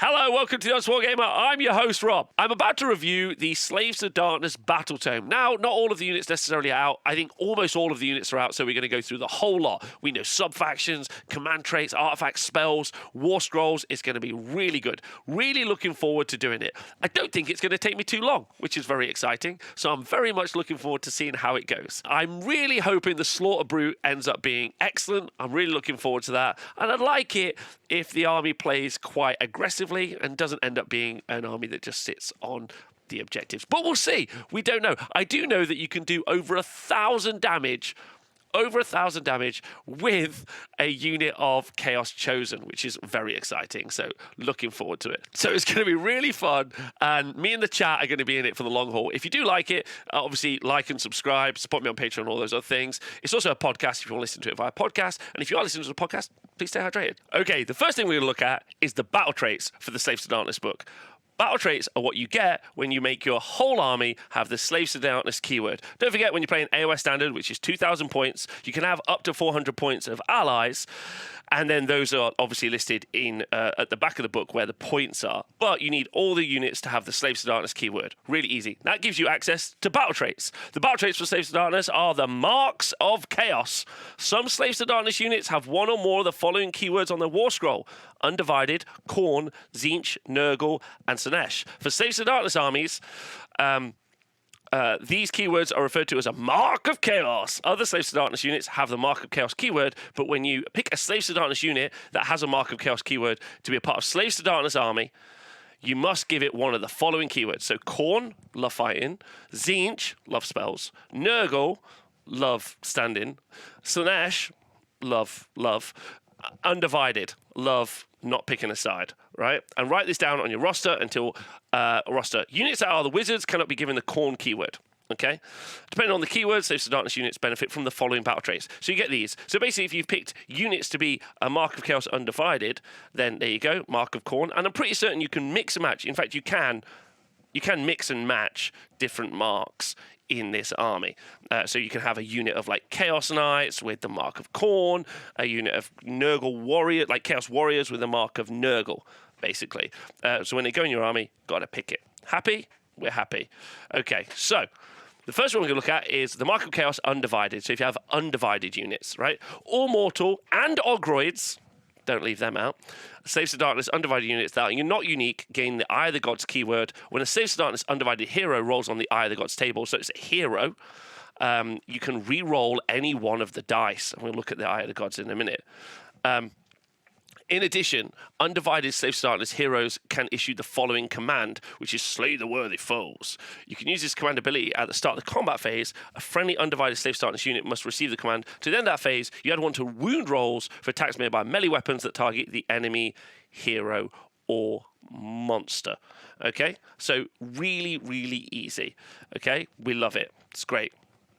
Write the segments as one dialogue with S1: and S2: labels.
S1: Hello, welcome to the Honest Wargamer. I'm your host, Rob. I'm about to review the Slaves of Darkness Battletomes. Now, not all of the units necessarily are out. I think almost all of the units are out, so we're going to go through the whole lot. We know subfactions, command traits, artifacts, spells, war scrolls. It's going to be really good. Really looking forward to doing it. I don't think it's going to take me too long, which is very exciting. So I'm very much looking forward to seeing how it goes. I'm really hoping the Slaughter Brute ends up being excellent. I'm really looking forward to that. And I'd like it if the army plays quite aggressively and doesn't end up being an army that just sits on the objectives. But we'll see. We don't know. I do know that you can do over 1,000 damage, with a unit of Chaos Chosen, which is very exciting. So looking forward to it. So it's going to be really fun. And me and the chat are going to be in it for the long haul. If you do like it, obviously like and subscribe, support me on Patreon, all those other things. It's also a podcast if you want to listen to it via podcast. And if you are listening to the podcast, please stay hydrated. Okay, the first thing we're going to look at is the battle traits for the Slaves to Darkness book. Battle traits are what you get when you make your whole army have the Slaves to Darkness keyword. Don't forget, when you're playing AOS Standard, which is 2,000 points, you can have up to 400 points of allies, and then those are obviously listed in at the back of the book where the points are. But you need all the units to have the Slaves to Darkness keyword. Really easy. That gives you access to battle traits. The battle traits for Slaves to Darkness are the Marks of Chaos. Some Slaves to Darkness units have one or more of the following keywords on their war scroll: Undivided, Khorne, Tzeentch, Nurgle, and Slaanesh. For Slaves to Darkness armies, these keywords are referred to as a Mark of Chaos. Other Slaves to Darkness units have the Mark of Chaos keyword, but when you pick a Slaves to Darkness unit that has a Mark of Chaos keyword to be a part of Slaves to Darkness army, you must give it one of the following keywords. So Khorne, love fighting; Tzeentch, love spells; Nurgle, love standing; Slaanesh, love; Undivided, love not picking a side, right? And write this down on your roster until roster. Units that are the wizards cannot be given the Khorne keyword, okay? Depending on the keywords, Slaves to Darkness units benefit from the following battle traits. So you get these. So basically, if you've picked units to be a Mark of Chaos Undivided, then there you go, Mark of Khorne. And I'm pretty certain you can mix and match. In fact, you can mix and match different marks in this army. So you can have a unit of like Chaos Knights with the Mark of Khorne, a unit of Nurgle Warrior, like Chaos Warriors with the Mark of Nurgle, basically. So when they go in your army, gotta pick it. Happy? We're happy. Okay, so the first one we're going to look at is the Mark of Chaos Undivided. So if you have undivided units, right? All mortal and Ogroids, don't leave them out. Slaves to Darkness Undivided units that are not unique gain the Eye of the Gods keyword. When a Slaves to Darkness Undivided hero rolls on the Eye of the Gods table, so it's a hero, you can re-roll any one of the dice. And we'll look at the Eye of the Gods in a minute. In addition, Undivided Slaves to Darkness heroes can issue the following command, which is Slay the Worthy Foes. You can use this command ability at the start of the combat phase. A friendly Undivided Slaves to Darkness unit must receive the command. To end that phase, you add one to wound rolls for attacks made by melee weapons that target the enemy, hero, or monster. Okay? So really, really easy. Okay? We love it. It's great.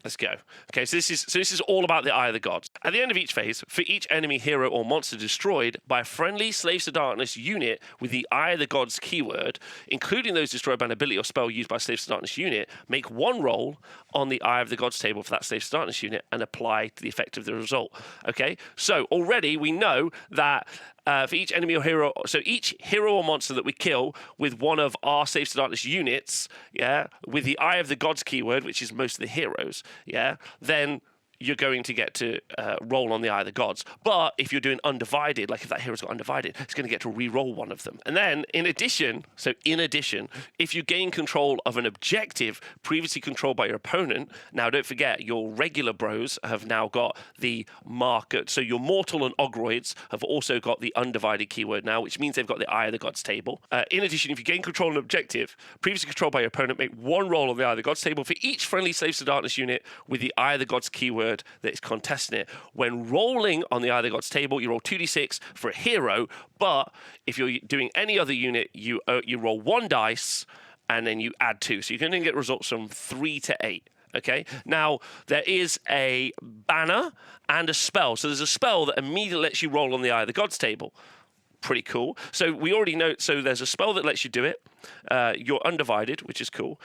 S1: Let's go. Okay, so this is all about the Eye of the Gods. At the end of each phase, for each enemy, hero, or monster destroyed by a friendly Slaves to Darkness unit with the Eye of the Gods keyword, including those destroyed by an ability or spell used by a Slaves to Darkness unit, make one roll on the Eye of the Gods table for that Slaves to Darkness unit and apply to the effect of the result. Okay, so already we know that for each enemy or hero, so each hero or monster that we kill with one of our Slaves to Darkness units, yeah, with the Eye of the Gods keyword, which is most of the heroes, yeah, then you're going to get to roll on the Eye of the Gods. But if you're doing Undivided, like if that hero's got Undivided, it's going to get to re-roll one of them. And then, in addition, if you gain control of an objective previously controlled by your opponent, now don't forget, your regular bros have now got the marker. So your Mortal and Ogroids have also got the Undivided keyword now, which means they've got the Eye of the Gods table. In addition, if you gain control of an objective previously controlled by your opponent, make one roll on the Eye of the Gods table for each friendly Slaves to Darkness unit with the Eye of the Gods keyword that is contesting it. When rolling on the Eye of the Gods table, you roll 2d6 for a hero, but if you're doing any other unit, you roll one dice and then you add 2. So you can then get results from 3 to 8. Okay, now there is a banner and a spell. So there's a spell that immediately lets you roll on the Eye of the Gods table. pretty cool. So we already know, so there's a spell that lets you do it. You're Undivided, which is cool.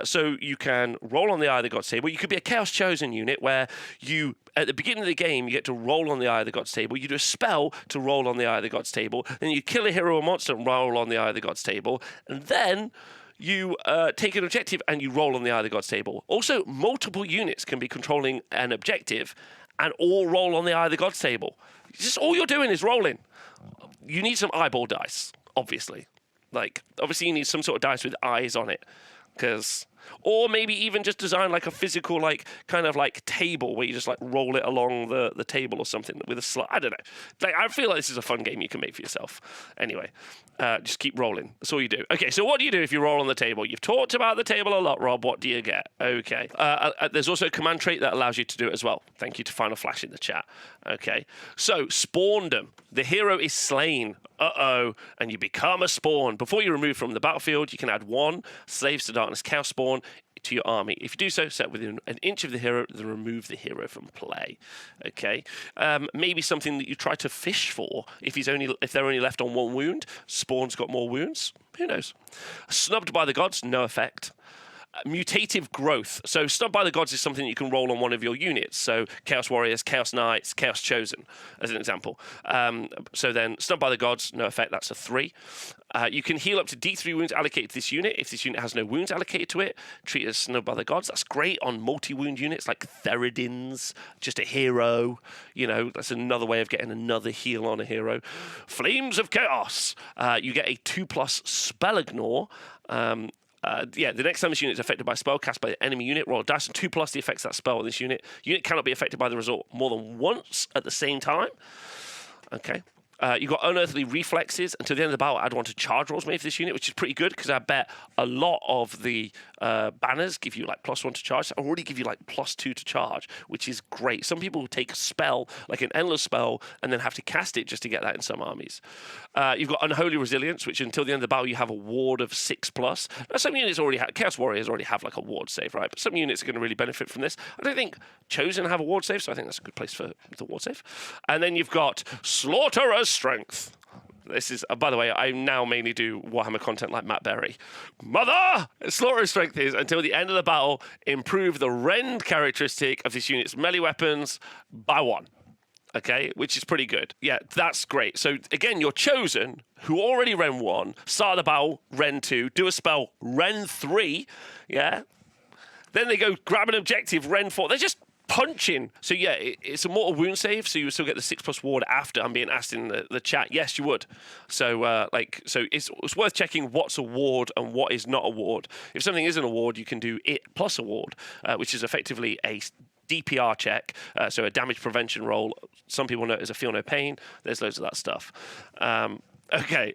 S1: So you can roll on the Eye of the Gods table. You could be a Chaos Chosen unit where you, at the beginning of the game, you get to roll on the Eye of the Gods table. You do a spell to roll on the Eye of the Gods table. Then you kill a hero or monster and roll on the Eye of the Gods table. And then you take an objective and you roll on the Eye of the Gods table. Also, multiple units can be controlling an objective and all roll on the Eye of the Gods table. Just all you're doing is rolling. You need some eyeball dice, obviously. Like, obviously you need some sort of dice with eyes on it. Or maybe even just design like a physical, like, kind of like table where you just like roll it along the table or something with a slot. I don't know. Like, I feel like this is a fun game you can make for yourself. Anyway, just keep rolling. That's all you do. Okay, so what do you do if you roll on the table? You've talked about the table a lot, Rob. What do you get? Okay. There's also a command trait that allows you to do it as well. Thank you to Final Flash in the chat. Okay. So, Spawnedom. The hero is slain. Uh-oh. And you become a spawn. Before you're removed from the battlefield, you can add 1 Slaves to Darkness Chaos Spawn to your army. If you do so, set within an inch of the hero, then remove the hero from play. Okay. Maybe something that you try to fish for. If they're only left on 1 wound, Spawn's got more wounds. Who knows? Snubbed by the Gods, no effect. Mutative growth. So Snubbed by the Gods is something that you can roll on one of your units. So Chaos Warriors, Chaos Knights, Chaos Chosen, as an example. So then Snubbed by the Gods, no effect, that's a 3. You can heal up to D3 wounds allocated to this unit. If this unit has no wounds allocated to it, treat it as Snubbed by the Gods. That's great on multi-wound units like Theridons, just a hero. You know, that's another way of getting another heal on a hero. Flames of Chaos. You get a 2+ spell ignore. The next time this unit is affected by a spell cast by the enemy unit, roll a dice and 2+ the effects of that spell on this unit. Unit cannot be affected by the result more than once at the same time. Okay. You've got Unearthly Reflexes. Until the end of the battle, add 1 to charge rolls made for this unit, which is pretty good because I bet a lot of the banners give you like +1 to charge. I already give you like +2 to charge, which is great. Some people take a spell, like an endless spell, and then have to cast it just to get that in some armies. You've got Unholy Resilience, which until the end of the battle, you have a ward of 6+. Now, some units already have, Chaos Warriors already have like a ward save, right? But some units are going to really benefit from this. I don't think Chosen have a ward save, so I think that's a good place for the ward save. And then you've got Slaughterer's Strength. This is, by the way, I now mainly do Warhammer content like Matt Berry. Mother! Slaughterer's Strength is, until the end of the battle, improve the rend characteristic of this unit's melee weapons by 1. Okay, which is pretty good. Yeah, that's great. So, again, you're Chosen, who already rend 1, start the battle, rend 2, do a spell, rend 3, yeah? Then they go grab an objective, rend 4. They're just punching. So yeah, it's a mortal wound save, so you would still get the 6+ ward after. I'm being asked in the chat. Yes, you would. So so it's worth checking what's a ward and what is not a ward. If something isn't a ward, you can do it plus a ward, which is effectively a DPR check, so a damage prevention roll. Some people know it as a feel no pain. There's loads of that stuff. Okay,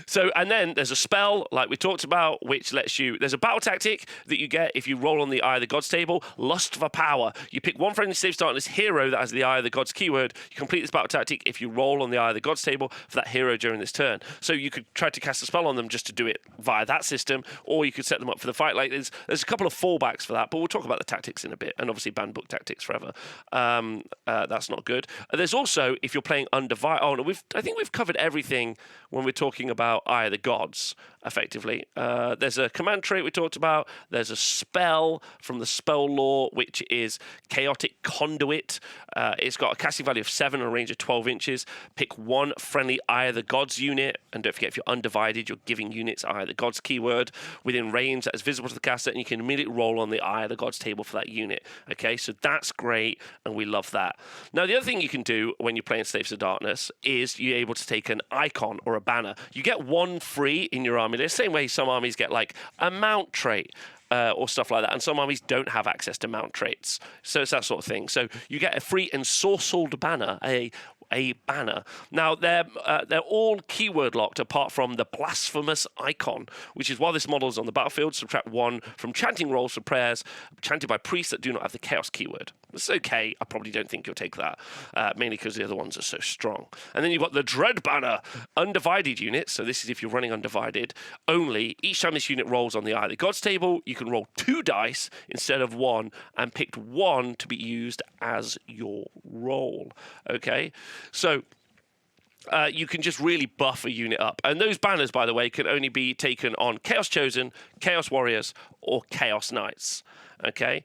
S1: so, and then there's a spell, like we talked about, which lets you, there's a battle tactic that you get if you roll on the Eye of the Gods table, Lust for Power. You pick one friendly Slaves to Darkness hero that has the Eye of the Gods keyword. You complete this battle tactic if you roll on the Eye of the Gods table for that hero during this turn. So you could try to cast a spell on them just to do it via that system, or you could set them up for the fight. Like there's a couple of fallbacks for that, but we'll talk about the tactics in a bit, and obviously ban book tactics forever. That's not good. There's also, if you're playing Undivided, I think we've covered everything when we're talking about Eye of the Gods, effectively. There's a command trait we talked about. There's a spell from the spell lore, which is Chaotic Conduit. It's got a casting value of 7 and a range of 12 inches. Pick one friendly Eye of the Gods unit, and don't forget, if you're Undivided, you're giving units Eye of the Gods keyword within range that is visible to the caster, and you can immediately roll on the Eye of the Gods table for that unit. Okay, so that's great, and we love that. Now, the other thing you can do when you're playing Slaves of Darkness is you're able to take an icon or a banner. You get one free in your army list, same way some armies get like a mount trait or stuff like that, and some armies don't have access to mount traits, so it's that sort of thing. So you get a free ensorcelled banner, a banner. Now, they're all keyword locked apart from the blasphemous icon, which is while this model is on the battlefield, subtract 1 from chanting rolls for prayers chanted by priests that do not have the chaos keyword. It's okay. I probably don't think you'll take that, mainly because the other ones are so strong. And then you've got the Dread Banner, Undivided unit. So this is if you're running Undivided only. Each time this unit rolls on the Eye of the Gods table, you can roll 2 dice instead of 1, and pick 1 to be used as your roll. Okay, so you can just really buff a unit up. And those banners, by the way, can only be taken on Chaos Chosen, Chaos Warriors, or Chaos Knights. Okay,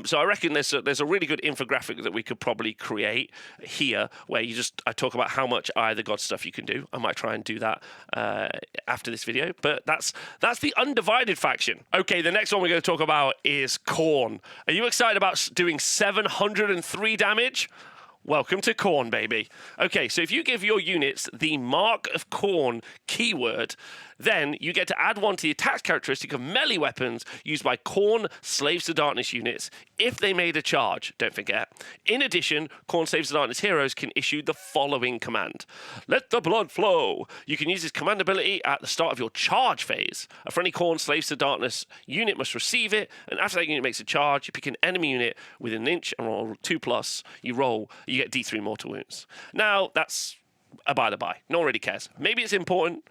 S1: so I reckon there's a really good infographic that we could probably create here, where I talk about how much Eye of the God stuff you can do. I might try and do that after this video, but that's the Undivided faction. Okay, the next one we're going to talk about is Khorne. Are you excited about doing 703 damage? Welcome to Khorne, baby. Okay, so if you give your units the Mark of Khorne keyword, then you get to add one to the attack characteristic of melee weapons used by Khorne Slaves to Darkness units if they made a charge, don't forget. In addition, Khorne Slaves to Darkness heroes can issue the following command. Let the blood flow. You can use this command ability at the start of your charge phase. A friendly Khorne Slaves to Darkness unit must receive it, and after that unit makes a charge, you pick an enemy unit within an inch and roll 2+. You get D3 mortal wounds. Now, that's a by the by. No one really cares. Maybe it's important.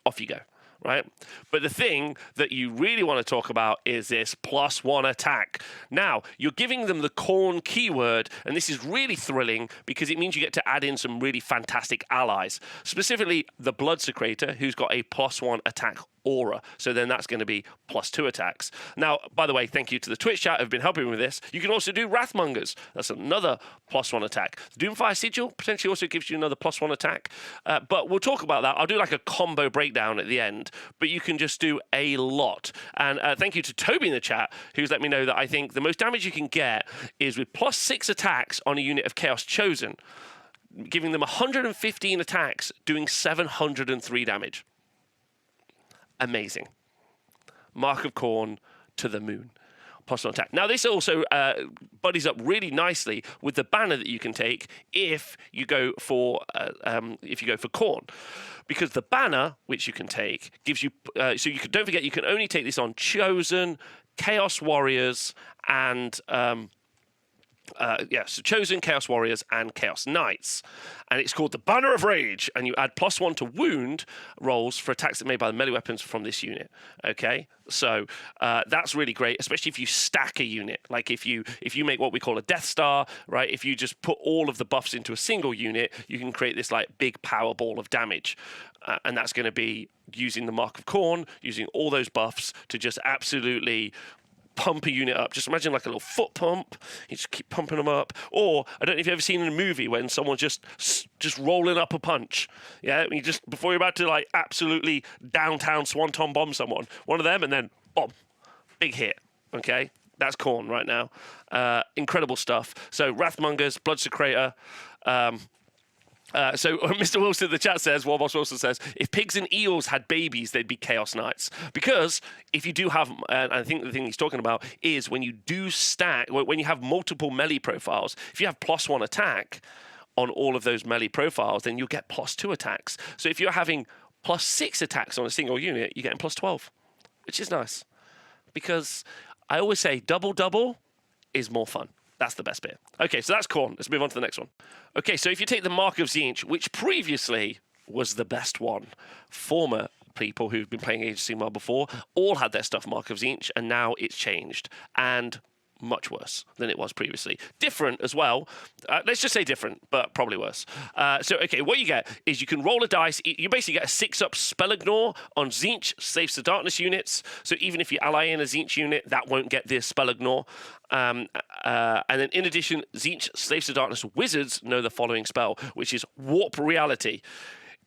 S1: Off you go. Right? But the thing that you really want to talk about is this +1 attack. Now, you're giving them the Khorne keyword, and this is really thrilling because it means you get to add in some really fantastic allies. Specifically, the Bloodsecrator, who's got a +1 attack aura. So then that's going to be +2 attacks. Now, by the way, thank you to the Twitch chat who've been helping me with this. You can also do Wrathmongers. That's another +1 attack. Doomfire Sigil potentially also gives you another +1 attack. But we'll talk about that. I'll do like a combo breakdown at the end. But you can just do a lot. And thank you to Toby in the chat, who's let me know that I think the most damage you can get is with +6 attacks on a unit of Chaos Chosen, giving them 115 attacks, doing 703 damage. Amazing. Mark of Khorne to the moon. +1 attack. Now, this also buddies up really nicely with the banner that you can take if you go for Khorne, because the banner which you can take gives you. So you don't forget, you can only take this on Chosen, Chaos Warriors, and so Chosen, Chaos Warriors, and Chaos Knights. And it's called the Banner of Rage, and you add +1 to wound rolls for attacks that are made by the melee weapons from this unit. Okay, so that's really great, especially if you stack a unit. Like if you make what we call a Death Star, right? If you just put all of the buffs into a single unit, you can create this like big power ball of damage. And that's going to be using the Mark of Khorne, using all those buffs to just absolutely pump a unit up. Just imagine like a little foot pump. You just keep pumping them up. Or I don't know if you've ever seen in a movie when someone's just rolling up a punch. Yeah, you just before you're about to like absolutely downtown swanton bomb someone, one of them, and then bomb, big hit. Okay, that's Khorne right now. Incredible stuff. So Wrathmongers, Bloodsecrator. So Mr. Wilson in the chat says, Warboss Wilson says, if pigs and eels had babies, they'd be Chaos Knights. Because if you do have, and I think the thing he's talking about is when you do stack, when you have multiple melee profiles, if you have +1 attack on all of those melee profiles, then you'll get +2 attacks. So if you're having +6 attacks on a single unit, you're getting +12, which is nice. Because I always say double is more fun. That's the best bit. Okay, so that's Khorne. Let's move on to the next one. Okay, so if you take the Mark of Tzeentch, which previously was the best one, former people who've been playing Age of Sigmar before all had their stuff Mark of Tzeentch, and now it's changed. And much worse than it was previously. Different as well. Let's just say different, but probably worse. Okay, what you get is you can roll a dice. You basically get a 6-up spell ignore on Tzeentch Slaves to Darkness units. So even if you ally in a Tzeentch unit, that won't get this spell ignore. And then in addition, Tzeentch Slaves to Darkness Wizards know the following spell, which is Warp Reality.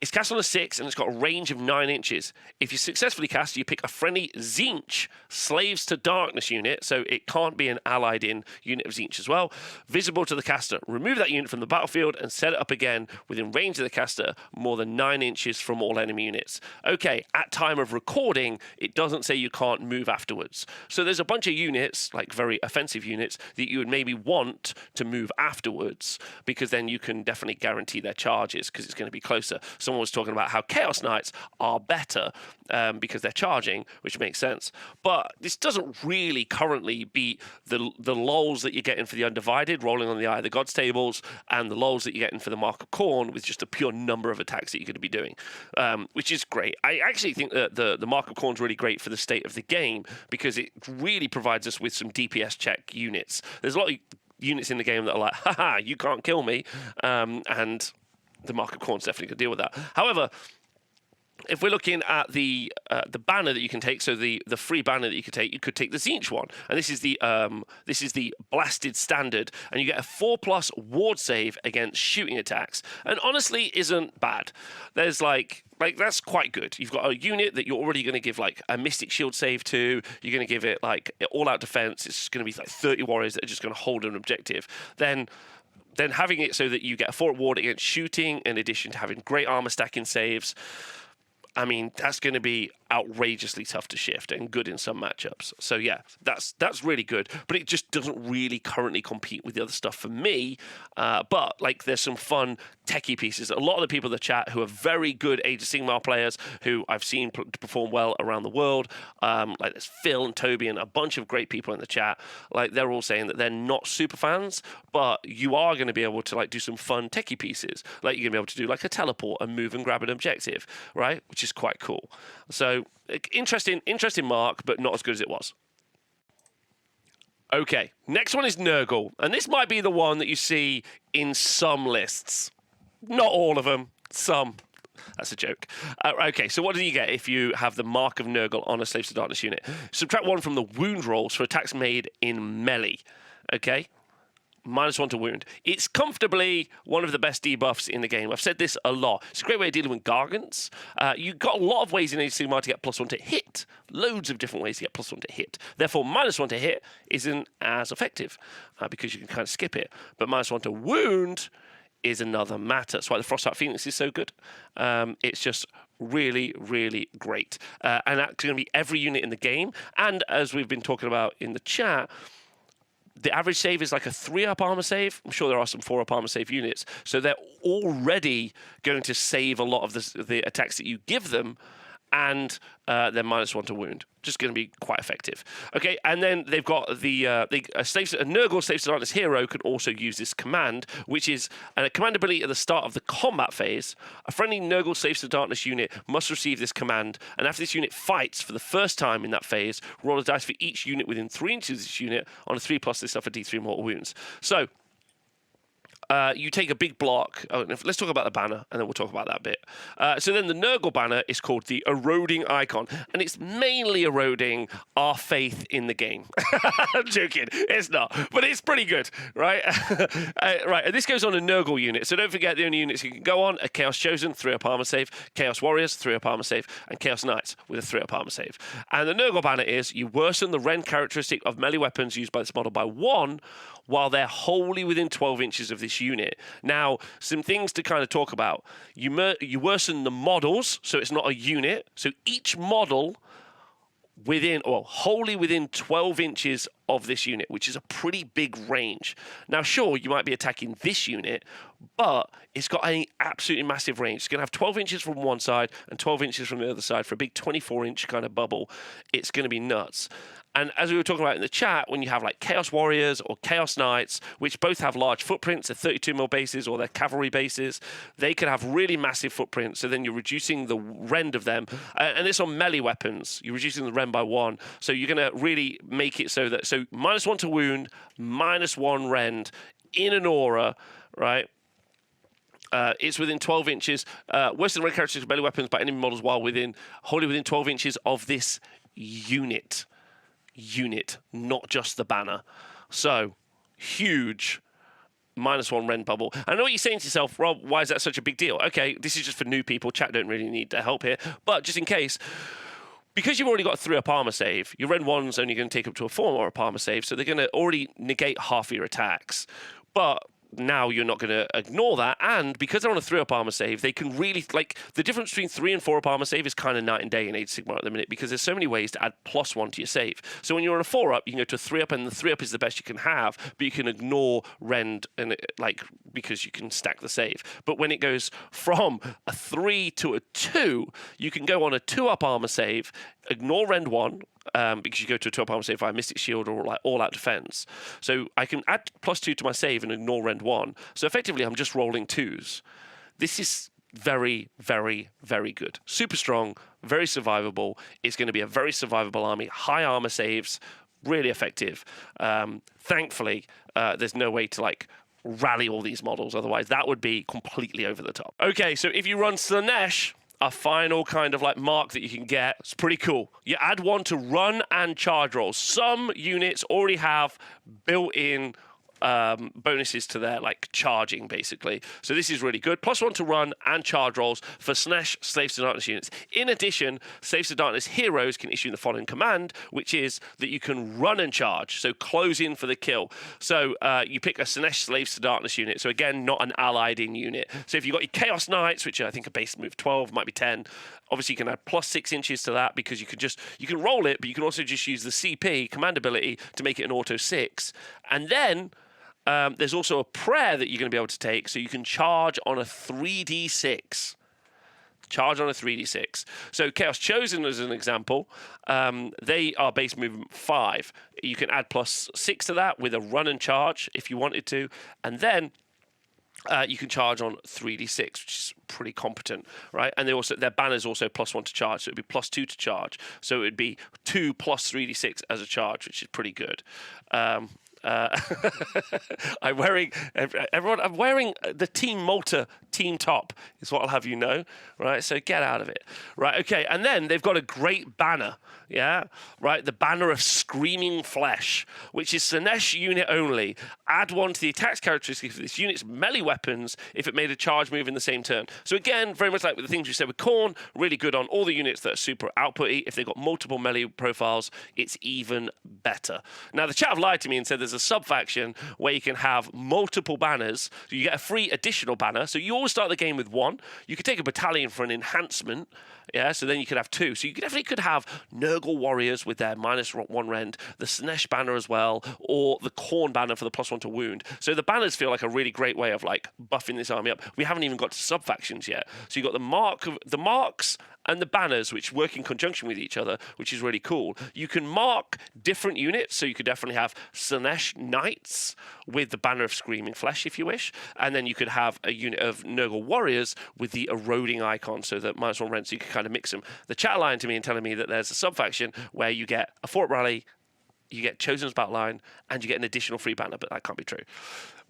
S1: It's cast on a 6 and it's got a range of 9 inches. If you successfully cast, you pick a friendly Tzeentch Slaves to Darkness unit, so it can't be an allied in unit of Tzeentch as well, visible to the caster. Remove that unit from the battlefield and set it up again within range of the caster, more than 9 inches from all enemy units. Okay, at time of recording, it doesn't say you can't move afterwards. So there's a bunch of units, like very offensive units, that you would maybe want to move afterwards, because then you can definitely guarantee their charges, because it's going to be closer. Someone was talking about how Chaos Knights are better because they're charging, which makes sense. But this doesn't really currently beat the lols that you're getting for the Undivided, rolling on the Eye of the Gods tables, and the lols that you're getting for the Mark of Khorne with just a pure number of attacks that you're going to be doing, which is great. I actually think that the Mark of Khorne is really great for the state of the game because it really provides us with some DPS check units. There's a lot of units in the game that are like, haha, you can't kill me, and the Mark of Khorne's definitely going to deal with that. However, if we're looking at the banner that you can take, so the free banner that you could take the Tzeentch one, and this is the blasted standard, and you get a 4+ ward save against shooting attacks, and honestly isn't bad. There's like that's quite good. You've got a unit that you're already going to give like a Mystic Shield save to. You're going to give it like all-out defense. It's going to be like 30 warriors that are just going to hold an objective. Then having it so that you get a 4 ward against shooting, in addition to having great armor stacking saves. I mean, that's going to be outrageously tough to shift and good in some matchups. So yeah, that's really good, but it just doesn't really currently compete with the other stuff for me. But like, there's some fun techie pieces. A lot of the people in the chat who are very good Age of Sigmar players who I've seen perform well around the world, like there's Phil and Toby and a bunch of great people in the chat. Like, they're all saying that they're not super fans, but you are going to be able to like do some fun techie pieces. Like, you're going to be able to do like a teleport and move and grab an objective, right? Which is quite cool. So interesting mark, but not as good as it was. Okay, next one is Nurgle, and this might be the one that you see in some lists. Not all of them, some. That's a joke. Okay, so what do you get if you have the Mark of Nurgle on a Slaves to Darkness unit? Subtract 1 from the wound rolls for attacks made in melee. Okay? -1 to wound. It's comfortably one of the best debuffs in the game. I've said this a lot. It's a great way of dealing with Gargants. You've got a lot of ways in Age of Sigmar to get +1 to hit. Loads of different ways to get +1 to hit. Therefore, -1 to hit isn't as effective because you can kind of skip it. But -1 to wound is another matter. That's why the Frostheart Phoenix is so good. It's just really, really great. And that's going to be every unit in the game. And as we've been talking about in the chat, the average save is like a 3-up armor save. I'm sure there are some 4-up armor save units. So they're already going to save a lot of the attacks that you give them, and they're -1 to wound. Just going to be quite effective. Okay, and then they've got a Nurgle Slaves to Darkness hero can also use this command, which is a command ability at the start of the combat phase. A friendly Nurgle Slaves to Darkness unit must receive this command, and after this unit fights for the first time in that phase, roll a dice for each unit within 3 inches of this unit. On a 3+, they suffer D3 mortal wounds. So you take a big block. Oh, let's talk about the banner, and then we'll talk about that bit. So then the Nurgle banner is called the Eroding Icon, and it's mainly eroding our faith in the game. I'm joking. It's not, but it's pretty good, right? Right, and this goes on a Nurgle unit, so don't forget the only units you can go on are Chaos Chosen, 3-up armor save, Chaos Warriors, 3-up armor save, and Chaos Knights with a 3-up armor save. And the Nurgle banner is, you worsen the rend characteristic of melee weapons used by this model by 1, while they're wholly within 12 inches of this unit. Now, some things to kind of talk about. You worsen the models, so it's not a unit. So each model wholly within 12 inches of this unit, which is a pretty big range. Now, sure, you might be attacking this unit, but it's got an absolutely massive range. It's going to have 12 inches from one side and 12 inches from the other side for a big 24-inch kind of bubble. It's going to be nuts. And as we were talking about in the chat, when you have like Chaos Warriors or Chaos Knights, which both have large footprints, they're 32mm bases or they're cavalry bases, they can have really massive footprints. So then you're reducing the rend of them. And this on melee weapons, you're reducing the rend by 1. So you're going to really make it so -1 to wound, -1 rend in an aura, right? It's within 12 inches. Worse than rend characteristics of melee weapons by enemy models while wholly within 12 inches of this unit, not just the banner. So huge -1 rend bubble. I know what you're saying to yourself, Rob, why is that such a big deal? Okay, this is just for new people. Chat don't really need the help here, but just in case, because you've already got a 3-up armor save, your rend 1's only going to take up to a 4-up armor save, so they're going to already negate half of your attacks. But now you're not going to ignore that, and because they're on a 3-up armor save, they can really, like, the difference between 3 and 4-up armor save is kind of night and day in Age of Sigmar at the minute, because there's so many ways to add +1 to your save. So when you're on a 4-up, you can go to a 3-up, and the 3-up is the best you can have, but you can ignore rend and because you can stack the save. But when it goes from a 3 to a 2, you can go on a 2-up armor save, ignore rend 1, because you go to a 2-up armor save via Mystic Shield or like all-out defense. So I can add +2 to my save and ignore rend 1. So effectively, I'm just rolling 2s. This is very, very, very good. Super strong, very survivable. It's going to be a very survivable army. High armor saves, really effective. Thankfully, there's no way to rally all these models. Otherwise, that would be completely over the top. Okay, so if you run Slaanesh, a final kind of like mark that you can get, it's pretty cool. You add 1 to run and charge rolls. Some units already have built-in bonuses to their like charging, basically. So this is really good. +1 to run and charge rolls for Slaanesh Slaves to Darkness units. In addition, Slaves to Darkness heroes can issue the following command, which is that you can run and charge, so close in for the kill. So you pick a Slaanesh Slaves to Darkness unit, so again, not an allied in unit. So if you've got your Chaos Knights, which I think are base move 12, might be 10, obviously you can add +6 inches to that, because you can roll it, but you can also just use the CP command ability to make it an auto 6. And then there's also a prayer that you're going to be able to take, so you can charge on a 3d6. Charge on a 3d6. So Chaos Chosen, as an example, they are base movement 5. You can add +6 to that with a run and charge if you wanted to, and then you can charge on 3d6, which is pretty competent, right? And their banner's also +1 to charge, so it'd be +2 to charge. So it'd be 2 + 3d6 as a charge, which is pretty good. I'm wearing the Team Malta team top, is what I'll have you know, right? So get out of it, right? Okay, and then they've got a great banner, yeah, right? The banner of Screaming Flesh, which is Slaanesh unit only. Add 1 to the attacks characteristic for this unit's melee weapons if it made a charge move in the same turn. So again, very much like with the things we said with Khorne, really good on all the units that are super outputty. If they've got multiple melee profiles, it's even better. Now the chat have lied to me and said there's a sub-faction where you can have multiple banners. So you get a free additional banner. So you always start the game with 1. You could take a battalion for an enhancement. Yeah, so then you could have 2. So you definitely could have Nurgle warriors with their -1 rend, the Slaanesh banner as well, or the Khorne banner for the +1 to wound. So the banners feel like a really great way of like buffing this army up. We haven't even got to sub-factions yet. So you've got the marks and the banners, which work in conjunction with each other, which is really cool. You can mark different units, so you could definitely have Slaanesh Knights with the banner of Screaming Flesh, if you wish, and then you could have a unit of Nurgle warriors with the eroding icon, so that -1 rend, so you can kind of mix them. The chat lying to me and telling me that there's a sub-faction where you get a Fort Rally, you get Chosen's Battle Line, and you get an additional free banner, but that can't be true.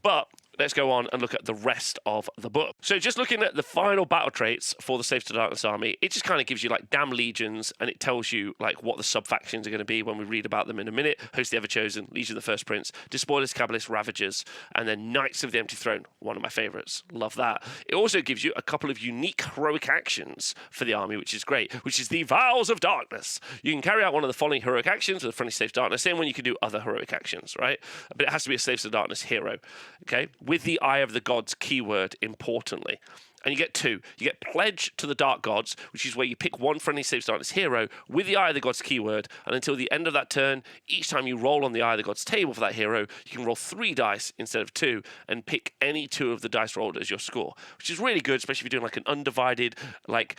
S1: But let's go on and look at the rest of the book. So just looking at the final battle traits for the Slaves to Darkness army, it just kind of gives you like damn legions, and it tells you like what the sub-factions are going to be when we read about them in a minute. Host the Everchosen, Legion of the First Prince, Despoilers, Cabalists, Ravagers, and then Knights of the Empty Throne, one of my favorites. Love that. It also gives you a couple of unique heroic actions for the army, which is great, which is the Vows of Darkness. You can carry out one of the following heroic actions with a friendly Slaves to Darkness. Same when you can do other heroic actions, right? But it has to be a Slaves to Darkness hero, okay? With the Eye of the Gods keyword, importantly. And you get 2. You get Pledge to the Dark Gods, which is where you pick one friendly Slaves to Darkness hero with the Eye of the Gods keyword, and until the end of that turn, each time you roll on the Eye of the Gods table for that hero, you can roll 3 dice instead of 2, and pick any 2 of the dice rolled as your score, which is really good, especially if you're doing like an Undivided, like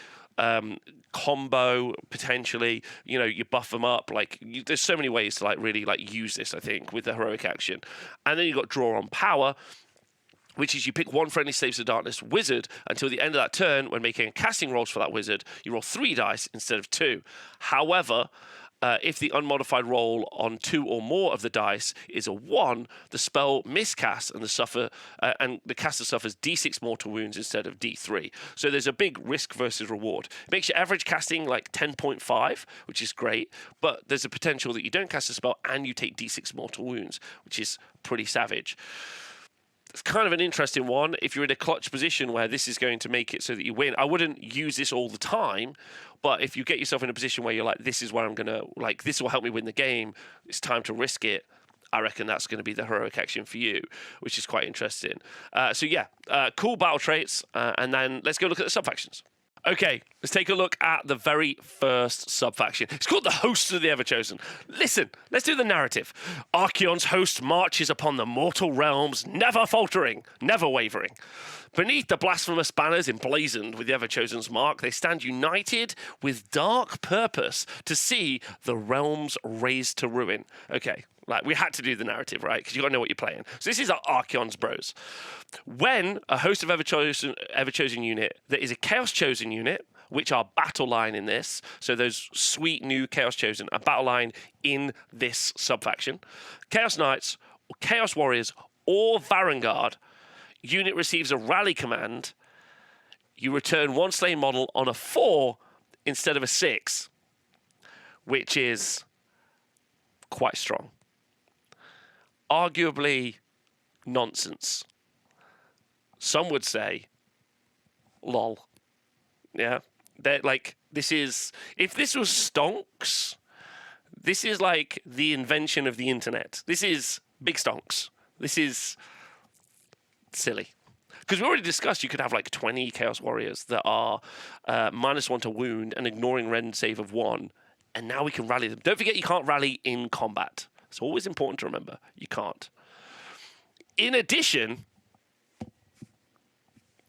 S1: combo potentially. You know, you buff them up. Like there's so many ways to like really like use this, I think, with the heroic action. And then you got Draw on Power, which is you pick one friendly Slaves to Darkness wizard until the end of that turn. When making casting rolls for that wizard, you roll 3 dice instead of 2. However, if the unmodified roll on 2 or more of the dice is a 1, the spell miscasts and the caster suffers D6 mortal wounds instead of D3. So there's a big risk versus reward. It makes your average casting like 10.5, which is great, but there's a potential that you don't cast a spell and you take D6 mortal wounds, which is pretty savage. It's kind of an interesting one if you're in a clutch position where this is going to make it so that you win. I wouldn't use this all the time, but if you get yourself in a position where you're like, this is where I'm going to, like, this will help me win the game, it's time to risk it, I reckon that's going to be the heroic action for you, which is quite interesting. So yeah, cool battle traits, and then let's go look at the sub-factions. Okay, let's take a look at the very first sub-faction. It's called the Hosts of the Everchosen. Listen, let's do the narrative. Archaon's host marches upon the mortal realms, never faltering, never wavering. Beneath the blasphemous banners emblazoned with the Everchosen's mark, they stand united with dark purpose to see the realms razed to ruin. Okay, like we had to do the narrative, right? Because you got to know what you're playing. So this is our Archaon's bros. When a host of Everchosen unit that is a Chaos Chosen unit, which are battle line in this, so those sweet new Chaos Chosen, a battle line in this sub-faction, Chaos Knights, or Chaos Warriors, or Varanguard unit receives a rally command, you return one slain model on a 4 instead of a 6, which is quite strong. Arguably nonsense. Some would say, lol. Yeah, they're like, this is, if this was stonks, this is like the invention of the internet. This is big stonks. This is silly. Because we already discussed you could have like 20 Chaos Warriors that are -1 to wound and ignoring rend save of 1, and now we can rally them. Don't forget you can't rally in combat. It's always important to remember. You can't. In addition,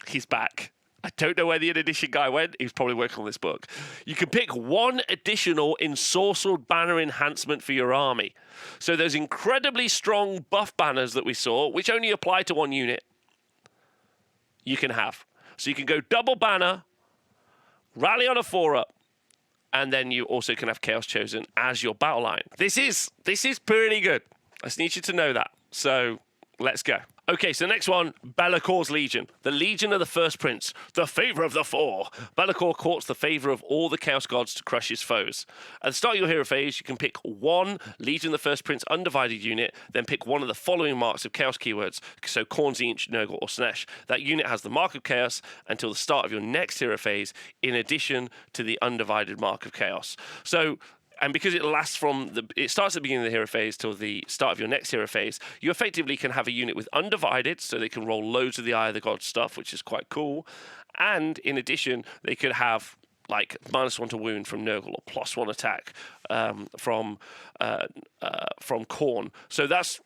S1: he's back. I don't know where the in addition guy went. He was probably working on this book. You can pick one additional ensorcelled banner enhancement for your army. So those incredibly strong buff banners that we saw, which only apply to one unit, you can have. So you can go double banner, rally on a 4-up, and then you also can have Chaos Chosen as your battle line. This is pretty good. I just need you to know that. So let's go. Okay, so next one, Be'lakor's Legion. The Legion of the First Prince, the favour of the 4. Be'lakor courts the favour of all the Chaos Gods to crush his foes. At the start of your hero phase, you can pick one Legion of the First Prince Undivided unit, then pick one of the following marks of Chaos keywords, so Khorne, Tzeentch, Nurgle, or Slaanesh. That unit has the Mark of Chaos until the start of your next hero phase, in addition to the Undivided Mark of Chaos. So, and because it lasts it starts at the beginning of the hero phase till the start of your next hero phase, you effectively can have a unit with Undivided, so they can roll loads of the Eye of the God stuff, which is quite cool. And in addition, they could have like -1 to wound from Nurgle or +1 attack from Khorne. So that's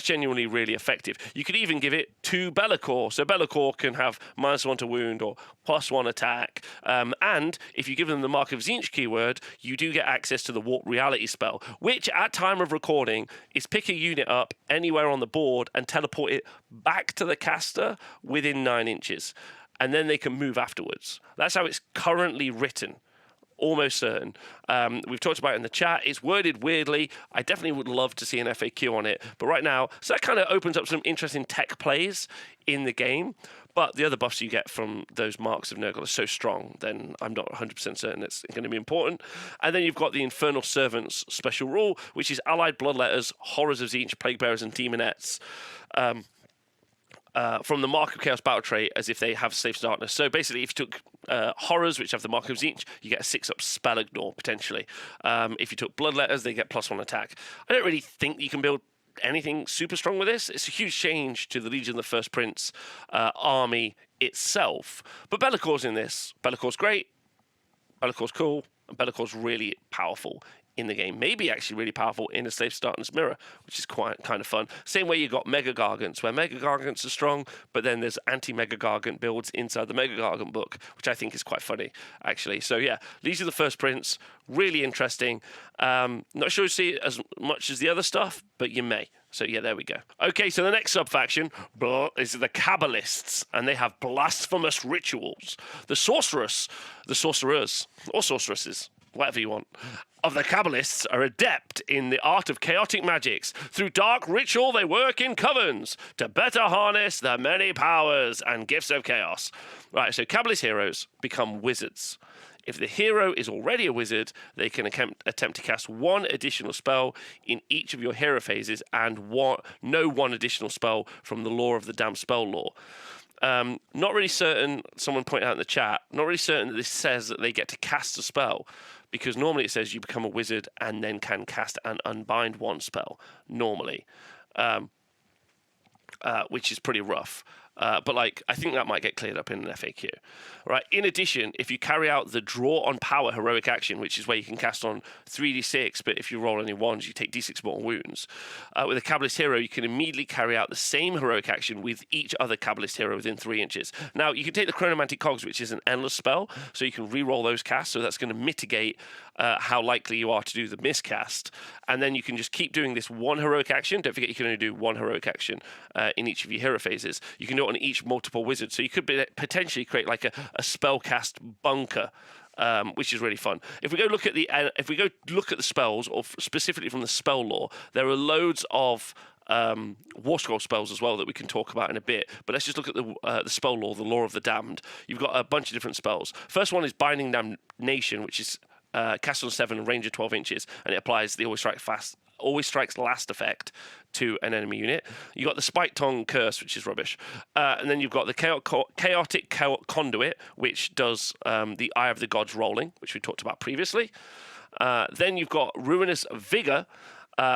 S1: genuinely really effective. You could even give it to Be'lakor. So Be'lakor can have -1 to wound or +1 attack. And if you give them the Mark of Tzeentch keyword, you do get access to the Warp Reality spell, which at time of recording is pick a unit up anywhere on the board and teleport it back to the caster within 9 inches. And then they can move afterwards. That's how it's currently written. Almost certain. We've talked about it in the chat. It's worded weirdly. I definitely would love to see an FAQ on it. But right now, so that kind of opens up some interesting tech plays in the game. But the other buffs you get from those marks of Nurgle are so strong, then I'm not 100% certain it's going to be important. And then you've got the Infernal Servants special rule, which is allied bloodletters, horrors of Tzeentch, plague bearers, and demonettes. From the Mark of Chaos Battletrait as if they have Slaves to Darkness. So basically, if you took Horrors, which have the Mark of Tzeentch, you get a 6-up spell ignore, potentially. If you took Bloodletters, they get +1 attack. I don't really think you can build anything super strong with this. It's a huge change to the Legion of the First Prince army itself. But Be'lakor's in this. Be'lakor's great. Be'lakor's cool. And Be'lakor's really powerful in the game. Maybe actually really powerful in a Slaves to Darkness mirror, which is quite kind of fun. Same way you got Mega Gargants, where Mega Gargants are strong, but then there's anti-Mega Gargant builds inside the Mega Gargant book, which I think is quite funny, actually. So yeah, Legion of the First Prince, really interesting. Not sure you see it as much as the other stuff, but you may. So yeah, there we go. Okay, so the next subfaction is the Cabalists, and they have blasphemous rituals. The sorcerers, or sorceresses, whatever you want, of the Cabalists are adept in the art of chaotic magics. Through dark ritual, they work in covens to better harness the many powers and gifts of chaos. Right, so Cabalist heroes become wizards. If the hero is already a wizard, they can attempt to cast one additional spell in each of your hero phases and no one additional spell from the lore of the damn spell lore. Not really certain, someone pointed out in the chat, not really certain that this says that they get to cast a spell, because normally it says you become a wizard and then can cast and unbind one spell, normally, which is pretty rough. But like, I think that might get cleared up in an FAQ. Right. In addition, if you carry out the draw on power heroic action, which is where you can cast on 3d6, but if you roll any ones, you take d6 mortal wounds. With a Cabalist hero, you can immediately carry out the same heroic action with each other Cabalist hero within 3 inches. Now, you can take the Chronomantic Cogs, which is an endless spell, so you can re-roll those casts, so that's going to mitigate how likely you are to do the miscast. And then you can just keep doing this one heroic action. Don't forget you can only do one heroic action in each of your hero phases. You can do it on each multiple wizard, so you could potentially create like a spellcast bunker, which is really fun. If we go look at the spells, or specifically from the spell lore, there are loads of War Scroll spells as well that we can talk about in a bit. But let's just look at the spell lore, the Lore of the Damned. You've got a bunch of different spells. First one is Binding Damnation, which is cast on 7, range of 12 inches, and it applies the Always Strikes Last effect to an enemy unit. You've got the Spike Tongue Curse, which is rubbish. And then you've got the Chaotic Conduit, which does the Eye of the Gods rolling, which we talked about previously. Then you've got Ruinous Vigor,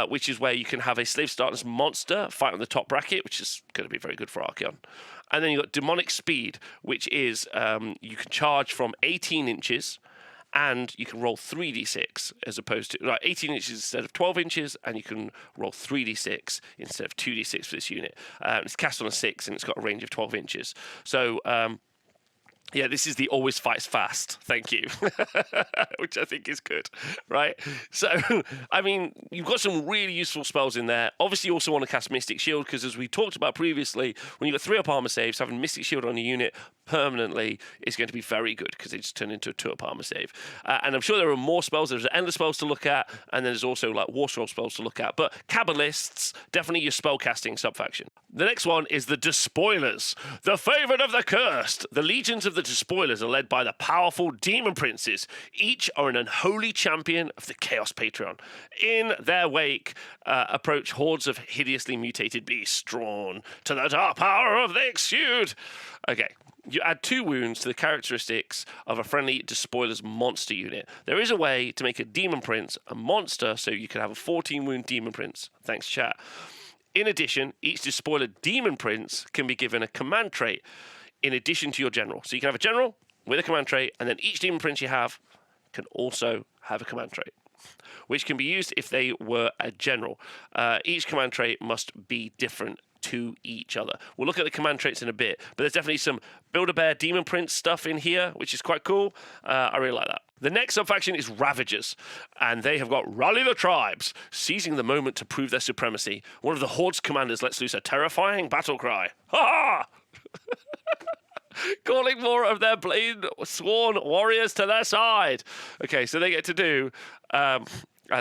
S1: which is where you can have a Slaves to Darkness monster fight on the top bracket, which is going to be very good for Archaon. And then you've got Demonic Speed, which is you can charge from 18 inches, and you can roll 3d6 as opposed to 18 inches instead of 12 inches, and you can roll 3d6 instead of 2d6 for this unit. It's cast on a 6, and it's got a range of 12 inches. So, yeah, this is the Always Fights Fast, thank you, which I think is good, right? So, I mean, you've got some really useful spells in there. Obviously, you also want to cast Mystic Shield, because as we talked about previously, when you've got 3-up armor saves, having Mystic Shield on a unit permanently is going to be very good, because they just turn into a 2-up armor save. And I'm sure there are more spells. There's endless spells to look at, and there's also like War Scroll spells to look at. But Cabalists, definitely your spellcasting subfaction. The next one is the Despoilers, the favourite of the cursed. The legions of the Despoilers are led by the powerful Daemon Princes. Each are an unholy champion of the Chaos Patreon. In their wake approach hordes of hideously mutated beasts drawn to the dark power of the Exude. Okay. You add 2 wounds to the characteristics of a friendly Despoilers monster unit. There is a way to make a Demon Prince a monster, so you can have a 14-wound Demon Prince. Thanks, chat. In addition, each Despoiler Demon Prince can be given a command trait in addition to your general. So you can have a general with a command trait, and then each Demon Prince you have can also have a command trait, which can be used if they were a general. Each command trait must be different to each other. We'll look at the command traits in a bit, but there's definitely some Build-A-Bear Demon Prince stuff in here, which is quite cool. I really like that. The next subfaction is Ravagers, and they have got Rally the Tribes, seizing the moment to prove their supremacy. One of the Horde's commanders lets loose a terrifying battle cry. Ha ha! Calling more of their blade sworn warriors to their side. Okay, so they get to do...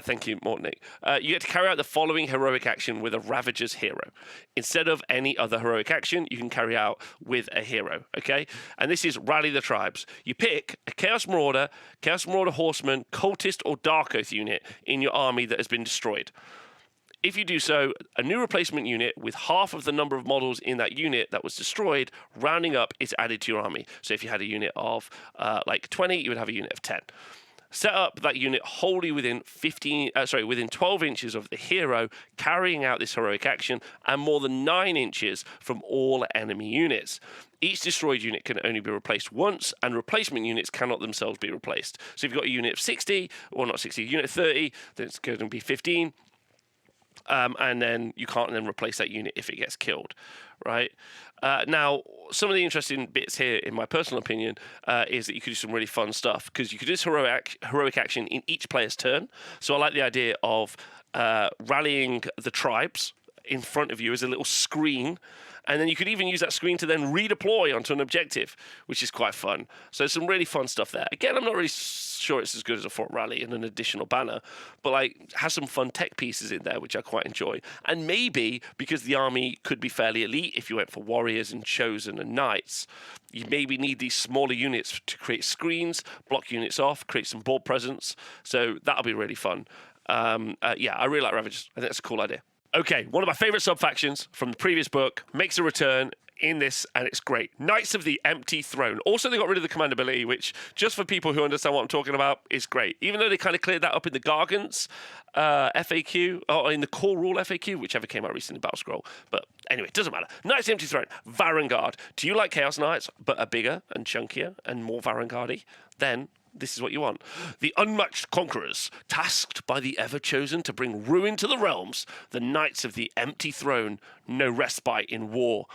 S1: thank you, Mortnick. You get to carry out the following heroic action with a Ravager's hero. Instead of any other heroic action, you can carry out with a hero, okay? And this is Rally the Tribes. You pick a Chaos Marauder Horseman, Cultist, or Dark Oath unit in your army that has been destroyed. If you do so, a new replacement unit with half of the number of models in that unit that was destroyed, rounding up, is added to your army. So if you had a unit of 20, you would have a unit of 10. Set up that unit wholly within 12 inches of the hero carrying out this heroic action, and more than 9 inches from all enemy units. Each destroyed unit can only be replaced once, and replacement units cannot themselves be replaced. So if you've got a unit of 60, or not 60, unit of 30, then it's going to be 15. And then you can't then replace that unit if it gets killed, right? Now, some of the interesting bits here, in my personal opinion, is that you could do some really fun stuff, because you could do this heroic action in each player's turn. So I like the idea of rallying the tribes in front of you as a little screen, and then you could even use that screen to then redeploy onto an objective, which is quite fun. So some really fun stuff there. Again, I'm not really sure it's as good as a Fort Rally and an additional banner, but like has some fun tech pieces in there, which I quite enjoy. And maybe because the army could be fairly elite, if you went for warriors and chosen and knights, you maybe need these smaller units to create screens, block units off, create some board presence. So that'll be really fun. Yeah, I really like Ravagers. I think that's a cool idea. Okay, one of my favourite subfactions from the previous book makes a return in this, and it's great. Knights of the Empty Throne. Also, they got rid of the command ability, which, just for people who understand what I'm talking about, is great. Even though they kind of cleared that up in the Gargants FAQ, or in the Core Rule FAQ, whichever came out recently in Battle Scroll. But anyway, it doesn't matter. Knights of the Empty Throne. Varanguard. Do you like Chaos Knights, but are bigger and chunkier and more Varanguard-y? Then this is what you want. The unmatched conquerors, tasked by the Everchosen to bring ruin to the realms. The Knights of the Empty Throne, no respite in war.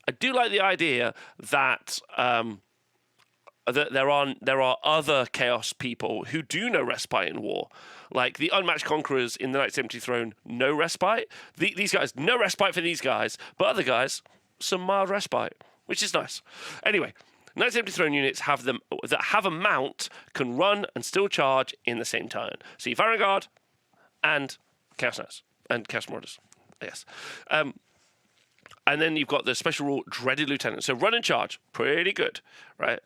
S1: I do like the idea that that there are other Chaos people who do know respite in war. Like the unmatched conquerors in the Knights of the Empty Throne, no respite. These guys, no respite for these guys, but other guys, some mild respite, which is nice. Anyway, Knights of the Empty Throne units that have a mount can run and still charge in the same turn. So you Varanguard and Chaos Knights and Chaos Marauders. Yes. And then you've got the special rule, Dreaded Lieutenant. So run and charge, pretty good, right?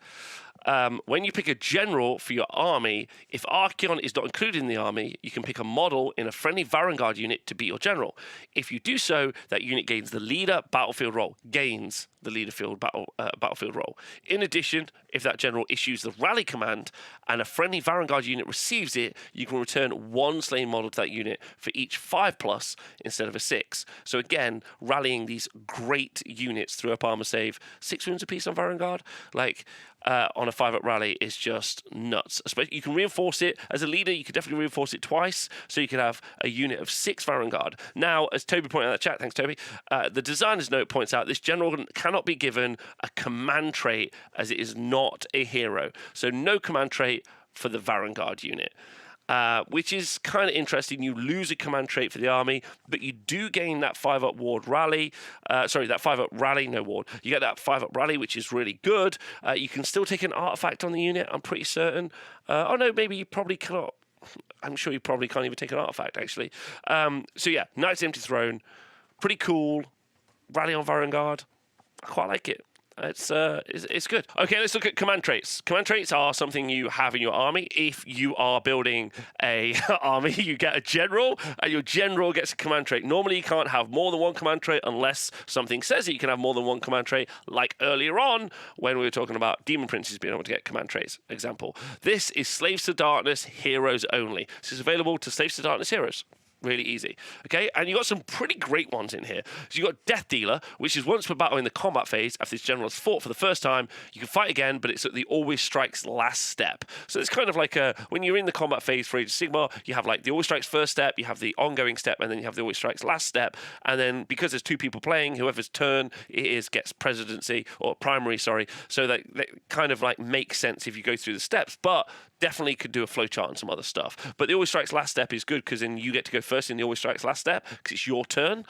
S1: When you pick a general for your army, if Archaon is not included in the army, you can pick a model in a friendly Varanguard unit to be your general. If you do so, that unit gains the leader battlefield role. Gains the leaderfield battlefield role. In addition, if that general issues the rally command and a friendly Varanguard unit receives it, you can return one slain model to that unit for each 5+ instead of a 6. So again, rallying these great units through up armor save, 6 wounds apiece on Varanguard, like on a 5-up rally is just nuts. Especially, you can reinforce it as a leader. You could definitely reinforce it twice, so you could have a unit of 6 Varanguard. Now, as Toby pointed out in the chat, thanks Toby, the designer's note points out this general cannot be given a command trait as it is not a hero. So no command trait for the Varanguard unit. Which is kind of interesting. You lose a command trait for the army, but you do gain that 5-up ward rally. That 5-up rally, no ward. You get that 5-up rally, which is really good. You can still take an artifact on the unit, I'm pretty certain. Oh no, maybe you probably cannot. I'm sure you probably can't even take an artifact, actually. So yeah, Knight's Empty Throne, pretty cool. Rally on Varanguard, I quite like it. It's good. Okay, let's look at command traits. Command traits are something you have in your army. If you are building a army, you get a general, and your general gets a command trait. Normally, you can't have more than one command trait unless something says that you can have more than one command trait, like earlier on when we were talking about Daemon Princes being able to get command traits. Example. This is Slaves to Darkness Heroes only. This is available to Slaves to Darkness Heroes. Really easy. Okay, and you got some pretty great ones in here. So you got Death Dealer, which is once per battle in the combat phase, after this general has fought for the first time, you can fight again, but it's at the always strikes last step. So it's kind of like when you're in the combat phase for Age of Sigmar, you have like the always strikes first step, you have the ongoing step, and then you have the always strikes last step. And then because there's 2 people playing, whoever's turn it is gets presidency or primary, sorry. So that kind of like makes sense if you go through the steps, but definitely could do a flowchart and some other stuff. But the always strikes last step is good because then you get to go first in the always strikes last step because it's your turn.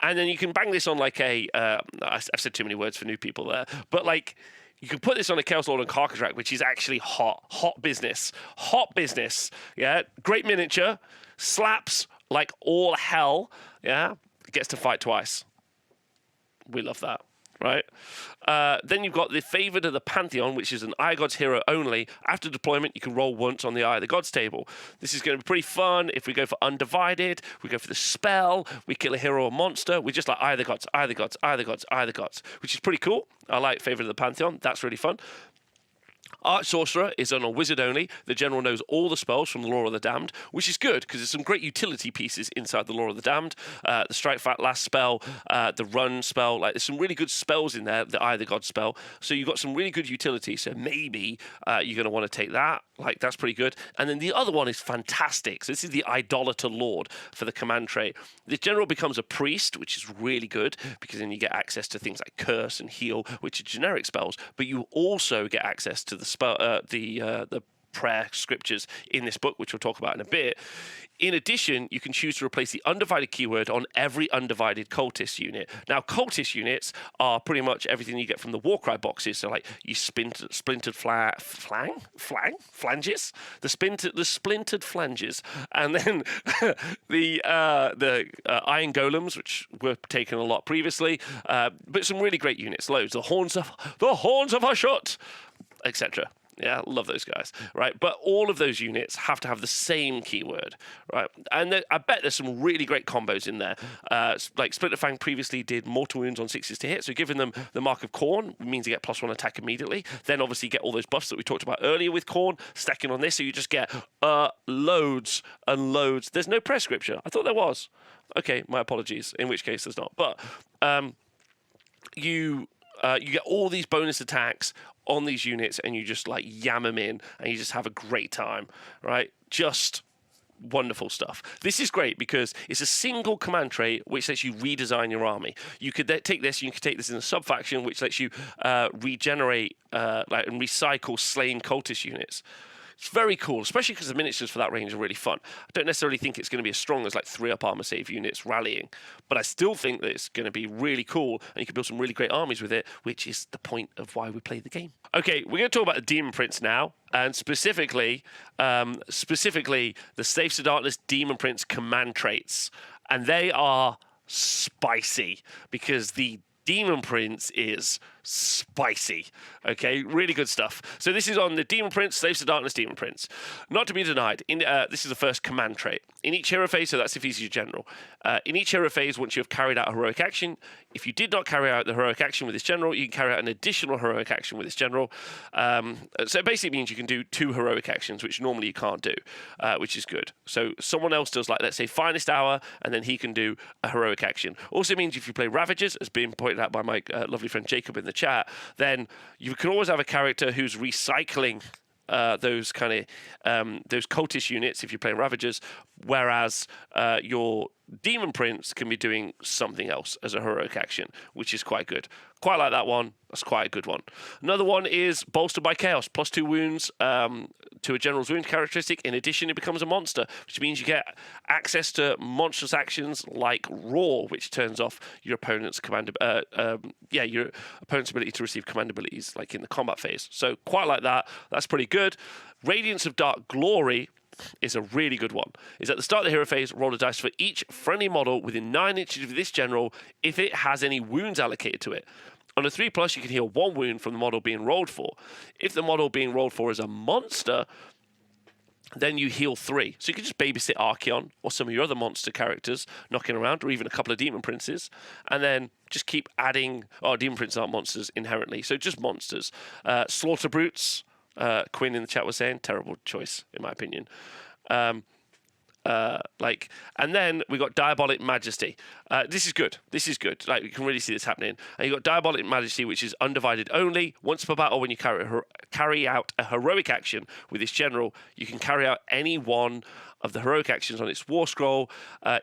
S1: And then you can bang this on like I've said too many words for new people there, but like you can put this on a Chaos Lord and Karkadrak, which is actually hot business. Yeah, great miniature, slaps like all hell. Yeah, gets to fight twice. We love that. Right, then you've got the Favoured of the Pantheon, which is an Eye of Gods hero only. After deployment, you can roll once on the Eye of the Gods table. This is going to be pretty fun. If we go for Undivided, we go for the spell, we kill a hero or monster. We just like Eye of the Gods, Eye of the Gods, Eye of the Gods, Eye of the Gods, which is pretty cool. I like Favoured of the Pantheon. That's really fun. Arch Sorcerer is on a wizard only. The general knows all the spells from the Lore of the Damned, which is good because there's some great utility pieces inside the Lore of the Damned. The Strike Fat last spell, the Run spell, like there's some really good spells in there. The Eye of the God spell. So you've got some really good utility. So maybe you're going to want to take that. Like that's pretty good. And then the other one is fantastic. So this is the Idolater Lord for the command trait. The general becomes a priest, which is really good because then you get access to things like Curse and Heal, which are generic spells. But you also get access to the spell, the prayer scriptures in this book, which we'll talk about in a bit. In addition, you can choose to replace the Undivided keyword on every Undivided cultist unit. Now, cultist units are pretty much everything you get from the Warcry boxes. So, like, you splintered flanges? The splintered flanges. And then the Iron Golems, which were taken a lot previously. But some really great units, loads. The Horns of Hashut, etc. Yeah, love those guys, right? But all of those units have to have the same keyword, right? And I bet there's some really great combos in there. Like Splinter Fang previously did mortal wounds on 6s to hit, so giving them the Mark of Khorne means you get +1 attack immediately. Then obviously you get all those buffs that we talked about earlier with Khorne, stacking on this, so you just get loads and loads. There's no prayer scripture. I thought there was. Okay, my apologies, in which case there's not. But you get all these bonus attacks on these units and you just like yam them in and you just have a great time, right? Just wonderful stuff. This is great because it's a single command trait which lets you redesign your army. You could take this, you could take this in a subfaction which lets you regenerate and recycle slain cultist units. It's very cool, especially because the miniatures for that range are really fun. I don't necessarily think it's going to be as strong as like 3-up armor save units rallying, but I still think that it's going to be really cool and you can build some really great armies with it, which is the point of why we play the game. Okay, we're going to talk about the Daemon Prince now, and specifically the Slaves to Darkness Daemon Prince command traits, and they are spicy, because the Daemon Prince is spicy. Okay, really good stuff. So this is on the Daemon Prince, Slaves to Darkness Daemon Prince. Not to be denied, this is the first command trait. In each hero phase, so that's if he's your general. In each hero phase, once you have carried out a heroic action, if you did not carry out the heroic action with this general, you can carry out an additional heroic action with this general. So it basically means you can do 2 heroic actions, which normally you can't do, which is good. So someone else does, like, let's say, Finest Hour, and then he can do a heroic action. Also means if you play Ravagers, as being pointed out by my lovely friend Jacob in the chat, then you can always have a character who's recycling those kind of those cultist units if you're playing Ravagers, whereas your Daemon Prince can be doing something else as a heroic action, which is quite good. Quite like that one. That's quite a good one. Another one is Bolstered by Chaos. +2 wounds to a general's wound characteristic. In addition, it becomes a monster, which means you get access to monstrous actions like Roar, which turns off your opponent's your opponent's ability to receive command abilities, like in the combat phase. So quite like that. That's pretty good. Radiance of Dark Glory is a really good one. Is at the start of the hero phase, roll a dice for each friendly model within 9 inches of this general if it has any wounds allocated to it. On a 3+, you can heal 1 wound from the model being rolled for. If the model being rolled for is a monster, then you heal 3. So you can just babysit Archaon or some of your other monster characters knocking around, or even a couple of Daemon Princes, and then just keep adding... Oh, Daemon Princes aren't monsters inherently, so just monsters. Slaughter Brutes, Quinn in the chat was saying, terrible choice, in my opinion. And then we got Diabolic Majesty. This is good. This is good. Like, you can really see this happening. And you got Diabolic Majesty, which is Undivided only. Once per battle, when you carry out a heroic action with this general, you can carry out any one of the heroic actions on its war scroll,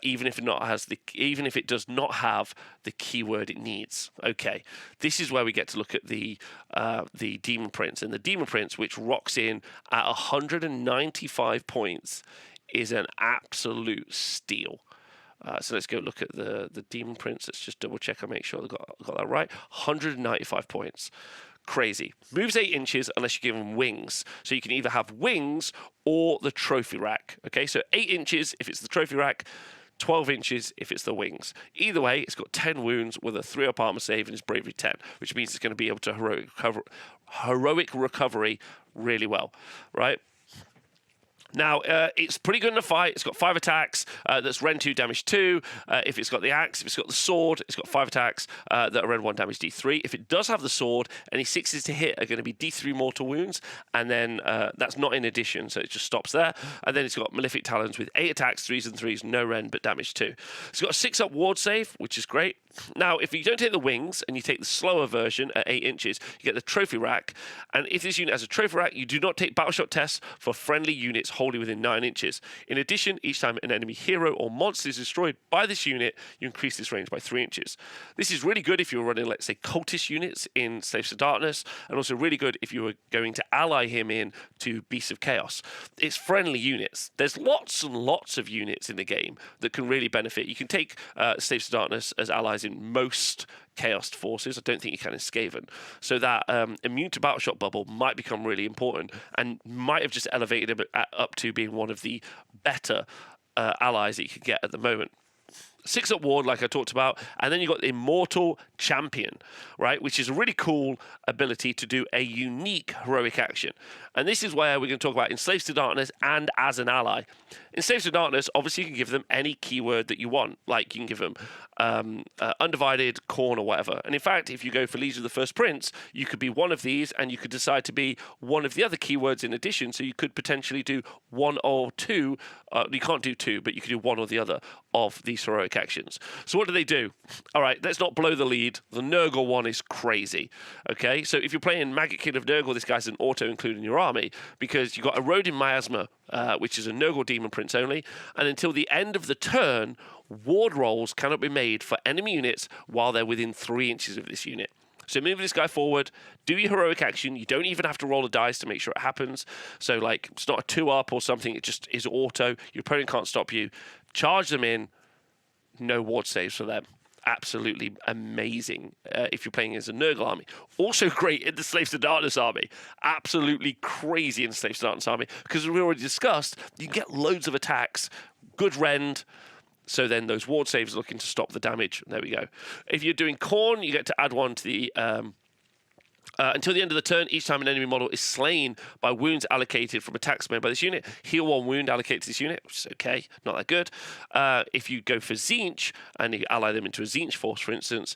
S1: even if it does not have the keyword it needs. Okay, this is where we get to look at the Daemon Prince, and the Daemon Prince, which rocks in at 195 points, is an absolute steal. So let's go look at the Daemon Prince. Let's just double check and make sure I got that right. 195 points. Crazy. Moves 8 inches unless you give him wings. So you can either have wings or the trophy rack. Okay, so 8 inches if it's the trophy rack, 12 inches if it's the wings. Either way, it's got 10 wounds with a 3-up armor save and it's bravery 10, which means it's going to be able to heroic recovery really well, right? Now, it's pretty good in a fight. It's got 5 attacks. That's Rend 2, damage 2. If it's got the axe, if it's got the sword, it's got 5 attacks that are Rend 1, damage D3. If it does have the sword, any 6s to hit are going to be D3 mortal wounds. And then that's not in addition, so it just stops there. And then it's got Malefic Talons with 8 attacks, 3s and 3s, no Rend, but damage 2. It's got a 6-up ward save, which is great. Now, if you don't take the wings and you take the slower version at 8 inches, you get the trophy rack. And if this unit has a trophy rack, you do not take battleshot tests for friendly units wholly within 9 inches. In addition, each time an enemy hero or monster is destroyed by this unit, you increase this range by 3 inches. This is really good if you're running, let's say, cultist units in Slaves to Darkness, and also really good if you were going to ally him in to Beasts of Chaos. It's friendly units. There's lots and lots of units in the game that can really benefit. You can take Slaves to Darkness as allies in most Chaos forces. I don't think you can in Skaven. So that immune to battleshot bubble might become really important and might have just elevated him up to being one of the better allies that you could get at the moment. 6-up ward, like I talked about, and then you've got the Immortal Champion, right, which is a really cool ability to do a unique heroic action. And this is where we're going to talk about in Slaves to Darkness and as an ally. In Slaves to Darkness, obviously you can give them any keyword that you want. Like you can give them Undivided, Khorne, or whatever. And in fact, if you go for Legion of the First Prince, you could be one of these and you could decide to be one of the other keywords in addition. So you could potentially do 1 or 2. You can't do 2, but you could do 1 or the other of these heroic actions. So what do they do? All right, let's not blow the lead. The Nurgle one is crazy. Okay, so if you're playing Maggot King of Nurgle, this guy's an auto included in your army because you've got Eroding Miasma, which is a Nurgle Demon Prince only, and until the end of the turn, ward rolls cannot be made for enemy units while they're within 3 inches of this unit. So move this guy forward, do your heroic action. You don't even have to roll a dice to make sure it happens. So, like, it's not a 2-up or something. It just is auto. Your opponent can't stop you. Charge them in. No ward saves for them. Absolutely amazing if you're playing as a Nurgle army. Also great in the Slaves to Darkness army. Absolutely crazy in the Slaves to Darkness army. Because as we already discussed, you can get loads of attacks, good rend, So then those ward saves are looking to stop the damage. There we go. If you're doing Khorne, you get to add one to the... until the end of the turn, each time an enemy model is slain by wounds allocated from attacks made by this unit, heal 1 wound allocated to this unit, which is okay, not that good. If you go for Tzeentch and you ally them into a Tzeentch force, for instance,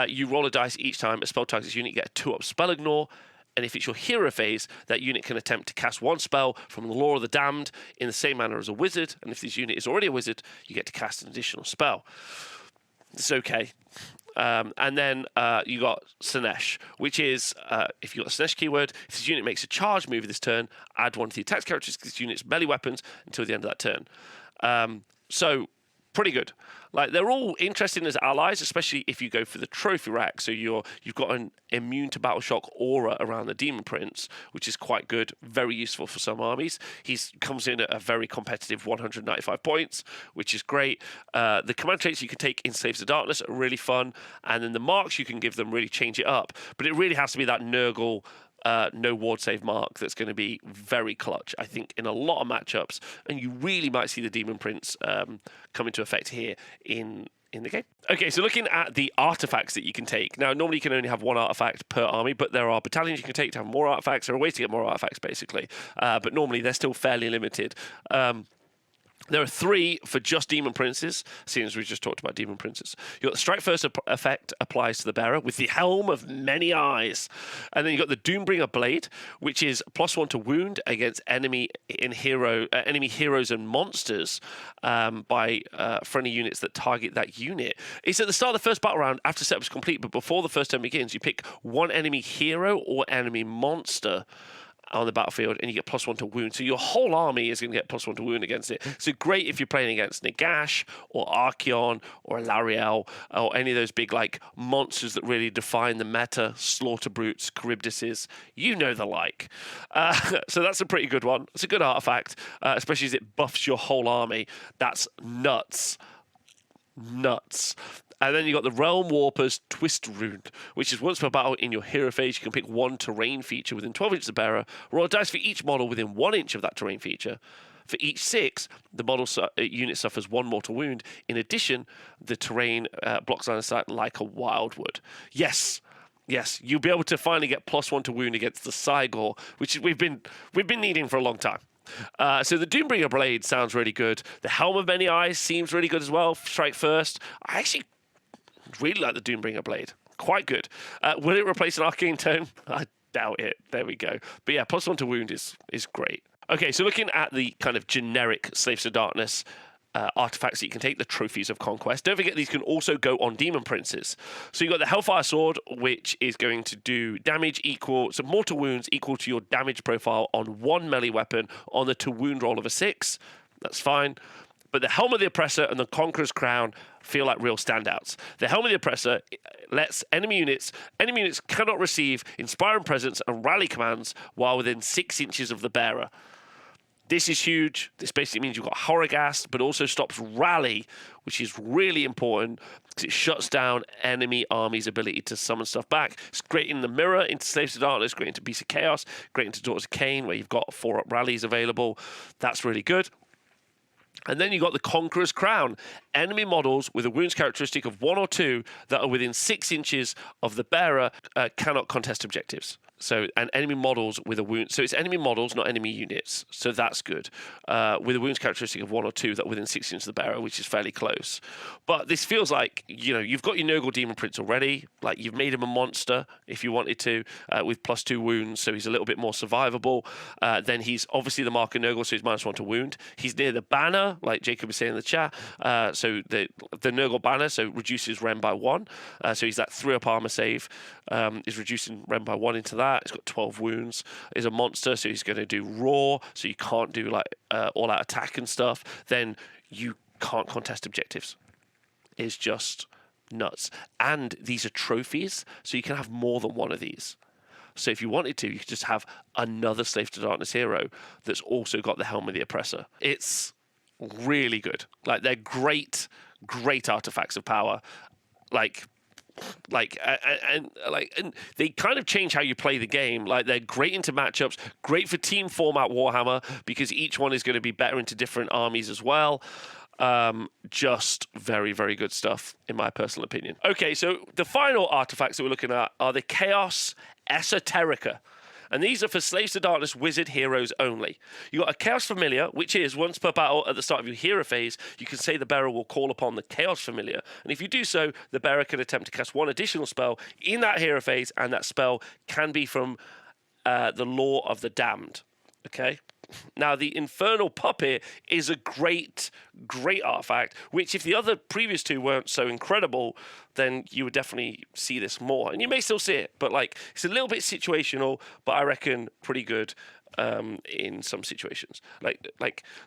S1: you roll a dice each time a spell targets unit, you get a 2-up spell ignore. And if it's your hero phase, that unit can attempt to cast 1 spell from the Law of the Damned in the same manner as a wizard. And if this unit is already a wizard, you get to cast an additional spell. It's okay. And then you got Slaanesh, which is, if you got a Slaanesh keyword, if this unit makes a charge move this turn, add 1 to the attack characteristics of this unit's melee weapons until the end of that turn. So, pretty good. Like, they're all interesting as allies, especially if you go for the trophy rack. So you've got an immune to battle shock aura around the Daemon Prince, which is quite good, very useful for some armies. He comes in at a very competitive 195 points, which is great. The command traits you can take in Slaves of Darkness are really fun, and then the marks you can give them really change it up. But it really has to be that Nurgle no ward save mark that's going to be very clutch, I think, in a lot of matchups, and you really might see the Daemon Prince come into effect here in the game. Okay, so looking at the artifacts that you can take. Now, normally you can only have 1 artifact per army, but there are battalions you can take to have more artifacts. There are ways to get more artifacts, basically, but normally they're still fairly limited. There are 3 for just Daemon Princes, seeing as we just talked about Daemon Princes. You've got the Strike First effect applies to the bearer with the Helm of Many Eyes. And then you've got the Doombringer Blade, which is +1 to wound against enemy heroes and monsters by friendly units that target that unit. It's at the start of the first battle round after setup is complete, but before the first turn begins, you pick 1 enemy hero or enemy monster on the battlefield, and you get +1 to wound. So your whole army is going to get +1 to wound against it. So great if you're playing against Nagash or Archaon or Lariel or any of those big like monsters that really define the meta, Slaughter Brutes, Charybdises, you know the like. So that's a pretty good one. It's a good artifact, especially as it buffs your whole army. That's nuts. And then you got the Realm Warper's Twist Rune, which is once per battle in your hero phase, you can pick 1 terrain feature within 12 inches of the bearer, roll a dice for each model within 1 inch of that terrain feature. For each 6, the model unit suffers 1 mortal wound. In addition, the terrain blocks line of sight like a wildwood. Yes, you'll be able to finally get +1 to wound against the Cygor, which we've been needing for a long time. So the Doombringer Blade sounds really good. The Helm of Many Eyes seems really good as well. Strike First. I actually really like the Doombringer Blade. Quite good. Will it replace an Arcane Tome? I doubt it. There we go. But yeah, +1 to wound is great. Okay, so looking at the kind of generic Slaves of Darkness artifacts that you can take, the Trophies of Conquest. Don't forget these can also go on Daemon Princes. So you've got the Hellfire Sword, which is going to do damage equal, so mortal wounds equal to your damage profile on 1 melee weapon on the to wound roll of a 6. That's fine. But the Helm of the Oppressor and the Conqueror's Crown feel like real standouts. The Helm of the Oppressor lets enemy units cannot receive Inspiring Presence and Rally commands while within 6 inches of the bearer. This is huge. This basically means you've got Horrorghast, but also stops Rally, which is really important because it shuts down enemy armies' ability to summon stuff back. It's great in the mirror, into Slaves of Darkness, great into Beasts of Chaos, great into Daughters of Cain, where you've got 4-up rallies available. That's really good. And then you've got the Conqueror's Crown. Enemy models with a wounds characteristic of 1 or 2 that are within 6 inches of the bearer cannot contest objectives. So, and enemy models with a wound. So it's enemy models, not enemy units. So that's good. With a wounds characteristic of 1 or 2 that are within 6 inches of the bearer, which is fairly close. But this feels like, you've got your Nurgle Daemon Prince already. Like, you've made him a monster if you wanted to, with +2 wounds. So he's a little bit more survivable. Then he's obviously the mark of Nurgle, so he's -1 to wound. He's near the banner, like Jacob was saying in the chat. So the Nurgle banner, so reduces Rem by 1. So he's that 3-up armor save, is reducing Rem by 1 into that. He's got 12 wounds. He's a monster, so he's going to do raw, so you can't do like all-out attack and stuff. Then you can't contest objectives. It's just nuts. And these are trophies, so you can have more than one of these. So if you wanted to, you could just have another Slave to Darkness hero that's also got the Helm of the Oppressor. It's really good. Like, they're great artifacts of power. And they kind of change how you play the game. Like, they're great into matchups, great for team format Warhammer because each one is going to be better into different armies as well. Just very, very good stuff, in my personal opinion. Okay, so the final artifacts that we're looking at are the Chaos Esoterica. And these are for Slaves to Darkness Wizard heroes only. You got a Chaos Familiar, which is once per battle at the start of your hero phase, you can say the bearer will call upon the Chaos Familiar. And if you do so, the bearer can attempt to cast one additional spell in that hero phase, and that spell can be from the Law of the Damned. Okay? Now, the Infernal Puppet is a great, great artifact, which if the other previous two weren't so incredible, then you would definitely see this more. And you may still see it, but like it's a little bit situational, but I reckon pretty good in some situations.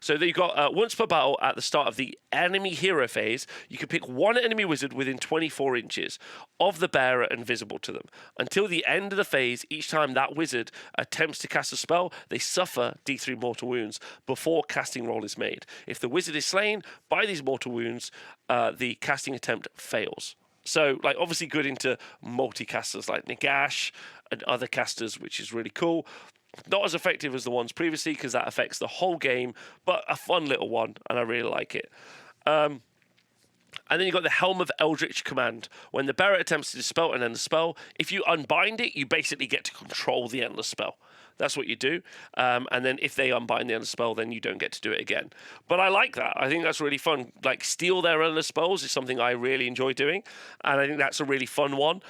S1: So you've got once per battle at the start of the enemy hero phase, you can pick one enemy wizard within 24 inches of the bearer and visible to them. Until the end of the phase, each time that wizard attempts to cast a spell, they suffer D3 mortal wounds before casting roll is made. If the wizard is slain by these mortal wounds, the casting attempt fails. So, like, obviously good into multi-casters like Nagash and other casters, which is really cool. Not as effective as the ones previously because that affects the whole game, but a fun little one, and I really like it. And then you've got the Helm of Eldritch Command. When the bearer attempts to dispel an endless spell, if you unbind it, you basically get to control the endless spell. That's what you do. And then if they unbind the endless spell, then you don't get to do it again. But I like that. I think that's really fun. Like, steal their endless spells is something I really enjoy doing. And I think that's a really fun one,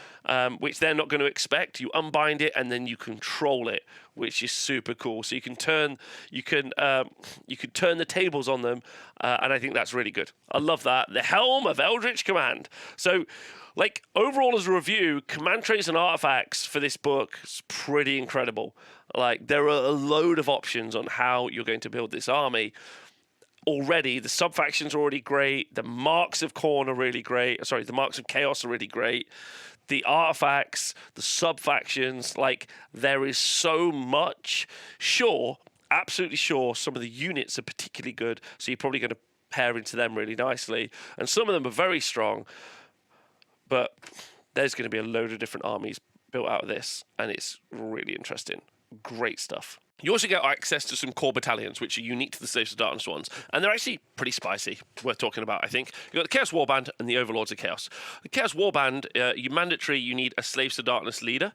S1: which they're not going to expect. You unbind it and then you control it, which is super cool. So you can turn the tables on them, and I think that's really good. I love that. The Helm of Eldritch Command. So, like, overall as a review, command traits and artifacts for this book is pretty incredible. Like, there are a load of options on how you're going to build this army. Already, the subfactions are already great. The marks of Khorne are really great. Sorry, the marks of Chaos are really great. The artifacts, the subfactions, like, there is so much. Sure, absolutely sure, some of the units are particularly good, so you're probably going to pair into them really nicely. And some of them are very strong, but there's going to be a load of different armies built out of this, and it's really interesting. Great stuff. You also get access to some core battalions, which are unique to the Slaves of Darkness ones, and they're actually pretty spicy, worth talking about, I think. You've got the Chaos Warband and the Overlords of Chaos. The Chaos Warband, you need a Slaves of Darkness leader,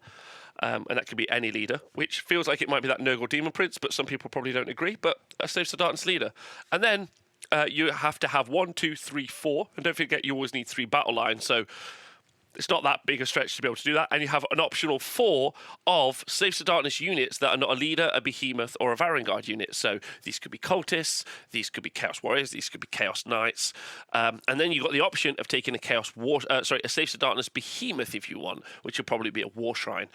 S1: and that could be any leader, which feels like it might be that Nurgle Demon Prince, but some people probably don't agree, but a Slaves of Darkness leader. And then you have to have 1, 2, 3, 4, and don't forget you always need 3 battle lines, so it's not that big a stretch to be able to do that. And you have an optional 4 of Slaves to Darkness units that are not a leader, a behemoth, or a Varanguard unit. So these could be cultists, these could be Chaos Warriors, these could be Chaos Knights. And then you've got the option of taking a a Slaves to Darkness behemoth if you want, which would probably be a Warshrine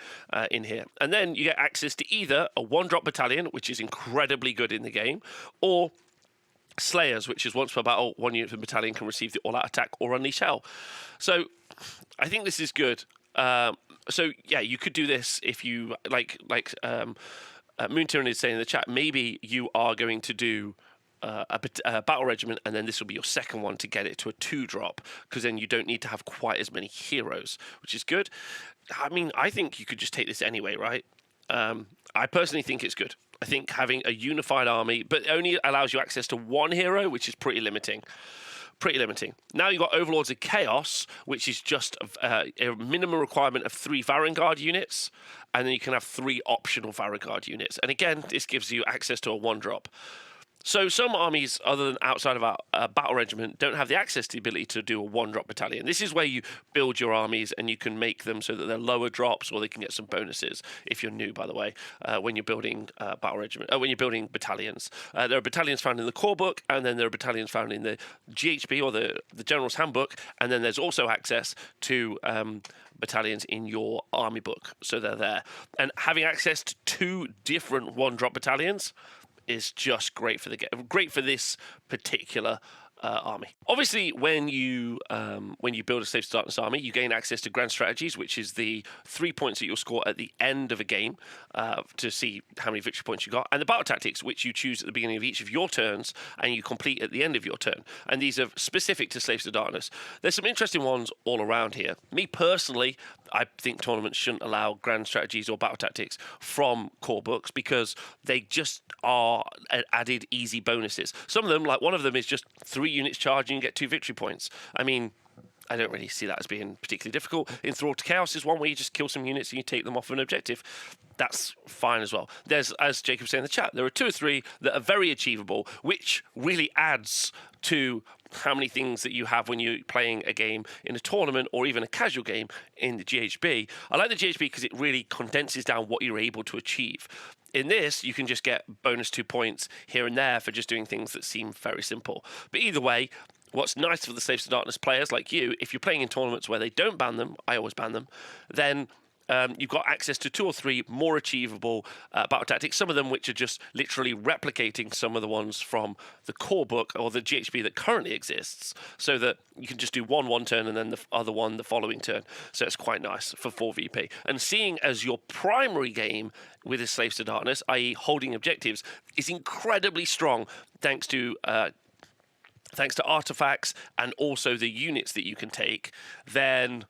S1: in here. And then you get access to either a 1-drop battalion, which is incredibly good in the game, or Slayers, which is once per battle, 1 unit per battalion can receive the all-out attack or unleash hell. So I think this is good. So yeah, you could do this if you like Moon Tyranny is saying in the chat. Maybe you are going to do a battle regiment, and then this will be your second one to get it to a 2-drop, because then you don't need to have quite as many heroes, which is good. I mean, I think you could just take this anyway, right? I personally think it's good. I think having a unified army, but only allows you access to 1 hero, which is pretty limiting. Now you've got Overlords of Chaos, which is just a minimum requirement of 3 Varanguard units, and then you can have 3 optional Varanguard units. And again, this gives you access to a 1-drop. So some armies, other than outside of our battle regiment, don't have the access to the ability to do a 1-drop battalion. This is where you build your armies, and you can make them so that they're lower drops, or they can get some bonuses. If you're new, by the way, when you're building battle regiment, when you're building battalions, there are battalions found in the core book, and then there are battalions found in the GHB or the General's Handbook, and then there's also access to battalions in your army book, so they're there. And having access to 2 different 1-drop battalions is just great for this particular army. Obviously, when you build a Slaves to Darkness army, you gain access to Grand Strategies, which is the 3 points that you'll score at the end of a game to see how many victory points you got, and the Battle Tactics, which you choose at the beginning of each of your turns and you complete at the end of your turn. And these are specific to Slaves to Darkness. There's some interesting ones all around here. Me personally, I think tournaments shouldn't allow Grand Strategies or Battle Tactics from core books because they just are added easy bonuses. Some of them, like one of them, is just 3 units charge and you get 2 victory points. I mean, I don't really see that as being particularly difficult. Enthralled to Chaos is one where you just kill some units and you take them off an objective. That's fine as well. There's, as Jacob said in the chat, there are 2 or 3 that are very achievable, which really adds to how many things that you have when you're playing a game in a tournament or even a casual game in the GHB. I like the GHB because it really condenses down what you're able to achieve. In this, you can just get bonus 2 points here and there for just doing things that seem very simple. But either way, what's nice for the Slaves to Darkness players like you, if you're playing in tournaments where they don't ban them, I always ban them, then you've got access to 2 or 3 more achievable battle tactics, some of them which are just literally replicating some of the ones from the core book or the GHB that currently exists, so that you can just do one turn and then the other one the following turn. So it's quite nice for 4VP. And seeing as your primary game with the Slaves to Darkness, i.e. holding objectives, is incredibly strong thanks to artifacts and also the units that you can take, then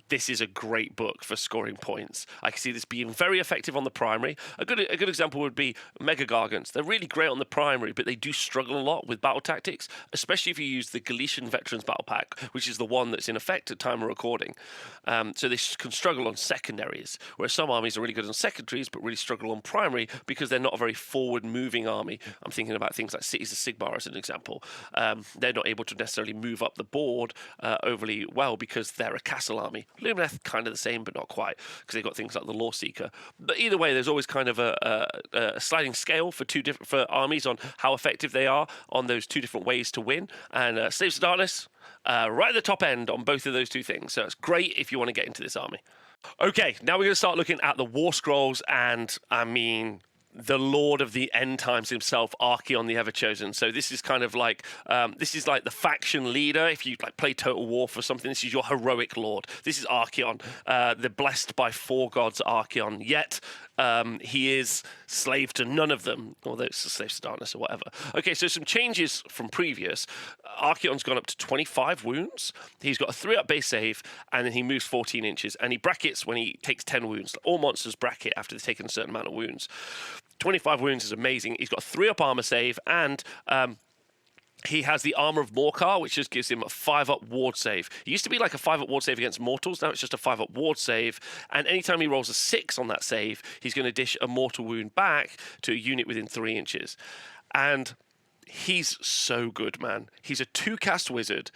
S1: this is a great book for scoring points. I can see this being very effective on the primary. A good example would be Mega Gargants. They're really great on the primary, but they do struggle a lot with battle tactics, especially if you use the Galician Veterans Battle Pack, which is the one that's in effect at time of recording. So they can struggle on secondaries, whereas some armies are really good on secondaries, but really struggle on primary because they're not a very forward-moving army. I'm thinking about things like Cities of Sigmar as an example. They're not able to necessarily move up the board overly well because they're a castle army. Lumineth, kind of the same, but not quite, because they've got things like the Law Seeker. But either way, there's always kind of a sliding scale for for armies on how effective they are on those 2 different ways to win. And Slaves to Darkness, right at the top end on both of those 2 things. So it's great if you want to get into this army. Okay, now we're going to start looking at the War Scrolls, and I mean, the Lord of the End Times himself, Archaon the Everchosen. So this is kind of like the faction leader. If you like play Total War for something, this is your heroic lord. This is Archaon, the blessed by 4 gods Archaon. Yet he is slave to none of them, although it's a Slaves to Darkness or whatever. Okay, so some changes from previous. Archaon's gone up to 25 wounds. He's got a 3-up base save, and then he moves 14 inches, and he brackets when he takes 10 wounds. All monsters bracket after they've taken a certain amount of wounds. 25 wounds is amazing. He's got a 3-up armor save, and he has the Armor of Morcar, which just gives him a 5-up ward save. It used to be like a 5-up ward save against mortals. Now it's just a 5-up ward save. And anytime he rolls a 6 on that save, he's going to dish a mortal wound back to a unit within 3 inches. And he's so good, man. He's a 2-cast wizard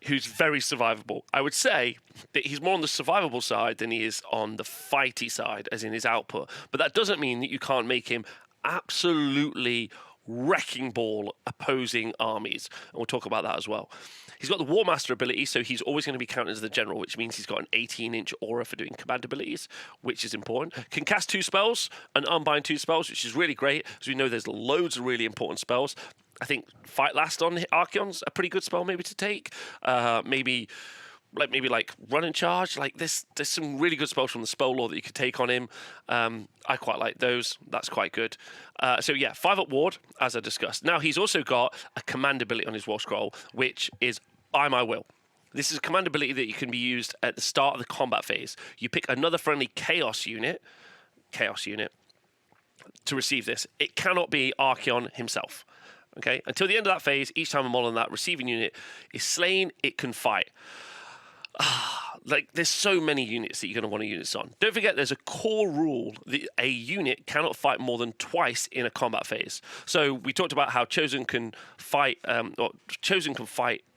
S1: who's very survivable. I would say that he's more on the survivable side than he is on the fighty side, as in his output. But that doesn't mean that you can't make him absolutely wrecking ball opposing armies. And we'll talk about that as well. He's got the War Master ability, so he's always going to be counted as the general, which means he's got an 18-inch aura for doing command abilities, which is important. Can cast 2 spells and unbind 2 spells, which is really great, because we know there's loads of really important spells. I think Fight Last on Archaon's a pretty good spell maybe to take. Maybe Run and Charge. Like there's some really good spells from the spell lore that you could take on him. I quite like those. That's quite good. So yeah, 5-up ward, as I discussed. Now he's also got a command ability on his War Scroll, which is By My Will. This is a command ability that can be used at the start of the combat phase. You pick another friendly Chaos unit to receive this. It cannot be Archaon himself. Okay, until the end of that phase, each time a model in that receiving unit is slain, it can fight. Like, there's so many units that you're going to want to units on. Don't forget, there's a core rule that a unit cannot fight more than twice in a combat phase. So we talked about how Chosen can fight,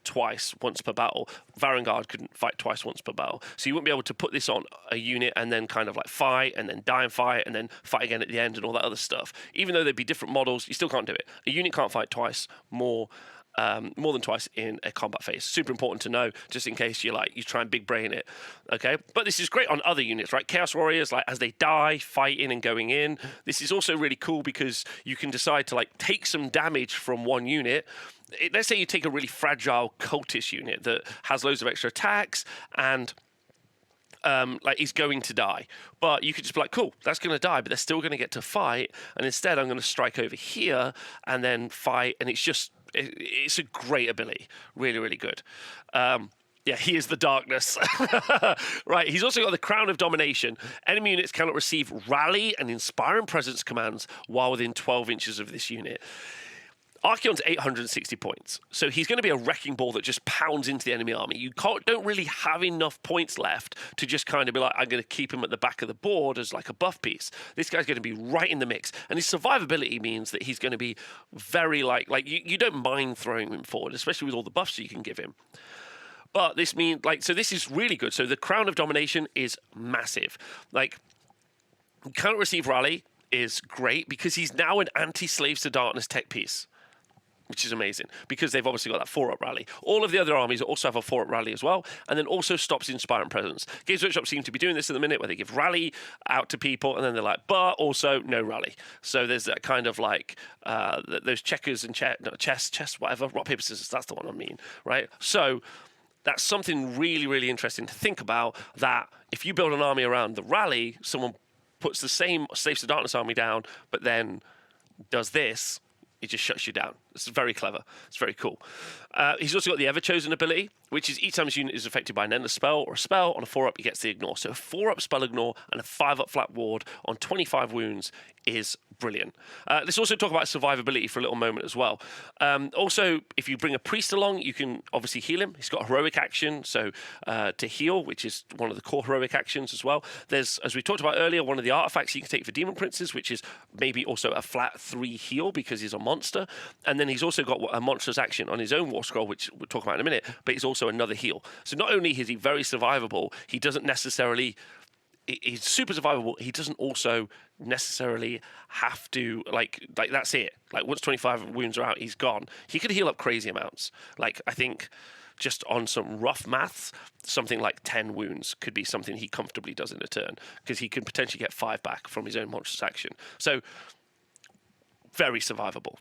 S1: twice, once per battle. Varanguard couldn't fight twice, once per battle. So you wouldn't be able to put this on a unit and then kind of like fight and then die and fight and then fight again at the end and all that other stuff. Even though they'd be different models, you still can't do it. A unit can't fight twice more than twice in a combat phase. Super important to know, just in case you try and big brain it. Okay, but this is great on other units, right? Chaos Warriors, like as they die, fighting and going in. This is also really cool because you can decide to like take some damage from one unit. Let's say you take a really fragile cultist unit that has loads of extra attacks and like he's going to die, but you could just be like, cool, that's going to die, but they're still going to get to fight, and instead I'm going to strike over here and then fight, and it's a great ability, really, really good. Yeah, he is the darkness. Right, he's also got the Crown of Domination. Enemy units cannot receive Rally and Inspiring Presence commands while within 12 inches of this unit. Archaon's 860 points, so he's going to be a wrecking ball that just pounds into the enemy army. You don't really have enough points left to just kind of be like, I'm going to keep him at the back of the board as like a buff piece. This guy's going to be right in the mix, and his survivability means that he's going to be very like you don't mind throwing him forward, especially with all the buffs you can give him. But this means so this is really good. So the Crown of Domination is massive. Like, Cannot Receive Rally is great because he's now an anti-Slaves to Darkness tech piece, which is amazing because they've obviously got that 4-up rally. All of the other armies also have a 4-up rally as well, and then also stops Inspirant Presence. Games Workshop seem to be doing this in the minute where they give rally out to people, and then they're like, but also no rally. So there's that kind of like those checkers and chess, whatever, rock, paper, scissors, that's the one I mean, right? So that's something really, really interesting to think about, that if you build an army around the rally, someone puts the same Slaves to Darkness army down, but then does this, it just shuts you down. It's very clever. It's very cool. He's also got the Everchosen ability, which is each time his unit is affected by an endless spell or a spell on a 4-up, he gets the Ignore. So a 4-up spell Ignore and a 5-up flat ward on 25 wounds is brilliant. Let's also talk about survivability for a little moment as well. Also, if you bring a priest along, you can obviously heal him. He's got a heroic action, so to heal, which is one of the core heroic actions as well. There's, as we talked about earlier, one of the artifacts you can take for Daemon Princes, which is maybe also a flat 3 heal because he's a monster. And then he's also got a monstrous action on his own War Scroll, which we'll talk about in a minute, but he's also another heal. So not only is he very survivable, he doesn't necessarily... He's super survivable. He doesn't also necessarily have to like that's it. Like once 25 wounds are out, he's gone. He could heal up crazy amounts. Like I think just on some rough maths, something like 10 wounds could be something he comfortably does in a turn because he could potentially get 5 back from his own monstrous action. So very survivable.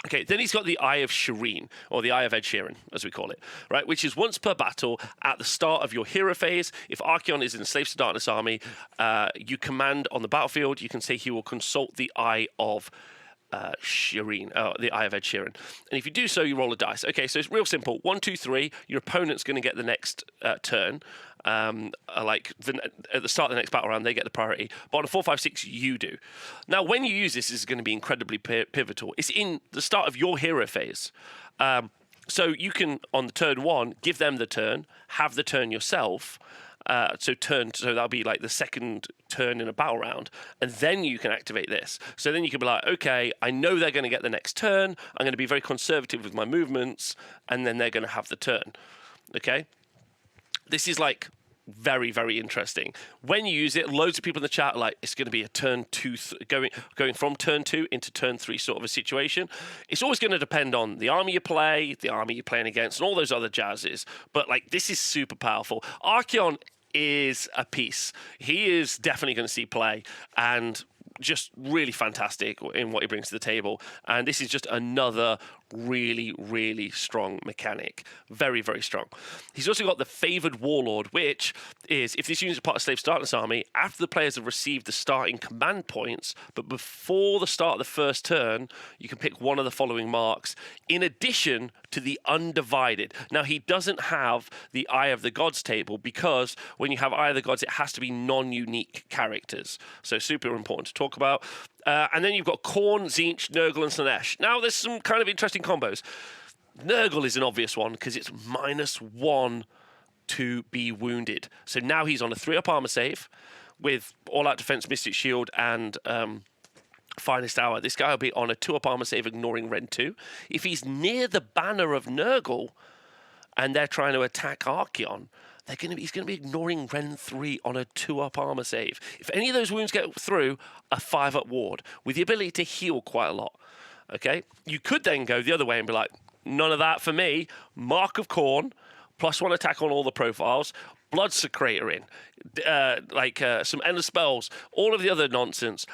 S1: Okay, then he's got the Eye of Shireen, or the Eye of Ed Sheeran, as we call it, right? Which is once per battle at the start of your hero phase. If Archaon is in a Slaves to Darkness army, you command on the battlefield, you can say he will consult the Eye of Shireen, the Eye of Ed Sheeran. And if you do so, you roll a dice. Okay, so it's real simple. 1, 2, 3, your opponent's going to get the next turn. At the start of the next battle round, they get the priority. But on a 4, 5, 6, you do. Now, when you use this is going to be incredibly pivotal. It's in the start of your hero phase. So you can, on the turn 1, give them the turn, have the turn yourself. So that'll be like the second turn in a battle round, and then you can activate this. So then you can be like, okay, I know they're going to get the next turn. I'm going to be very conservative with my movements, and then they're going to have the turn. Okay? This is like very, very interesting. When you use it, loads of people in the chat are like, it's going to be a turn 2, going from turn 2 into turn 3 sort of a situation. It's always going to depend on the army you play, the army you're playing against, and all those other jazzes. But like, this is super powerful. Archaon is a piece. He is definitely going to see play, and just really fantastic in what he brings to the table. And this is just another really, really strong mechanic. Very, very strong. He's also got the Favoured Warlord, which is, if this unit is part of Slaves to Darkness army, after the players have received the starting command points, but before the start of the first turn, you can pick one of the following marks, in addition to the Undivided. Now, he doesn't have the Eye of the Gods table, because when you have Eye of the Gods, it has to be non-unique characters. So super important to talk about. And then you've got Khorne, Tzeentch, Nurgle, and Slaanesh. Now, there's some kind of interesting combos. Nurgle is an obvious one because it's -1 to be wounded. So now he's on a 3-up armor save with all-out defense, Mystic Shield, and Finest Hour. This guy will be on a 2-up armor save, ignoring Ren 2. If he's near the banner of Nurgle and they're trying to attack Archaon, he's going to be ignoring Ren 3 on a 2-up armor save. If any of those wounds get through, a 5-up ward with the ability to heal quite a lot. Okay? You could then go the other way and be like, none of that for me. Mark of Khorne, +1 attack on all the profiles, Blood Secretor in, some endless spells, all of the other nonsense.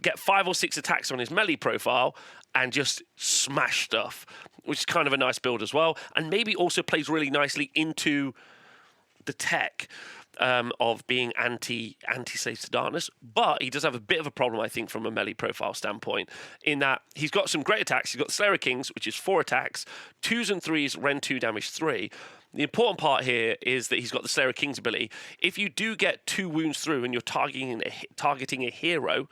S1: Get 5 or 6 attacks on his melee profile and just smash stuff, which is kind of a nice build as well. And maybe also plays really nicely into the tech of being anti-Slaves to Darkness, but he does have a bit of a problem, I think, from a melee profile standpoint, in that he's got some great attacks. He's got the Slayer Kings, which is 4 attacks, 2s and 3s, Ren 2, damage 3. The important part here is that he's got the Slayer Kings ability. If you do get 2 wounds through and you're targeting a hero,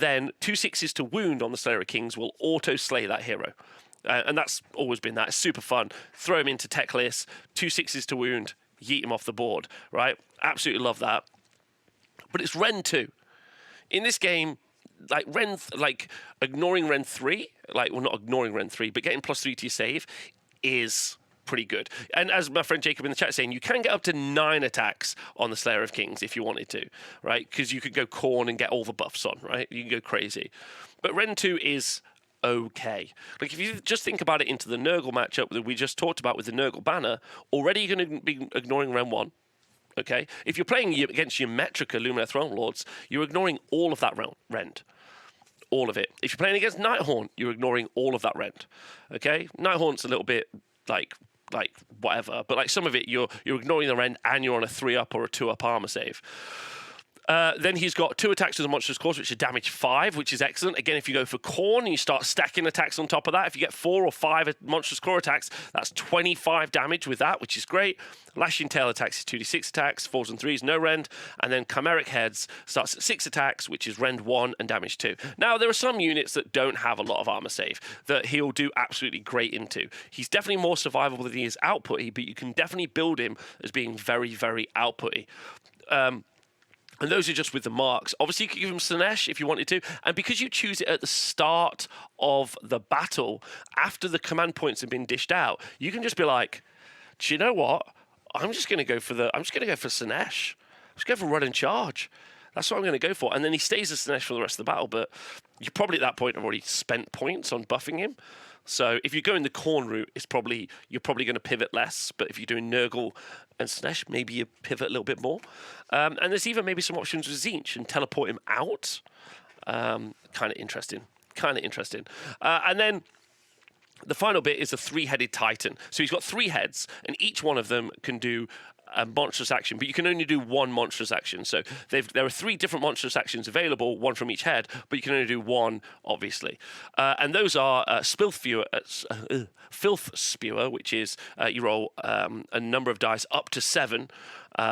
S1: then 2 6s to wound on the Slayer of Kings will auto-slay that hero. And that's always been that. It's super fun. Throw him into tech lists, 2 6s to wound, yeet him off the board, right? Absolutely love that. But it's Rend 2. In this game, like ignoring Rend 3, well, not ignoring Rend 3, but getting +3 to your save is pretty good. And as my friend Jacob in the chat is saying, you can get up to 9 attacks on the Slayer of Kings if you wanted to, right? Because you could go Khorne and get all the buffs on, right? You can go crazy. But Rend 2 is okay. Like, if you just think about it into the Nurgle matchup that we just talked about with the Nurgle banner, already you're going to be ignoring Rend 1. Okay? If you're playing against your Metrica Luminaire Throne Lords, you're ignoring all of that Rend. All of it. If you're playing against Nighthaunt, you're ignoring all of that Rend. Okay? Nighthaunt's a little bit like whatever, but like some of it you're ignoring the Rend and you're on a 3-up or a 2-up armor save. Then he's got 2 attacks with the Monstrous Claws, which are damage 5, which is excellent. Again, if you go for Khorne and you start stacking attacks on top of that, if you get 4 or 5 Monstrous Claw attacks, that's 25 damage with that, which is great. Lashing Tail attacks is 2d6 attacks, 4s and 3s, no Rend. And then Chimeric Heads starts at 6 attacks, which is Rend 1 and damage 2. Now, there are some units that don't have a lot of armor save that he'll do absolutely great into. He's definitely more survivable than he is outputty, but you can definitely build him as being very, very outputty. And those are just with the marks. Obviously, you could give him Slaanesh if you wanted to. And because you choose it at the start of the battle, after the command points have been dished out, you can just be like, do you know what? I'm just going to go for Slaanesh. I'm just going for Run and Charge. That's what I'm going to go for. And then he stays as Slaanesh for the rest of the battle. But you probably at that point have already spent points on buffing him. So if you go in the Khorne route, you're probably going to pivot less. But if you're doing Nurgle and Slaanesh, maybe you pivot a little bit more. And there's even maybe some options with Tzeentch and teleport him out. Kind of interesting. And then the final bit is a 3-headed Titan. So he's got 3 heads, and each one of them can do a monstrous action, but you can only do 1 monstrous action. So there are 3 different monstrous actions available, 1 from each head, but you can only do 1, obviously. And those are Filth Spewer, which is you roll a number of dice up to 7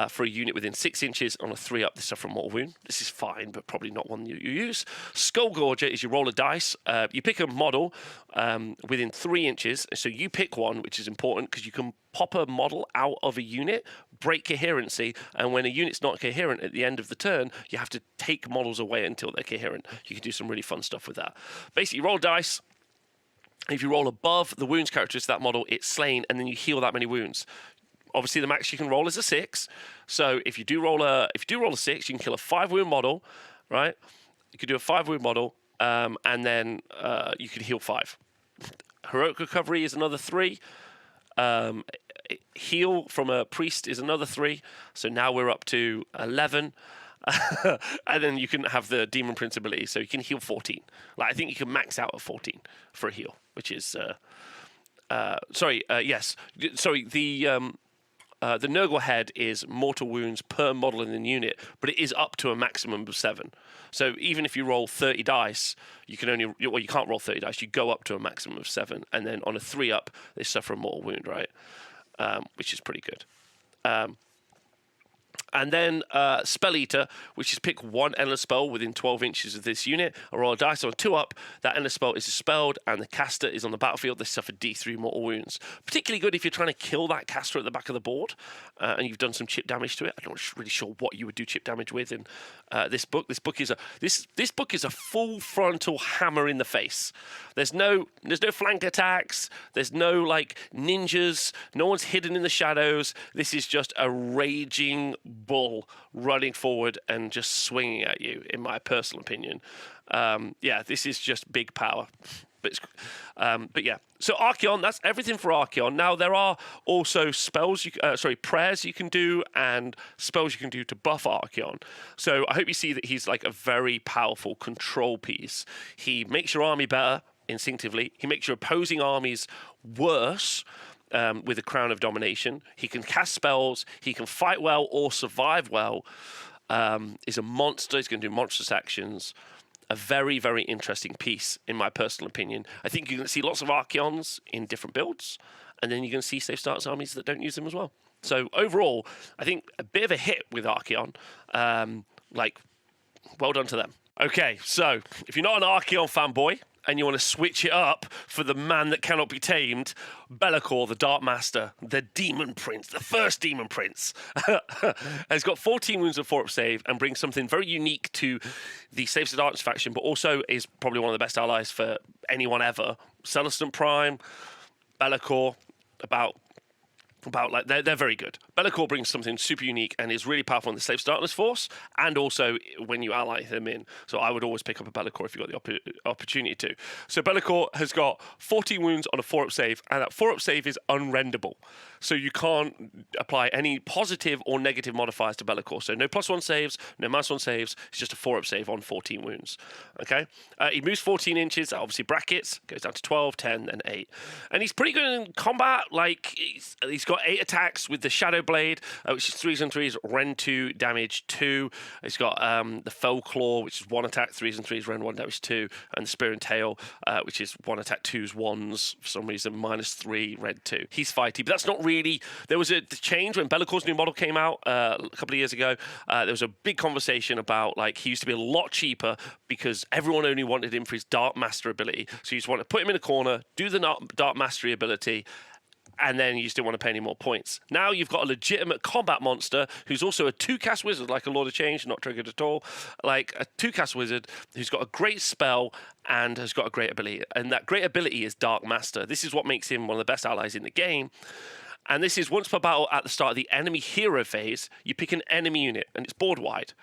S1: for a unit within 6 inches on a 3-up. This stuff from Mortal Wound. This is fine, but probably not one you use. Skull Gorger is you roll a dice. You pick a model within 3 inches. So you pick one, which is important because you can pop a model out of a unit, break coherency, and when a unit's not coherent at the end of the turn, you have to take models away until they're coherent. You can do some really fun stuff with that. Basically, you roll dice. If you roll above the wounds characteristic of that model, it's slain, and then you heal that many wounds. Obviously, the max you can roll is a 6. So if you do roll a 6, you can kill a 5-wound model, right? You could do a 5-wound model, and then you could heal 5. Heroic Recovery is another 3. Heal from a priest is another 3. So now we're up to 11. And then you can have the Daemon Prince ability, so you can heal 14. I think you can max out at 14 for a heal, which is the Nurgle head is mortal wounds per model in the unit, but it is up to a maximum of 7. So even if you roll 30 dice, you can't roll 30 dice. You go up to a maximum of 7, and then on a 3-up, they suffer a mortal wound, right? Which is pretty good. And then Spell Eater, which is pick 1 endless spell within 12 inches of this unit, or roll a dice on 2-up. That endless spell is dispelled, and the caster is on the battlefield. They suffer D3 mortal wounds. Particularly good if you're trying to kill that caster at the back of the board, and you've done some chip damage to it. I'm not really sure what you would do chip damage with in this book. This book is a full frontal hammer in the face. There's no flank attacks. There's no ninjas. No one's hidden in the shadows. This is just a raging bull running forward and just swinging at you, in my personal opinion. This is just big power. But yeah, so Archaon, that's everything for Archaon. Now, there are also prayers you can do and spells you can do to buff Archaon. So I hope you see that he's a very powerful control piece. He makes your army better instinctively. He makes your opposing armies worse with a Crown of Domination. He can cast spells. He can fight well or survive well. He's a monster. He's going to do monstrous actions. A very, very interesting piece, in my personal opinion. I think you're going to see lots of Archaons in different builds, and then you're going to see safe starts armies that don't use them as well. So overall, I think a bit of a hit with Archaon. Well done to them. Okay, so if you're not an Archaon fanboy and you want to switch it up for the man that cannot be tamed, Be'lakor, the Dark Master, the Demon Prince, the first Demon Prince, has got 14 wounds and 4-up save and brings something very unique to the Slaves to Darkness faction, but also is probably one of the best allies for anyone ever. Celestant Prime, Be'lakor, about like they're very good. Be'lakor brings something super unique and is really powerful in the Slaves to Darkness force, and also when you ally them in. So I would always pick up a Be'lakor if you got the opportunity to. So Be'lakor has got 14 wounds on a 4-up save, and that 4-up save is unrendable. So you can't apply any positive or negative modifiers to Be'lakor. So no +1 saves, no -1 saves. It's just a 4-up save on 14 wounds. Okay. He moves 14 inches. Obviously brackets goes down to 12, 10, and 8, and he's pretty good in combat. Like he's got 8 attacks with the Shadow Blade, which is 3s and 3s, Rend 2, damage 2. He's got the Fell Claw, which is 1 attack, 3s and 3s, Rend 1, damage 2, and the Spear and Tail, which is 1 attack, 2s, 1s, for some reason, -3, Rend 2. He's fighty, but that's not really. There was a change when Bellacor's new model came out a couple of years ago. There was a big conversation about like he used to be a lot cheaper because everyone only wanted him for his Dark Master ability. So you just want to put him in a corner, do the Dark Mastery ability, and then you just didn't want to pay any more points. Now you've got a legitimate combat monster who's also a 2-cast wizard, like a Lord of Change, not triggered at all, like a 2-cast wizard who's got a great spell and has got a great ability. And that great ability is Dark Master. This is what makes him one of the best allies in the game. And this is once per battle at the start of the enemy hero phase, you pick an enemy unit, and it's board wide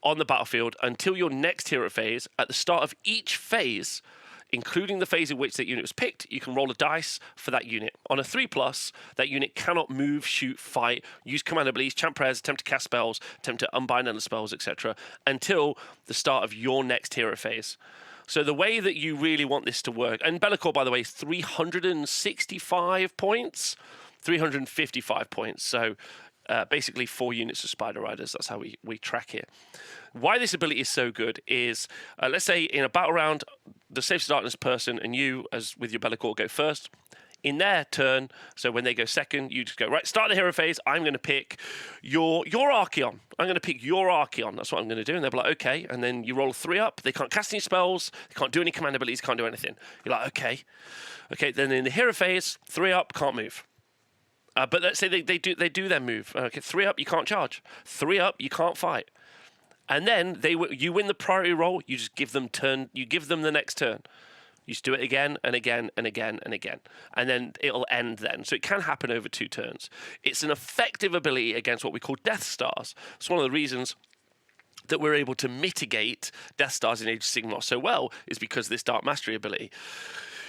S1: on the battlefield until your next hero phase. At the start of each phase, including the phase in which that unit was picked, you can roll a dice for that unit. On a 3+, that unit cannot move, shoot, fight, use command abilities, chant prayers, attempt to cast spells, attempt to unbind other spells, etc., until the start of your next hero phase. So the way that you really want this to work, and Be'lakor, by the way, is 365 points, 355 points. So basically 4 units of Spider Riders. That's how we track it. Why this ability is so good is, let's say in a battle round, the Slaves to Darkness person and you, as with your Be'lakor, go first. In their turn, so when they go second, you just go, right, start the hero phase. I'm going to pick your Archaon. I'm going to pick your Archaon. That's what I'm going to do. And they'll be like, okay. And then you roll a 3-up. They can't cast any spells. They can't do any command abilities. Can't do anything. You're like, okay. Okay, then in the hero phase, 3-up, can't move. But let's say they do their move. Okay, 3-up, you can't charge. 3-up, you can't fight. And then you win the priority roll. You just give them You give them the next turn. You just do it again and again and again and again, and then it'll end then. So it can happen over 2 turns. It's an effective ability against what we call Death Stars. It's one of the reasons that we're able to mitigate Death Stars in Age of Sigmar so well is because of this Dark Mastery ability.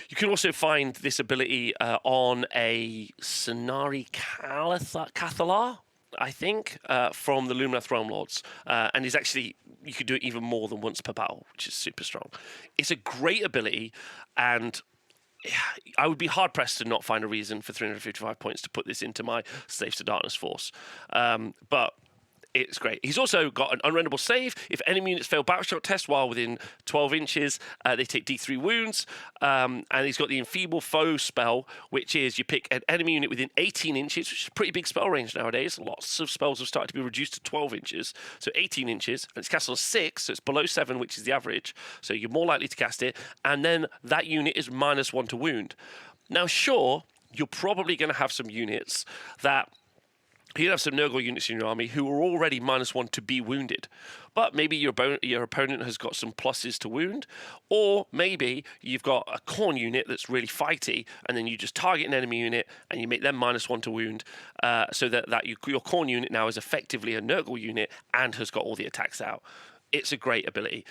S1: You can also find this ability on a Cenari Cathalar, I think, from the Luminath Realm Lords. And is actually, you could do it even more than once per battle, which is super strong. It's a great ability, and I would be hard-pressed to not find a reason for 355 points to put this into my Slaves to Darkness force. But it's great. He's also got an unrendable save. If enemy units fail battle shock test while within 12 inches, they take D3 wounds. And he's got the Enfeeble Foe spell, which is you pick an enemy unit within 18 inches, which is a pretty big spell range nowadays. Lots of spells have started to be reduced to 12 inches. So 18 inches. And it's cast on 6, so it's below 7, which is the average. So you're more likely to cast it. And then that unit is -1 to wound. Now, sure, you're probably going to have some units that... You have some Nurgle units in your army who are already -1 to be wounded. But maybe your opponent has got some pluses to wound, or maybe you've got a Khorne unit that's really fighty, and then you just target an enemy unit and you make them -1 to wound, so that your Khorne unit now is effectively a Nurgle unit and has got all the attacks out. It's a great ability.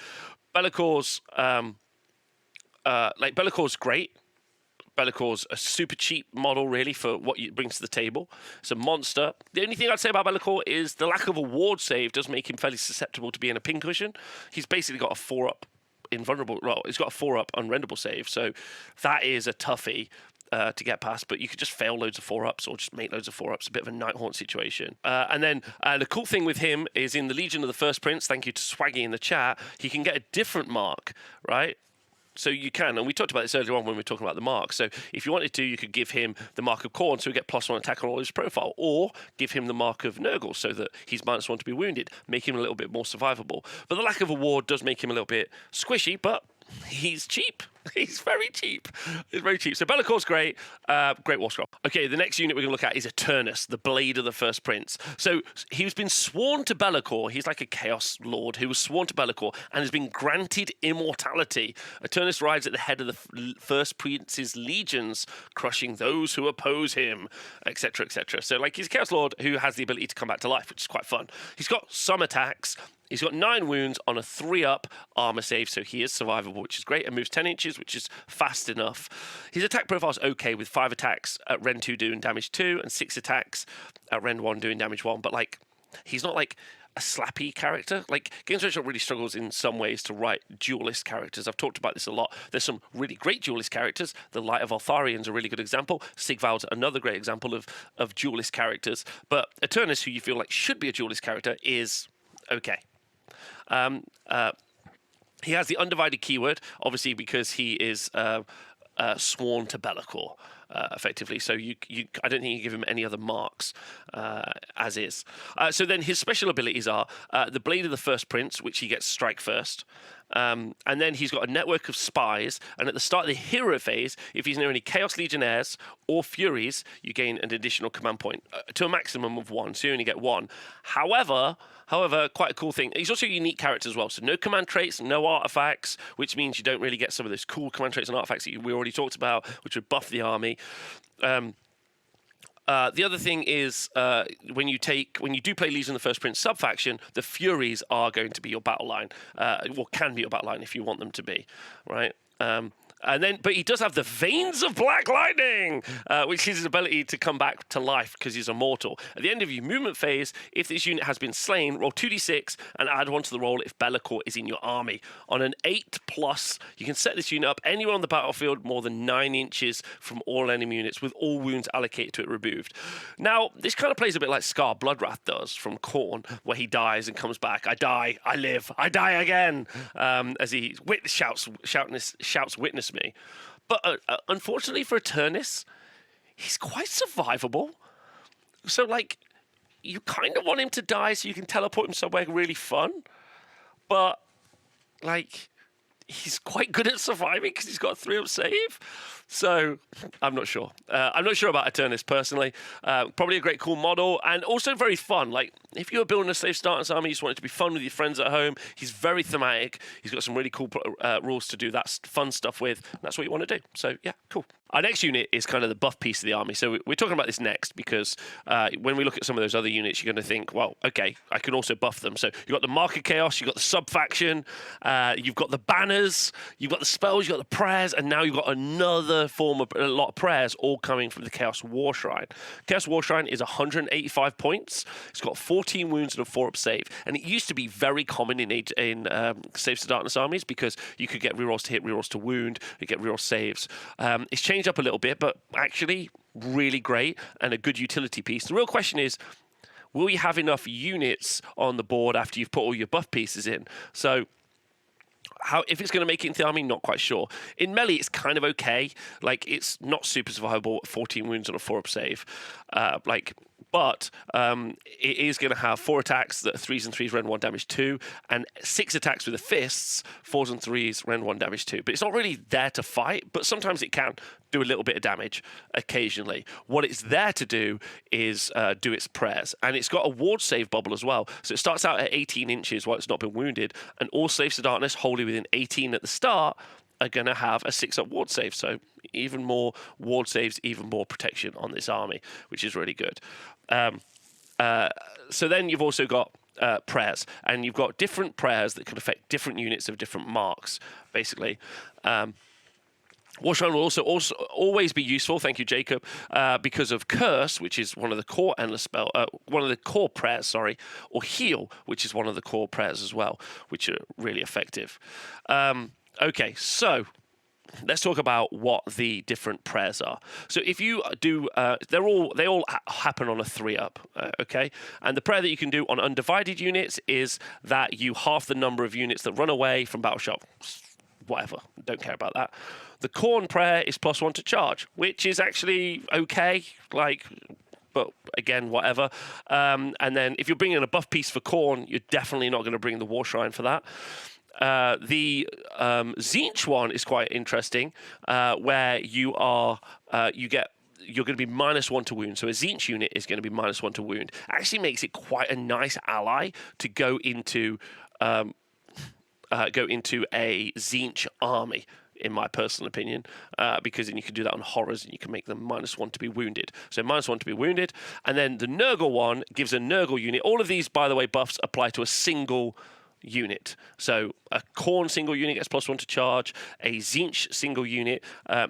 S1: Be'lakor's great. Be'lakor's a super cheap model, really, for what it brings to the table. It's a monster. The only thing I'd say about Be'lakor is the lack of a ward save does make him fairly susceptible to being a pincushion. He's basically got a 4-up invulnerable. Well, he's got a 4-up unrendable save, so that is a toughie to get past. But you could just fail loads of 4-ups or just make loads of 4-ups. A bit of a Nighthaunt situation. And then the cool thing with him is in the Legion of the First Prince. Thank you to Swaggy in the chat. He can get a different mark, right? So you can, and we talked about this earlier on when we were talking about the marks. So if you wanted to, you could give him the mark of Khorne, so he get +1 attack on all his profile, or give him the mark of Nurgle, so that he's -1 to be wounded, make him a little bit more survivable. But the lack of a ward does make him a little bit squishy, but he's cheap. He's very cheap. He's very cheap. So Be'lakor's great. Great war scroll. Okay, the next unit we're going to look at is Eternus, the Blade of the First Prince. So he's been sworn to Be'lakor. He's like a Chaos Lord who was sworn to Be'lakor and has been granted immortality. Eternus rides at the head of the First Prince's legions, crushing those who oppose him, etc., etc. So like he's a Chaos Lord who has the ability to come back to life, which is quite fun. He's got some attacks. He's got 9 wounds on a 3-up armor save, so he is survivable, which is great, and moves 10 inches, which is fast enough. His attack profile is okay, with 5 attacks at Rend 2 doing damage 2, and 6 attacks at Rend 1 doing damage 1. But like, he's not like a slappy character. Like, Games Workshop really struggles in some ways to write duelist characters. I've talked about this a lot. There's some really great duelist characters. The Light of Altharian's a really good example. Sigval's another great example of duelist characters. But Eternus, who you feel like should be a duelist character, is okay. He has the Undivided keyword, obviously, because he is sworn to Be'lakor, effectively. So I don't think you give him any other marks, as is. So then his special abilities are the Blade of the First Prince, which he gets strike first. And then he's got a network of spies, and at the start of the hero phase, if he's near any Chaos Legionnaires or Furies, you gain an additional command point to a maximum of 1, so you only get 1. However, quite a cool thing, he's also a unique character as well, so no command traits, no artifacts, which means you don't really get some of those cool command traits and artifacts that we already talked about, which would buff the army. The other thing is when you do play Legion of the First Prince subfaction, the Furies are going to be your battle line, or can be your battle line if you want them to be, right? But he does have the Veins of Black Lightning, which is his ability to come back to life because he's immortal. At the end of your movement phase, if this unit has been slain, roll 2d6 and add 1 to the roll if Be'lakor is in your army. On an 8+, you can set this unit up anywhere on the battlefield more than 9 inches from all enemy units, with all wounds allocated to it removed. Now, this kind of plays a bit like Scar Bloodwrath does from Khorne, where he dies and comes back. I die, I live, I die again, as he shouts witness me. But unfortunately for Eternus, he's quite survivable. So, like, you kind of want him to die so you can teleport him somewhere really fun. But, like, he's quite good at surviving because he's got a 3-up save. So, I'm not sure. I'm not sure about Eternus personally. Probably a great cool model and also very fun. Like, if you were building a Slave Darkness army, you just want it to be fun with your friends at home. He's very thematic. He's got some really cool rules to do that fun stuff with. That's what you want to do. So, yeah, cool. Our next unit is kind of the buff piece of the army. So we're talking about this next because when we look at some of those other units, you're going to think, well, okay, I can also buff them. So you've got the Mark of Chaos, you've got the Subfaction, you've got the banners, you've got the spells, you've got the prayers, and now you've got another form of a lot of prayers all coming from the Chaos Warshrine. Chaos Warshrine is 185 points. It's got 14 wounds and a 4-up save. And it used to be very common in Saves to Darkness armies because you could get rerolls to hit, rerolls to wound, you get reroll saves. It's changed up a little bit, but actually really great and a good utility piece. The real question is, will you have enough units on the board after you've put all your buff pieces in? So if it's going to make it into the army, not quite sure. In melee, it's kind of okay. Like, it's not super survivable, 14 wounds on a 4-up save. But it is going to have 4 attacks that are 3s and 3s, Rend 1, damage 2, and 6 attacks with the fists, 4s and 3s, Rend 1, damage 2. But it's not really there to fight, but sometimes it can do a little bit of damage occasionally. What it's there to do is do its prayers. And it's got a ward save bubble as well. So it starts out at 18 inches while it's not been wounded, and all Slaves to Darkness wholly within 18 at the start are going to have a 6-up ward save. So even more ward saves, even more protection on this army, which is really good. So then you've also got prayers, and you've got different prayers that can affect different units of different marks, basically. Warshrine will also always be useful, thank you, Jacob, because of Curse, which is one of the core endless one of the core prayers, or Heal, which is one of the core prayers as well, which are really effective. Okay, so let's talk about what the different prayers are. So if you do, they all happen on a 3-up, okay? And the prayer that you can do on Undivided units is that you halve the number of units that run away from battle shock. whatever. Don't care about that. The Khorne prayer is +1 to charge, which is actually okay. Like, but again, whatever. And then if you're bringing a buff piece for Khorne, you're definitely not going to bring the Warshrine for that. The Tzeentch one is quite interesting, where you are you're going to be -1 to wound. So a Tzeentch unit is going to be -1 to wound. Actually makes it quite a nice ally to go into a Tzeentch army, in my personal opinion, because then you can do that on horrors and you can make them -1 to be wounded. So -1 to be wounded. And then the Nurgle one gives a Nurgle unit. All of these, by the way, buffs apply to a single unit. So a Khorne single unit gets +1 to charge. A Tzeentch single unit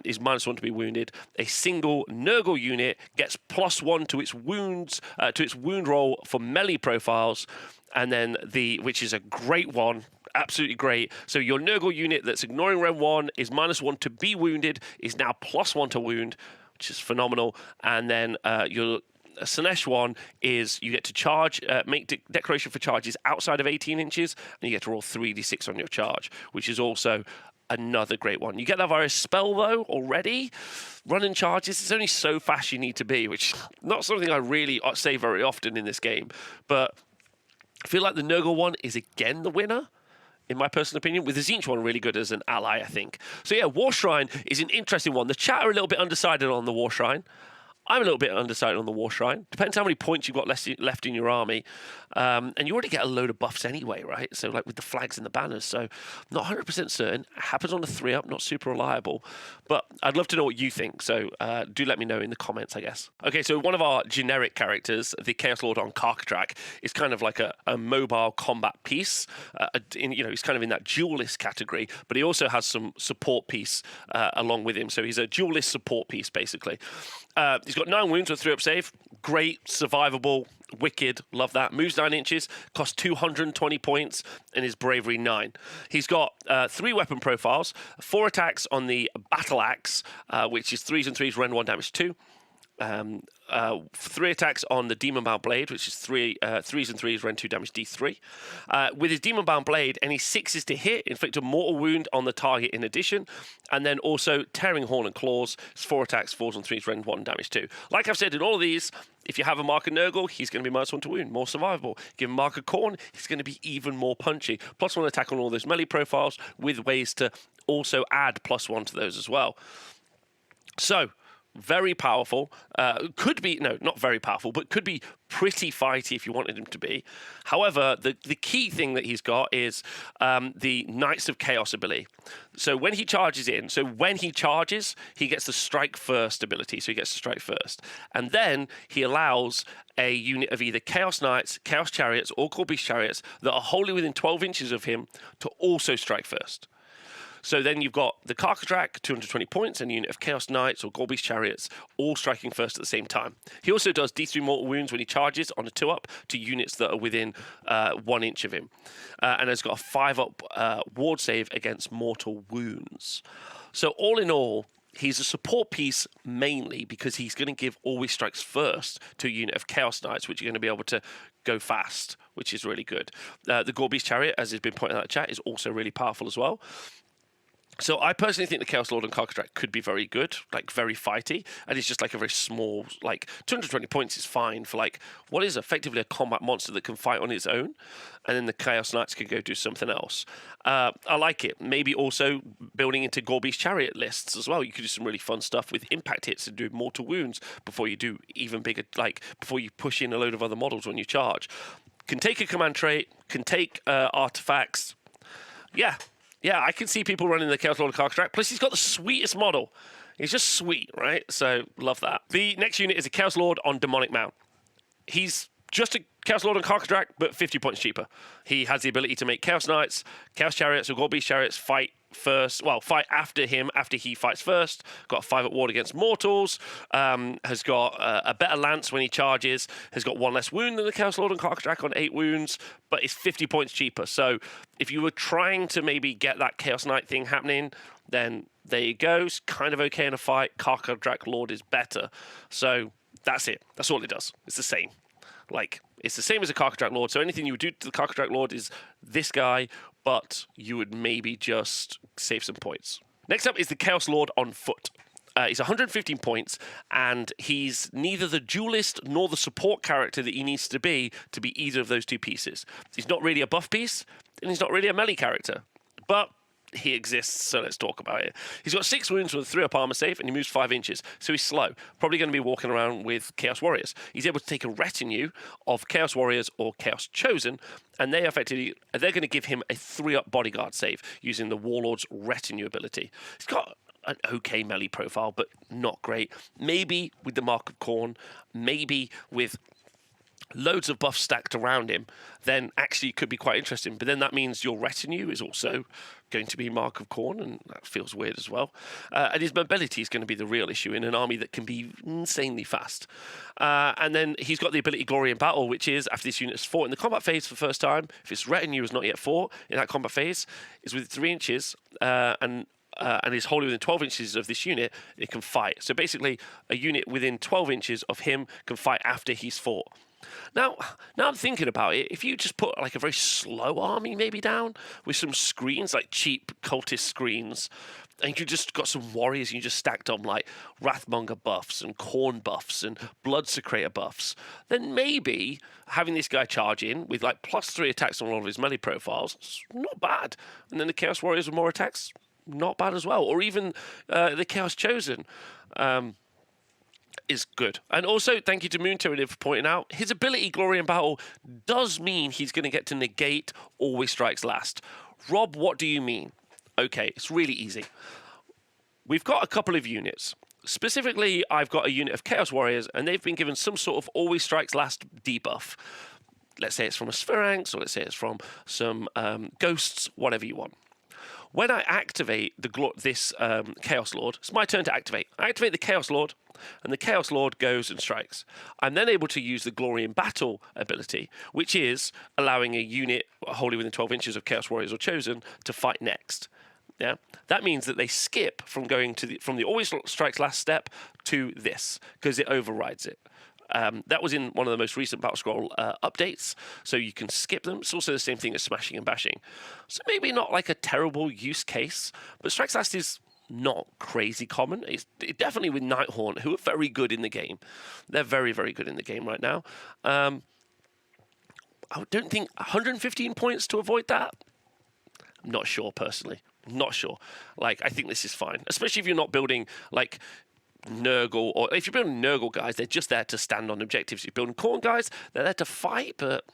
S1: is -1 to be wounded. A single Nurgle unit gets +1 to its wounds, to its wound roll for melee profiles. And then which is a great one. Absolutely great. So your Nurgle unit that's ignoring Rem 1 is -1 to be wounded, is now +1 to wound, which is phenomenal. And then your Slaanesh one is you get to charge, make declaration for charges outside of 18 inches, and you get to roll 3d6 on your charge, which is also another great one. You get that via a spell, though, already. Running charges is only so fast you need to be, which is not something I really say very often in this game. But I feel like the Nurgle one is again the winner, in my personal opinion, with the Tzeentch one really good as an ally, I think. So yeah, Warshrine is an interesting one. The chat are a little bit undecided on the Warshrine. I'm a little bit undecided on the Warshrine. Depends how many points you've got left in your army. And you already get a load of buffs anyway, right? So like with the flags and the banners. So not 100% certain. It happens on the 3-up, not super reliable. But I'd love to know what you think. So do let me know in the comments, I guess. Okay, so one of our generic characters, the Chaos Lord on Karkadrak, is kind of like a mobile combat piece. He's kind of in that duelist category, but he also has some support piece along with him. So he's a duelist support piece, basically. He's got 9 wounds with 3-up save. Great, survivable, wicked. Love that. Moves 9 inches, costs 220 points, and is bravery 9. He's got 3 weapon profiles, 4 attacks on the Battle Axe, which is 3s and 3s, rend 1, damage 2. 3 attacks on the Demon Bound Blade, which is 3s and 3s, rend 2, damage D3. With his Demon Bound Blade, any 6s to hit, inflict a mortal wound on the target in addition. And then also Tearing Horn and Claws, 4 attacks, 4s and 3s, rend 1, damage 2. Like I've said in all of these, if you have a Mark of Nurgle, he's going to be -1 to wound, more survivable. Give him Mark of Khorne, he's going to be even more punchy. +1 attack on all those melee profiles, with ways to also add +1 to those as well. So, very powerful. Could be, no, not very powerful, but could be pretty fighty if you wanted him to be. However, the key thing that he's got is the Knights of Chaos ability. So when he charges, he gets the strike first ability. So he gets to strike first. And then he allows a unit of either Chaos Knights, Chaos Chariots, or Gorebeast Chariots that are wholly within 12 inches of him to also strike first. So then you've got the Karkadrak, 220 points, and a unit of Chaos Knights or Gorebeast Chariots, all striking first at the same time. He also does D3 mortal wounds when he charges on a 2-up to units that are within 1 inch of him. And has got a 5-up ward save against mortal wounds. So all in all, he's a support piece mainly because he's going to give always strikes first to a unit of Chaos Knights, which are going to be able to go fast, which is really good. The Gorebeast Chariot, as has been pointed out in the chat, is also really powerful as well. So I personally think the Chaos Lord and Karkadrak could be very good, like very fighty, and it's just like a very small, like 220 points is fine for like what is effectively a combat monster that can fight on its own, and then the Chaos Knights can go do something else. I like it. Maybe also building into Gorebeast Chariot lists as well. You could do some really fun stuff with impact hits and do mortal wounds before you do even bigger, like before you push in a load of other models when you charge. Can take a command trait, can take artifacts. Yeah, I can see people running the Chaos Lord of Karkadrak. Plus, he's got the sweetest model. He's just sweet, right? So, love that. The next unit is a Chaos Lord on Daemonic Mount. He's just a Chaos Lord on Karkadrak, but 50 points cheaper. He has the ability to make Chaos Knights, Chaos Chariots, or Gorebeast Chariots fight after him, after he fights first. Got a 5-up ward against mortals. Has got a better lance when he charges. Has got 1 less wound than the Chaos Lord and Karkadrak on 8 wounds, but it's 50 points cheaper. So if you were trying to maybe get that Chaos Knight thing happening, then there you go. It's kind of okay in a fight. Karkadrak Lord is better. So that's it. That's all it does. It's the same. Like, it's the same as a Karkadrak Lord. So anything you would do to the Karkadrak Lord is this guy, but you would maybe just save some points. Next up is the Chaos Lord on foot. He's 115 points, and he's neither the duelist nor the support character that he needs to be either of those two pieces. He's not really a buff piece, and he's not really a melee character, but he exists, so let's talk about it. He's got 6 wounds with a 3-up armor save, and he moves 5 inches, so he's slow. Probably going to be walking around with Chaos Warriors. He's able to take a retinue of Chaos Warriors or Chaos Chosen, and they're going to give him a 3-up bodyguard save using the Warlord's retinue ability. He's got an okay melee profile, but not great. Maybe with the Mark of Khorne, maybe with loads of buffs stacked around him, then actually it could be quite interesting. But then that means your retinue is also going to be Mark of Khorne, and that feels weird as well. And his mobility is going to be the real issue in an army that can be insanely fast. And then he's got the ability Glory in Battle, which is after this unit has fought in the combat phase for the first time, if its retinue has not yet fought in that combat phase, is within 3 inches, and is wholly within 12 inches of this unit, it can fight. So basically, a unit within 12 inches of him can fight after he's fought. Now I'm thinking about it, if you just put like a very slow army maybe down with some screens, like cheap cultist screens, and you just got some warriors and you just stacked on like Wrathmonger buffs and Khorne buffs and Bloodsecrator buffs, then maybe having this guy charge in with like +3 attacks on all of his melee profiles, it's not bad. And then the Chaos Warriors with more attacks, not bad as well. Or even the Chaos Chosen is good. And also, thank you to Moon Tyranid for pointing out, his ability Glory in Battle does mean he's going to get to negate Always Strikes Last. Rob, what do you mean? Okay, it's really easy. We've got a couple of units. Specifically, I've got a unit of Chaos Warriors, and they've been given some sort of Always Strikes Last debuff. Let's say it's from a Sphinx, or let's say it's from some ghosts, whatever you want. When I activate this Chaos Lord, it's my turn to activate. I activate the Chaos Lord, and the Chaos Lord goes and strikes. I'm then able to use the Glory in Battle ability, which is allowing a unit wholly within 12 inches of Chaos Warriors or Chosen to fight next. Yeah, that means that they skip from going to from the Always Strikes Last step to this, because it overrides it. That was in one of the most recent Battle Scroll updates, so you can skip them. It's also the same thing as smashing and bashing. So maybe not like a terrible use case, but Strikes Last is not crazy common. It's definitely with Nighthaunt, who are very good in the game. They're very, very good in the game right now. I don't think 115 points to avoid that. I'm not sure, personally. Not sure. Like, I think this is fine, especially if you're not building, like, Nurgle, or if you're building Nurgle guys, they're just there to stand on objectives. If you're building Khorne guys, they're there to fight, but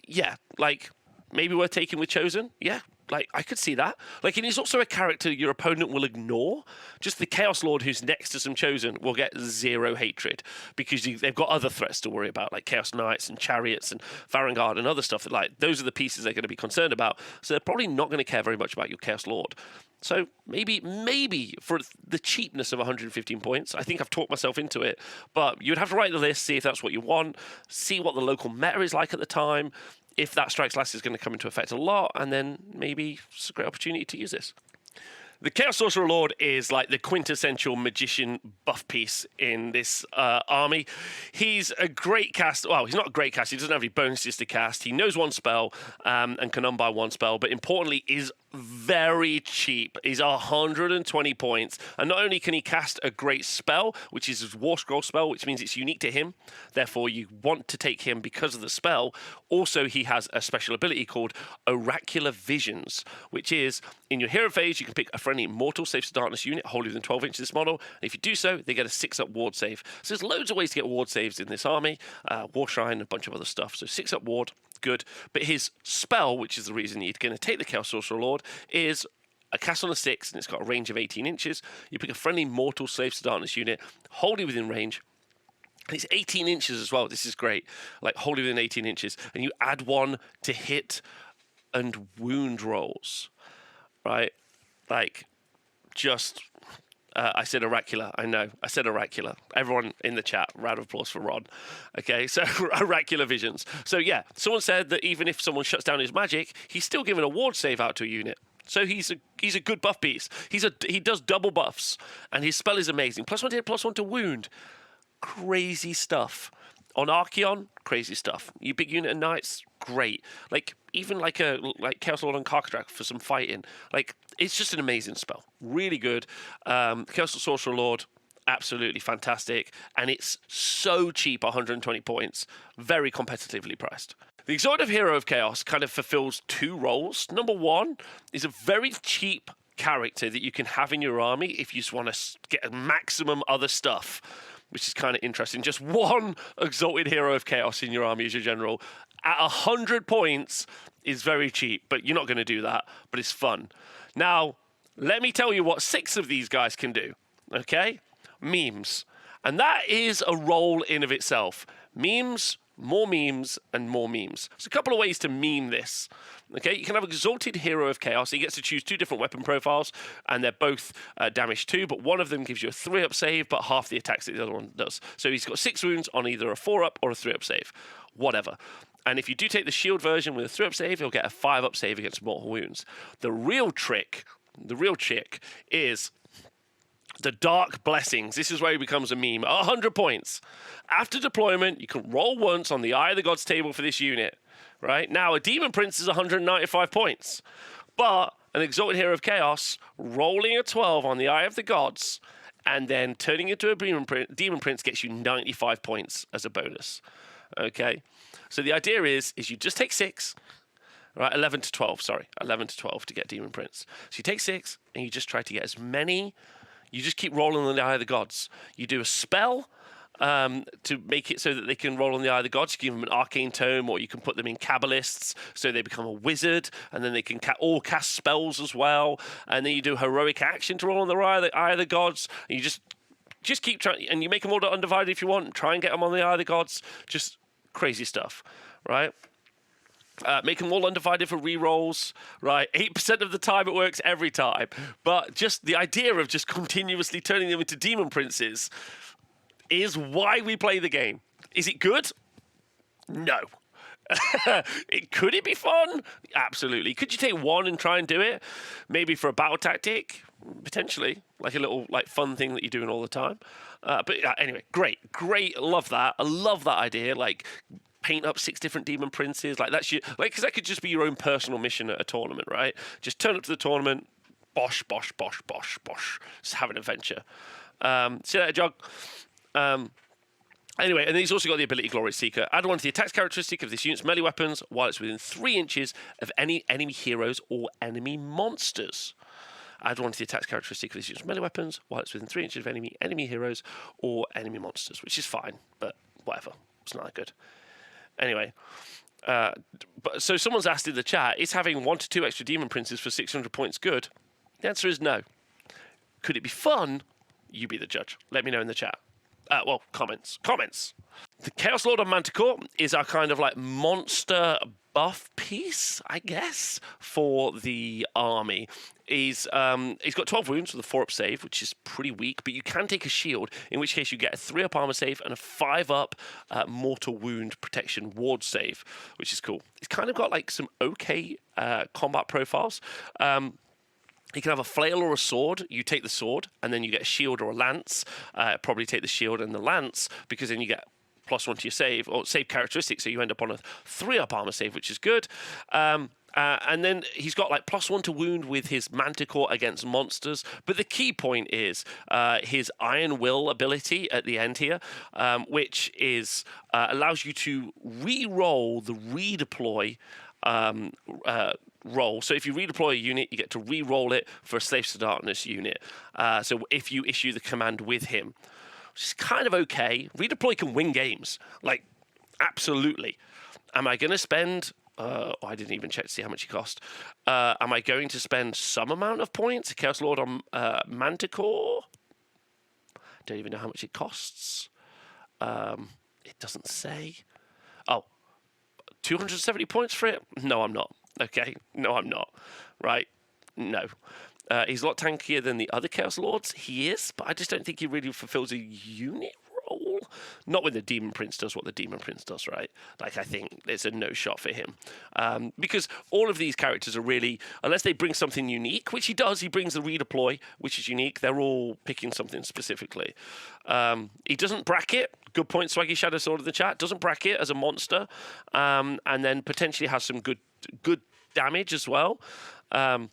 S1: yeah, like maybe we're taking with Chosen. Yeah, like I could see that. Like, and he's also a character your opponent will ignore. Just the Chaos Lord who's next to some Chosen will get 0 hatred because they've got other threats to worry about, like Chaos Knights and Chariots and Varanguard and other stuff that, like, those are the pieces they're going to be concerned about. So they're probably not going to care very much about your Chaos Lord. So maybe for the cheapness of 115 points, I think I've talked myself into it, but you'd have to write the list, see if that's what you want, see what the local meta is like at the time, if that Strikes Last is going to come into effect a lot, and then maybe it's a great opportunity to use this. The Chaos Sorcerer Lord is like the quintessential magician buff piece in this army. He's a great cast. Well, he's not a great cast. He doesn't have any bonuses to cast. He knows one spell and can unbuy one spell, but importantly is very cheap. He's 120 points. And not only can he cast a great spell, which is his War Scroll spell, which means it's unique to him. Therefore, you want to take him because of the spell. Also, he has a special ability called Oracular Visions, which is in your hero phase, you can pick a friendly mortal saves to darkness unit wholly within 12 inches of this model. And if you do so, they get a 6-up ward save. So there's loads of ways to get ward saves in this army. Warshrine and a bunch of other stuff. So 6-up ward, good. But his spell, which is the reason you're going to take the Chaos Sorcerer Lord, is a cast on a 6, and it's got a range of 18 inches. You pick a friendly mortal saves to darkness unit wholly within range. And it's 18 inches as well. This is great. Like, wholly within 18 inches. And you add 1 to hit and wound rolls. Right? Like, just... I said oracular. I know. I said oracular. Everyone in the chat, round of applause for Ron. Okay, so oracular visions. So yeah, someone said that even if someone shuts down his magic, he's still giving a ward save out to a unit. So he's a good buff piece. He does double buffs, and his spell is amazing. +1 to hit, +1 to wound. Crazy stuff. On Archaon, crazy stuff. You big unit of knights, great. Like even like Chaos Lord and Karkadrak for some fighting. Like it's just an amazing spell, really good. Chaos Sorcerer Lord, absolutely fantastic, and it's so cheap, 120 points, very competitively priced. The Exalted Hero of Chaos kind of fulfills two roles. Number one is a very cheap character that you can have in your army if you just want to get maximum other stuff, which is kind of interesting. Just one Exalted Hero of Chaos in your army as your general at 100 points is very cheap, but you're not going to do that, but it's fun. Now, let me tell you what 6 of these guys can do, okay? Memes. And that is a role in of itself. Memes, more memes, and more memes. There's a couple of ways to meme this. Okay, you can have Exalted Hero of Chaos. He gets to choose 2 different weapon profiles, and they're both damage 2, but one of them gives you a 3-up save, but half the attacks that the other one does. So he's got 6 wounds on either a 4-up or a 3-up save. Whatever. And if you do take the shield version with a 3-up save, he'll get a 5-up save against mortal wounds. The real trick is the Dark Blessings. This is where he becomes a meme. 100 points. After deployment, you can roll once on the Eye of the Gods table for this unit. Right? Now, a Daemon Prince is 195 points. But an Exalted Hero of Chaos, rolling a 12 on the Eye of the Gods, and then turning into a Demon Prince gets you 95 points as a bonus. Okay? So the idea is you just take 6, right? 11 to 12 to get Daemon Prince. So you take 6, and you just try to get as many. You just keep rolling on the Eye of the Gods. You do a spell to make it so that they can roll on the Eye of the Gods. You give them an Arcane Tome, or you can put them in Cabalists so they become a wizard, and then they can all cast spells as well. And then you do heroic action to roll on the Eye of the Gods. And you just keep trying, and you make them all Undivided if you want. Try and get them on the Eye of the Gods. Just crazy stuff, right? Make them all Undivided for rerolls, right? 8% of the time it works every time. But just the idea of just continuously turning them into Daemon Princes is why we play the game. Is it good? No. Could it be fun? Absolutely. Could you take one and try and do it? Maybe for a battle tactic? Potentially. Like a little fun thing that you're doing all the time. But anyway, great. Love that. I love that idea. Paint up 6 different Daemon Princes. Because that could just be your own personal mission at a tournament, right? Just turn up to the tournament, bosh, bosh, bosh, bosh, bosh. Just have an adventure. See that, Jog? Anyway, and he's also got the ability Glorious Seeker. Add 1 to the attacks characteristic of this unit's melee weapons while it's within 3 inches of any enemy heroes or enemy monsters. Add 1 to the attacks characteristic of this unit's melee weapons while it's within 3 inches of enemy heroes or enemy monsters, which is fine, but whatever. It's not that good. Anyway, so someone's asked in the chat, is having 1 to 2 extra Daemon Princes for 600 points good? The answer is no. Could it be fun? You be the judge. Let me know in the chat. Comments. The Chaos Lord of Manticore is our kind of monster buff piece, I guess, for the army. He's got 12 wounds with a 4-up save, which is pretty weak, but you can take a shield, in which case you get a 3-up armor save and a 5-up mortal wound protection ward save, which is cool. It's kind of got some okay combat profiles. You can have a flail or a sword. You take the sword, and then you get a shield or a lance. Probably take the shield and the lance, because then you get +1 to your save, or save characteristics, so you end up on a 3-up armor save, which is good. And then he's got +1 to wound with his Manticore against monsters. But the key point is his Iron Will ability at the end here, which is allows you to re-roll the redeploy roll. So if you redeploy a unit, you get to re-roll it for a Slaves to Darkness unit. So if you issue the command with him, which is kind of okay. Redeploy can win games. Absolutely. Am I going to spend... I didn't even check to see how much it cost. Am I going to spend some amount of points? Chaos Lord on Manticore? Don't even know how much it costs. It doesn't say. Oh, 270 points for it? No, I'm not. Okay, no, I'm not. Right? No. He's a lot tankier than the other Chaos Lords. He is, but I just don't think he really fulfills a unit role Not when the Demon Prince does what the Demon Prince does, right? Like, I think it's a no shot for him. Because all of these characters are really, unless they bring something unique, which he does, he brings the redeploy, which is unique. They're all picking something specifically. He doesn't bracket. Good point, Swaggy Shadow Sword in the chat. Doesn't bracket as a monster. And then potentially has some good damage as well. But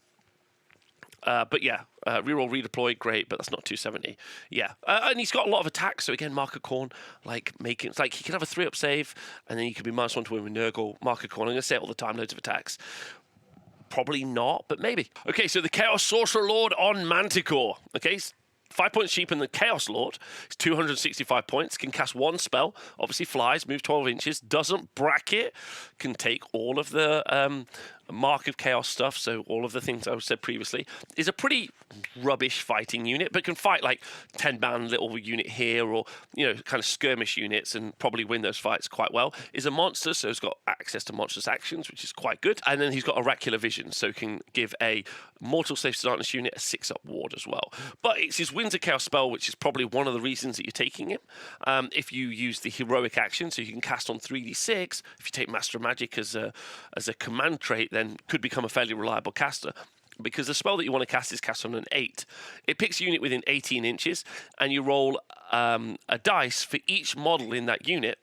S1: yeah, reroll, redeploy, great, but that's not 270. Yeah, and he's got a lot of attacks. So again, Mark of Khorne, like making, it's like he can have a 3-up save, and then he could be -1 to win with Nurgle. Mark of Khorne, I'm going to say it all the time, loads of attacks. Probably not, but maybe. Okay, so the Chaos Sorcerer Lord on Manticore. Okay, 5 points cheaper than the Chaos Lord. It's 265 points. Can cast 1 spell. Obviously flies, move 12 inches. Doesn't bracket. Can take all of the Mark of Chaos stuff, so all of the things I said previously. Is a pretty rubbish fighting unit, but can fight like 10-man little unit here, or, you know, kind of skirmish units, and probably win those fights quite well. Is a monster, so he's got access to monstrous actions, which is quite good. And then he's got Oracular Vision, so can give a Mortal Slaves to Darkness unit a 6-up ward as well. But it's his Winds of Chaos spell, which is probably one of the reasons that you're taking him. If you use the heroic action, so you can cast on 3d6. If you take Master of Magic as a command trait, then could become a fairly reliable caster, because the spell that you want to cast is cast on an 8. It picks a unit within 18 inches, and you roll a dice for each model in that unit.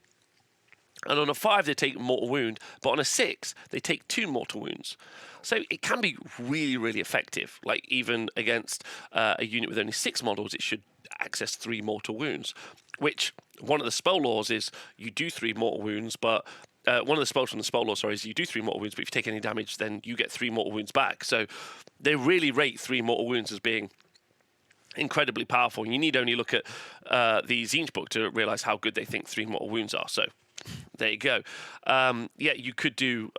S1: And on a 5, they take mortal wound, but on a 6, they take 2 mortal wounds. So it can be really, really effective. Like, even against a unit with only 6 models, it should access 3 mortal wounds, which one of the spell laws is you do 3 mortal wounds, but one of the spells from the spell law, is you do 3 mortal wounds, but if you take any damage, then you get 3 mortal wounds back. So they really rate 3 mortal wounds as being incredibly powerful. You need only look at the Tzeentch book to realize how good they think 3 mortal wounds are. So there you go. Yeah, you could do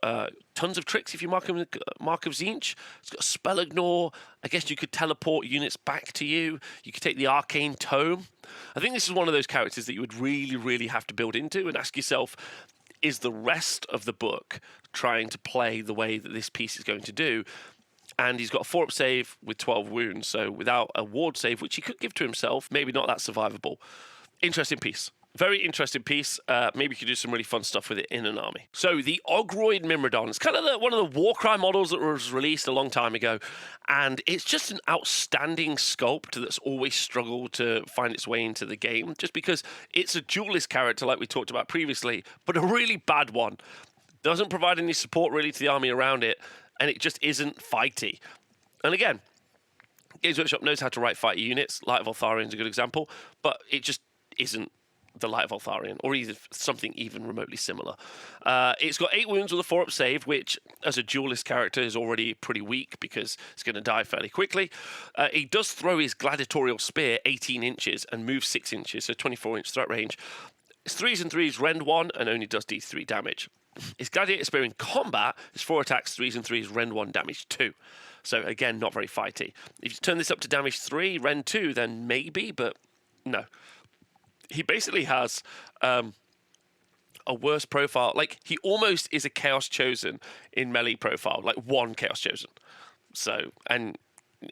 S1: tons of tricks if you mark him with Mark of Tzeentch. It's got spell ignore. I guess you could teleport units back to you. You could take the Arcane Tome. I think this is one of those characters that you would really, really have to build into and ask yourself, is the rest of the book trying to play the way that this piece is going to do? And he's got a 4-up save with 12 wounds, so without a ward save, which he could give to himself, maybe not that survivable. Interesting piece. Very interesting piece. Maybe you could do some really fun stuff with it in an army. So the Ogroid Mymidon. It's kind of one of the Warcry models that was released a long time ago. And it's just an outstanding sculpt that's always struggled to find its way into the game. Just because it's a duelist character like we talked about previously, but a really bad one. Doesn't provide any support really to the army around it. And it just isn't fighty. And again, Games Workshop knows how to write fighty units. Light of Eltharion is a good example. But it just isn't the Light of Eltharion, or either something even remotely similar. It's got 8 wounds with a 4-up save, which, as a duelist character, is already pretty weak because it's going to die fairly quickly. He does throw his gladiatorial spear 18 inches and moves 6 inches, so 24-inch threat range. It's 3s and 3s, rend 1, and only does D3 damage. His gladiator spear in combat is 4 attacks, 3s and 3s, rend 1, damage 2. So again, not very fighty. If you turn this up to damage 3, rend 2, then maybe, but no. He basically has a worse profile. Like, he almost is a Chaos Chosen in melee profile, like 1 Chaos Chosen. So, and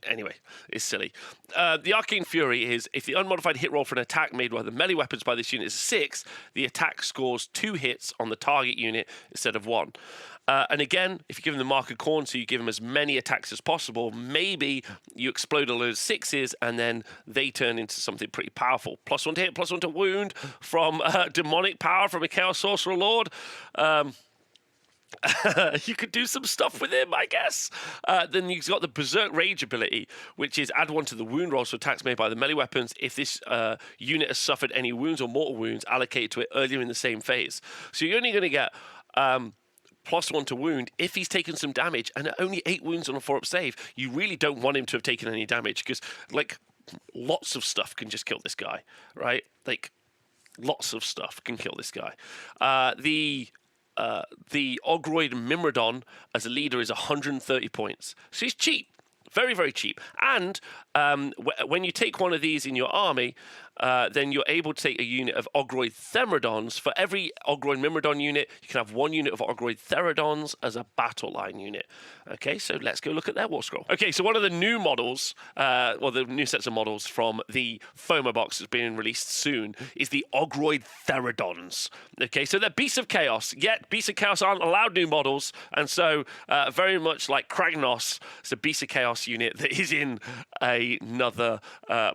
S1: anyway, it's silly. The Arcane Fury is, if the unmodified hit roll for an attack made by the melee weapons by this unit is a 6, the attack scores 2 hits on the target unit instead of 1. And again, if you give him the Mark of Khorne, so you give him as many attacks as possible, maybe you explode a load of 6s and then they turn into something pretty powerful. +1 to hit, +1 to wound from demonic power from a Chaos Sorcerer Lord. You could do some stuff with him, I guess. Then you've got the Berserk Rage ability, which is add 1 to the wound rolls for attacks made by the melee weapons. If this unit has suffered any wounds or mortal wounds, allocate to it earlier in the same phase. So you're only going to get +1 to wound if he's taken some damage, and only 8 wounds on a 4-up save. You really don't want him to have taken any damage, because, like, lots of stuff can just kill this guy, right? Like, lots of stuff can kill this guy. The Ogroid Mymidon as a leader is 130 points. So he's cheap. Very, very cheap. And when you take one of these in your army, then you're able to take a unit of Ogroid Theridons. For every Ogroid Mymidon unit, you can have one unit of Ogroid Theridons as a battle line unit. Okay, so let's go look at their War Scroll. Okay, so one of the new models, well, the new sets of models from the FOMO box that's being released soon is the Ogroid Theridons. Okay, so they're Beasts of Chaos, yet Beasts of Chaos aren't allowed new models, and so very much like Kragnos, it's a Beast of Chaos unit that is in another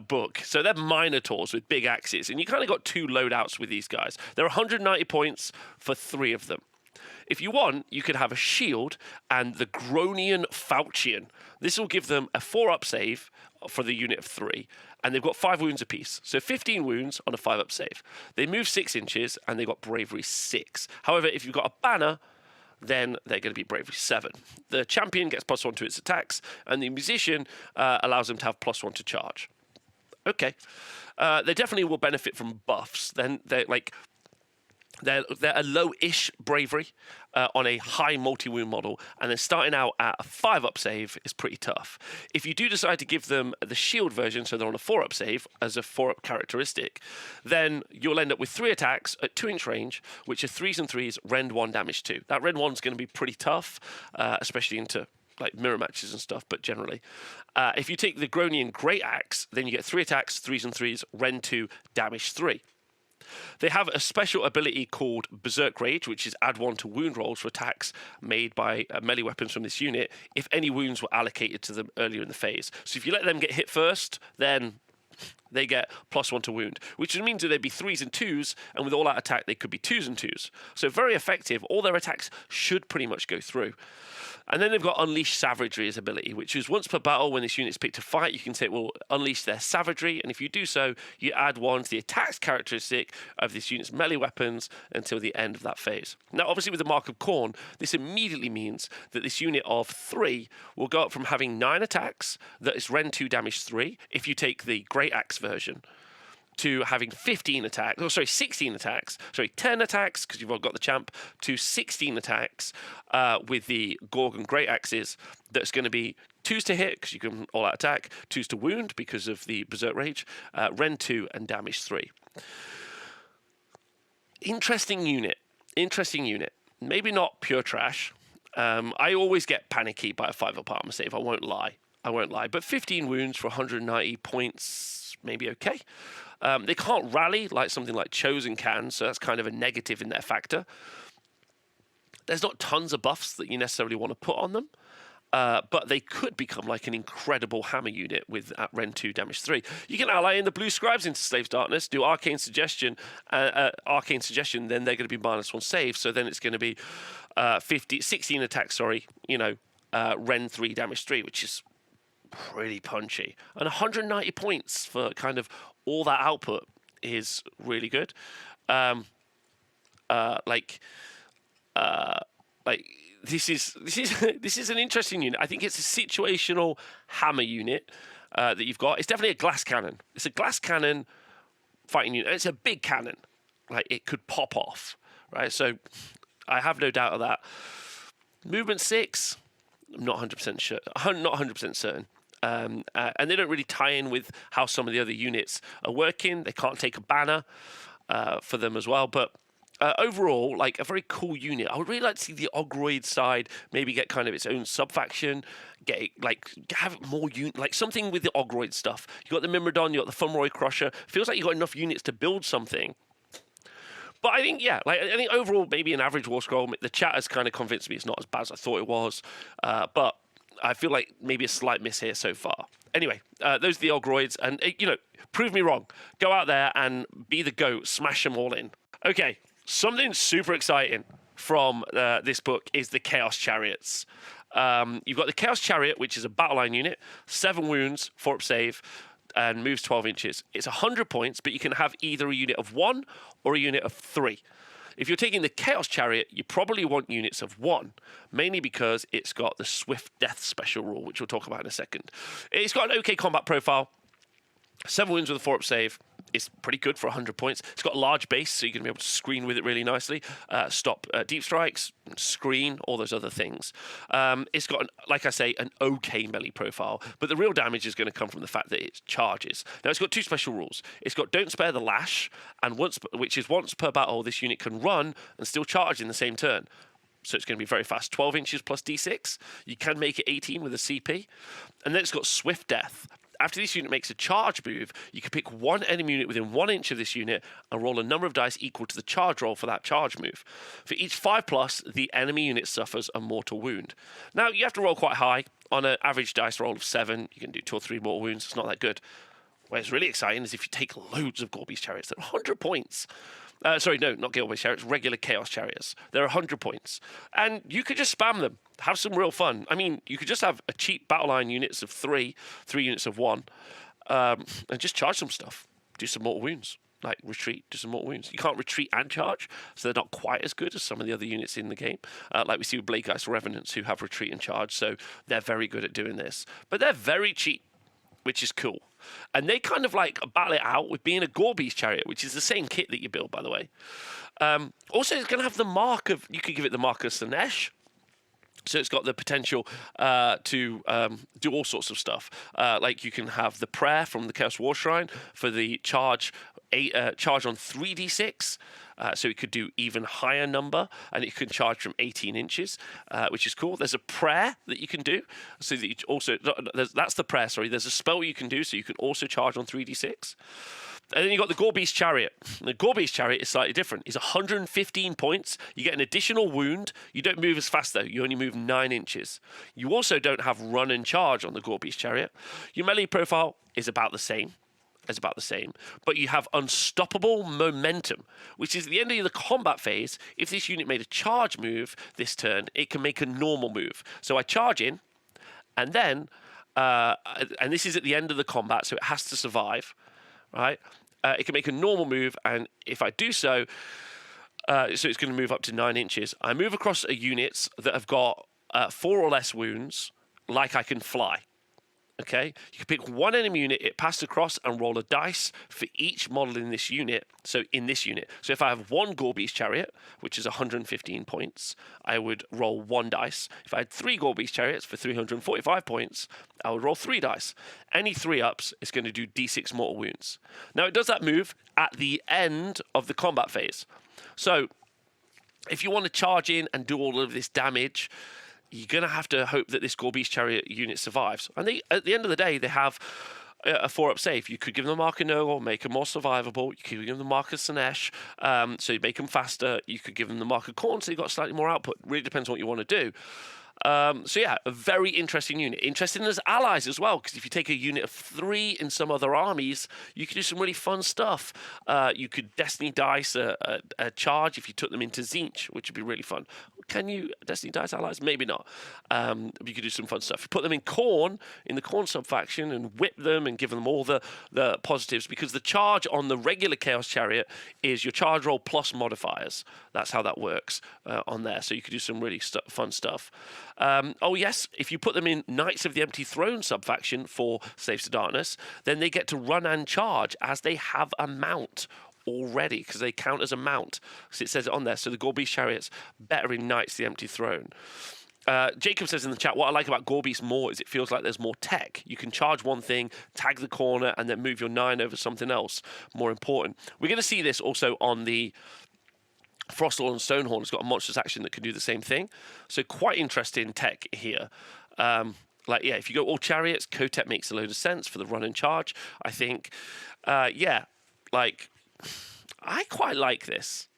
S1: book. So they're Minotaurs with big axes, and you kind of got two loadouts with these guys. They're 190 points for 3 of them. If you want, you could have a shield and the Gronian Falchion. This will give them a 4-up save for the unit of 3, and they've got 5 wounds apiece. So 15 wounds on a 5-up save. They move 6 inches, and they've got Bravery 6. However, if you've got a banner, then they're going to be Bravery 7. The champion gets +1 to its attacks, and the musician allows them to have +1 to charge. Okay. They definitely will benefit from buffs. Then they're a low-ish bravery on a high multi-wound model, and then starting out at a 5-up save is pretty tough. If you do decide to give them the shield version, so they're on a 4-up save as a 4-up characteristic, then you'll end up with 3 attacks at 2-inch range, which are 3s and 3s, rend 1, damage 2. That rend 1's going to be pretty tough, especially into like mirror matches and stuff, but generally. If you take the Gronian Great Axe, then you get 3 attacks, 3s and 3s, rend 2, damage 3. They have a special ability called Berserk Rage, which is add 1 to wound rolls for attacks made by melee weapons from this unit if any wounds were allocated to them earlier in the phase. So if you let them get hit first, then they get +1 to wound, which means that they'd be 3s and 2s, and with all that attack, they could be 2s and 2s. So very effective. All their attacks should pretty much go through. And then they've got Unleash Savagery as ability, which is once per battle when this unit's picked to fight, you can say, well, unleash their savagery, and if you do so, you add 1 to the attacks characteristic of this unit's melee weapons until the end of that phase. Now, obviously with the Mark of Khorne, this immediately means that this unit of 3 will go up from having 9 attacks, that is rend 2, damage 3, if you take the Great Axe version, to having 16 attacks, 10 attacks, because you've all got the champ, to 16 attacks with the Gorgon Great Axes. That's going to be 2s to hit, because you can all-out attack, 2s to wound, because of the Berserk Rage, rend 2, and damage 3. Interesting unit. Maybe not pure trash. I always get panicky by a 5-up armor save, I won't lie. But 15 wounds for 190 points, maybe okay. They can't rally like something like Chosen can, so that's kind of a negative in their factor. There's not tons of buffs that you necessarily want to put on them, but they could become like an incredible hammer unit with rend 2, damage 3. You can ally in the blue scribes into Slaves Darkness, do Arcane Suggestion, then they're going to be -1 save, so then it's going to be 16 attacks, rend 3, damage 3, which is pretty punchy. And 190 points for kind of all that output is really good. This is an interesting unit. I think it's a situational hammer unit that you've got. It's definitely a glass cannon. It's a glass cannon fighting unit. It's a big cannon. Like, it could pop off, right? So I have no doubt of that. Movement 6, I'm not 100% sure. Not 100% certain. And they don't really tie in with how some of the other units are working. They can't take a banner for them as well. But overall, like, a very cool unit. I would really like to see the Ogroid side maybe get kind of its own subfaction, have more like something with the Ogroid stuff. You got the Mymidon, you got the Fumroid Crusher. Feels like you got enough units to build something. But I think, I think overall, maybe an average War Scroll. The chat has kind of convinced me it's not as bad as I thought it was. But I feel like maybe a slight miss here so far. Anyway, those are the Ogroids, and prove me wrong. Go out there and be the GOAT, smash them all in. Okay, something super exciting from this book is the Chaos Chariots. You've got the Chaos Chariot, which is a battle line unit, 7 wounds, 4-up save, and moves 12 inches. It's 100 points, but you can have either a unit of 1 or a unit of 3. If you're taking the Chaos Chariot, you probably want units of 1, mainly because it's got the Swift Death special rule, which we'll talk about in a second. It's got an okay combat profile, 7 wounds with a 4-up save, is pretty good for 100 points. It's got a large base, so you're going to be able to screen with it really nicely, stop deep strikes, screen, all those other things. It's got, like I say, an okay melee profile, but the real damage is going to come from the fact that it charges. Now, it's got 2 special rules. It's got Don't Spare the Lash, and which is once per battle, this unit can run and still charge in the same turn. So it's going to be very fast. 12 inches plus D6. You can make it 18 with a CP. And then it's got Swift Death. After this unit makes a charge move, you can pick one enemy unit within 1 inch of this unit and roll a number of dice equal to the charge roll for that charge move. For each 5+, the enemy unit suffers a mortal wound. Now, you have to roll quite high. On an average dice roll of 7, you can do 2 or 3 mortal wounds. It's not that good. What's really exciting is if you take loads of Gorebeast Chariots, they're 100 points. Sorry, no, not Gorebeast Chariots, regular Chaos Chariots. They're 100 points. And you could just spam them, have some real fun. I mean, you could just have a cheap battle line units of 3 units of 1, and just charge some stuff. Do some mortal wounds. Like retreat, do some mortal wounds. You can't retreat and charge, so they're not quite as good as some of the other units in the game. Like we see with Bladegeist Revenants, who have retreat and charge, so they're very good at doing this. But they're very cheap, which is cool. And they kind of like battle it out with being a Gorebeast Chariot, which is the same kit that you build, by the way. Also, it's going to have the mark of, you could give it the mark of Slaanesh. So it's got the potential to do all sorts of stuff. Like you can have the prayer from the Chaos Warshrine for the charge on 3d6. So it could do even higher number, and it can charge from 18 inches, which is cool. There's a prayer that you can do, so that you also that's the prayer. Sorry, there's a spell you can do, so you can also charge on 3d6. And then you've got the Gorebeast Chariot. The Gorebeast Chariot is slightly different. It's 115 points. You get an additional wound. You don't move as fast, though. You only move 9 inches. You also don't have run and charge on the Gorebeast Chariot. Your melee profile is about the same. But you have unstoppable momentum, which is at the end of the combat phase. If this unit made a charge move this turn, it can make a normal move. So I charge in, and then, and this is at the end of the combat, so it has to survive, right? It can make a normal move, and if I do so, so it's going to move up to 9 inches. I move across units that have got 4 or less wounds, like I can fly. Okay, you can pick one enemy unit, it passed across, and roll a dice for each model in this unit. So if I have one Gorebeast Chariot, which is 115 points, I would roll 1 dice. If I had 3 Gorebeast Chariots for 345 points, I would roll 3 dice. Any 3-ups is going to do d6 mortal wounds. Now, it does that move at the end of the combat phase. So if you want to charge in and do all of this damage, you're going to have to hope that this Gorebeast Chariot unit survives. And at the end of the day, they have a 4-up save. You could give them the mark of Nurgle, make them more survivable. You could give them the mark of Slaanesh, so you make them faster. You could give them the mark of Khorne, so you've got slightly more output. Really depends on what you want to do. So yeah, a very interesting unit. Interesting as allies as well, because if you take a unit of 3 in some other armies, you could do some really fun stuff. You could Destiny Dice a charge if you took them into Tzeentch, which would be really fun. Can you Destiny Dice allies? Maybe not. You could do some fun stuff. You put them in Khorne, in the Khorne subfaction, and whip them and give them all the positives, because the charge on the regular Chaos Chariot is your charge roll plus modifiers. That's how that works on there. So you could do some really fun stuff. Oh yes, if you put them in Knights of the Empty Throne subfaction for Slaves to Darkness, then they get to run and charge as they have a mount already, because they count as a mount. So it says it on there. So the Gorebeast Chariots better in Knights of the Empty Throne. Jacob says in the chat, what I like about Gorebeast more is it feels like there's more tech. You can charge one thing, tag the corner, and then move your 9 over something else more important. We're going to see this also on the Frostlord and Stonehorn. Has got a monstrous action that can do the same thing. So quite interesting tech here. Like, yeah, if you go all chariots, Kotep makes a load of sense for the run and charge. I think, yeah, like, I quite like this,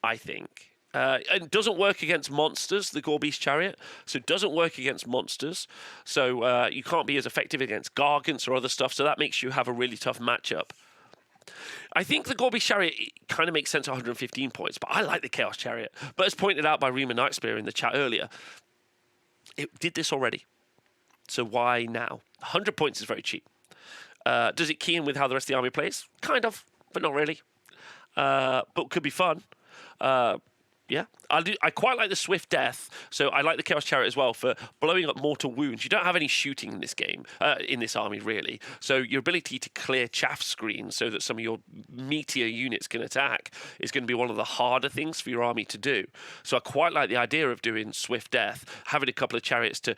S1: I think. It doesn't work against monsters, the Gorebeast Chariot. So it doesn't work against monsters. So you can't be as effective against Gargants or other stuff. So that makes you have a really tough matchup. I think the Gorebeast Chariot kind of makes sense at 115 points, but I like the Chaos Chariot. But as pointed out by Rima Nightspear in the chat earlier, it did this already. So why now? 100 points is very cheap. Does it key in with how the rest of the army plays? Kind of, but not really. But could be fun. Yeah, I quite like the Swift Death, so I like the Chaos Chariot as well for blowing up mortal wounds. You don't have any shooting in this game, in this army really, so your ability to clear chaff screens so that some of your meatier units can attack is going to be one of the harder things for your army to do. So I quite like the idea of doing Swift Death, having a couple of chariots to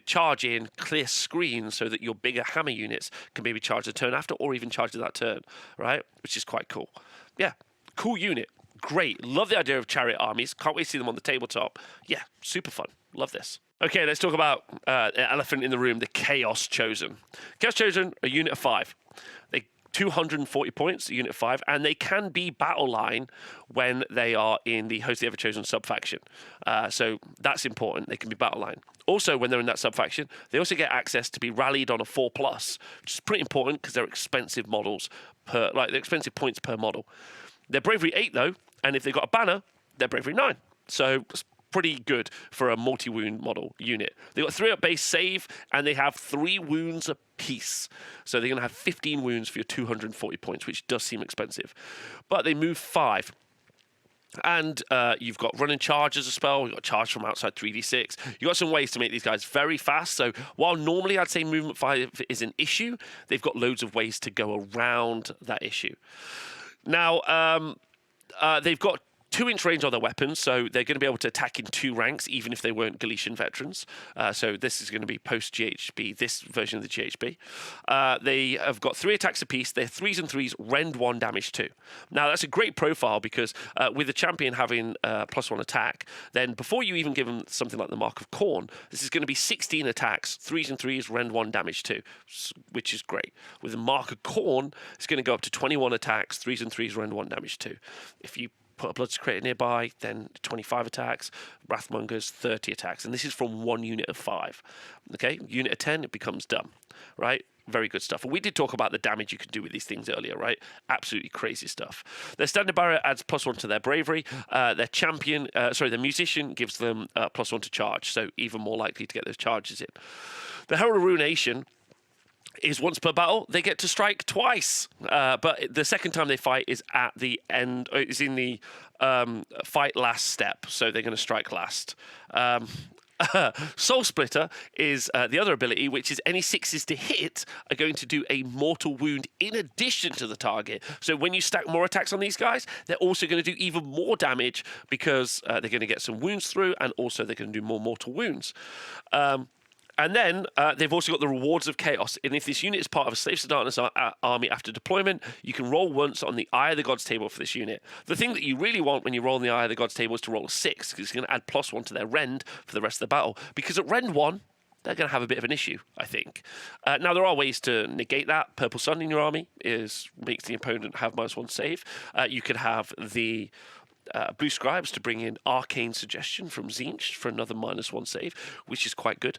S1: charge in, clear screens so that your bigger hammer units can maybe charge the turn after or even charge that turn, right? Which is quite cool. Yeah, cool unit. Great. Love the idea of chariot armies. Can't wait to see them on the tabletop. Yeah, super fun. Love this. Okay, let's talk about the elephant in the room, the Chaos Chosen. Chaos Chosen, a unit of 5. They 240 points, a unit of 5, and they can be battle line when they are in the Host of the Everchosen subfaction. So that's important. They can be battle line. Also, when they're in that subfaction, they also get access to be rallied on a 4+, which is pretty important because they're expensive models they're expensive points per model. They're bravery 8 though, and if they've got a banner, they're bravery 9. So it's pretty good for a multi-wound model unit. They've got 3 up base save, and they have 3 wounds apiece. So they're going to have 15 wounds for your 240 points, which does seem expensive. But they move 5. And you've got run and charge as a spell. You've got charge from outside 3d6. You've got some ways to make these guys very fast. So while normally I'd say movement 5 is an issue, they've got loads of ways to go around that issue. Now, they've got 2-inch range on their weapons, so they're going to be able to attack in 2 ranks, even if they weren't Galician veterans. So this is going to be post-GHB, this version of the GHB. They have got 3 attacks apiece. They're 3s and 3s, rend 1, damage 2. Now, that's a great profile because with the champion having +1 attack, then before you even give them something like the Mark of Khorne, this is going to be 16 attacks, 3s and 3s, rend 1, damage 2, which is great. With the Mark of Khorne, it's going to go up to 21 attacks, 3s and 3s, rend 1, damage 2. If you put a Bloodsecrator nearby, then 25 attacks, Wrathmongers 30 attacks, and this is from 1 unit of 5. Okay, unit of 10, it becomes dumb, right? Very good stuff. And we did talk about the damage you can do with these things earlier, right? Absolutely crazy stuff. Their standard barrier adds +1 to their bravery. Their musician gives them +1 to charge, so even more likely to get those charges in. The Herald of Ruination is once per battle. They get to strike twice, but the second time they fight is at the end. Is in the fight last step, so they're going to strike last. Soul Splitter is the other ability, which is any 6s to hit are going to do a mortal wound in addition to the target. So when you stack more attacks on these guys, they're also going to do even more damage because they're going to get some wounds through, and also they're going to do more mortal wounds. And then they've also got the Rewards of Chaos. And if this unit is part of a Slaves to Darkness army after deployment, you can roll once on the Eye of the Gods table for this unit. The thing that you really want when you roll on the Eye of the Gods table is to roll a 6, because it's going to add +1 to their rend for the rest of the battle. Because at rend 1, they're going to have a bit of an issue, I think. Now, there are ways to negate that. Purple Sun in your army makes the opponent have -1 save. You could have the Blue Scribes to bring in Arcane Suggestion from Tzeentch for another -1 save, which is quite good.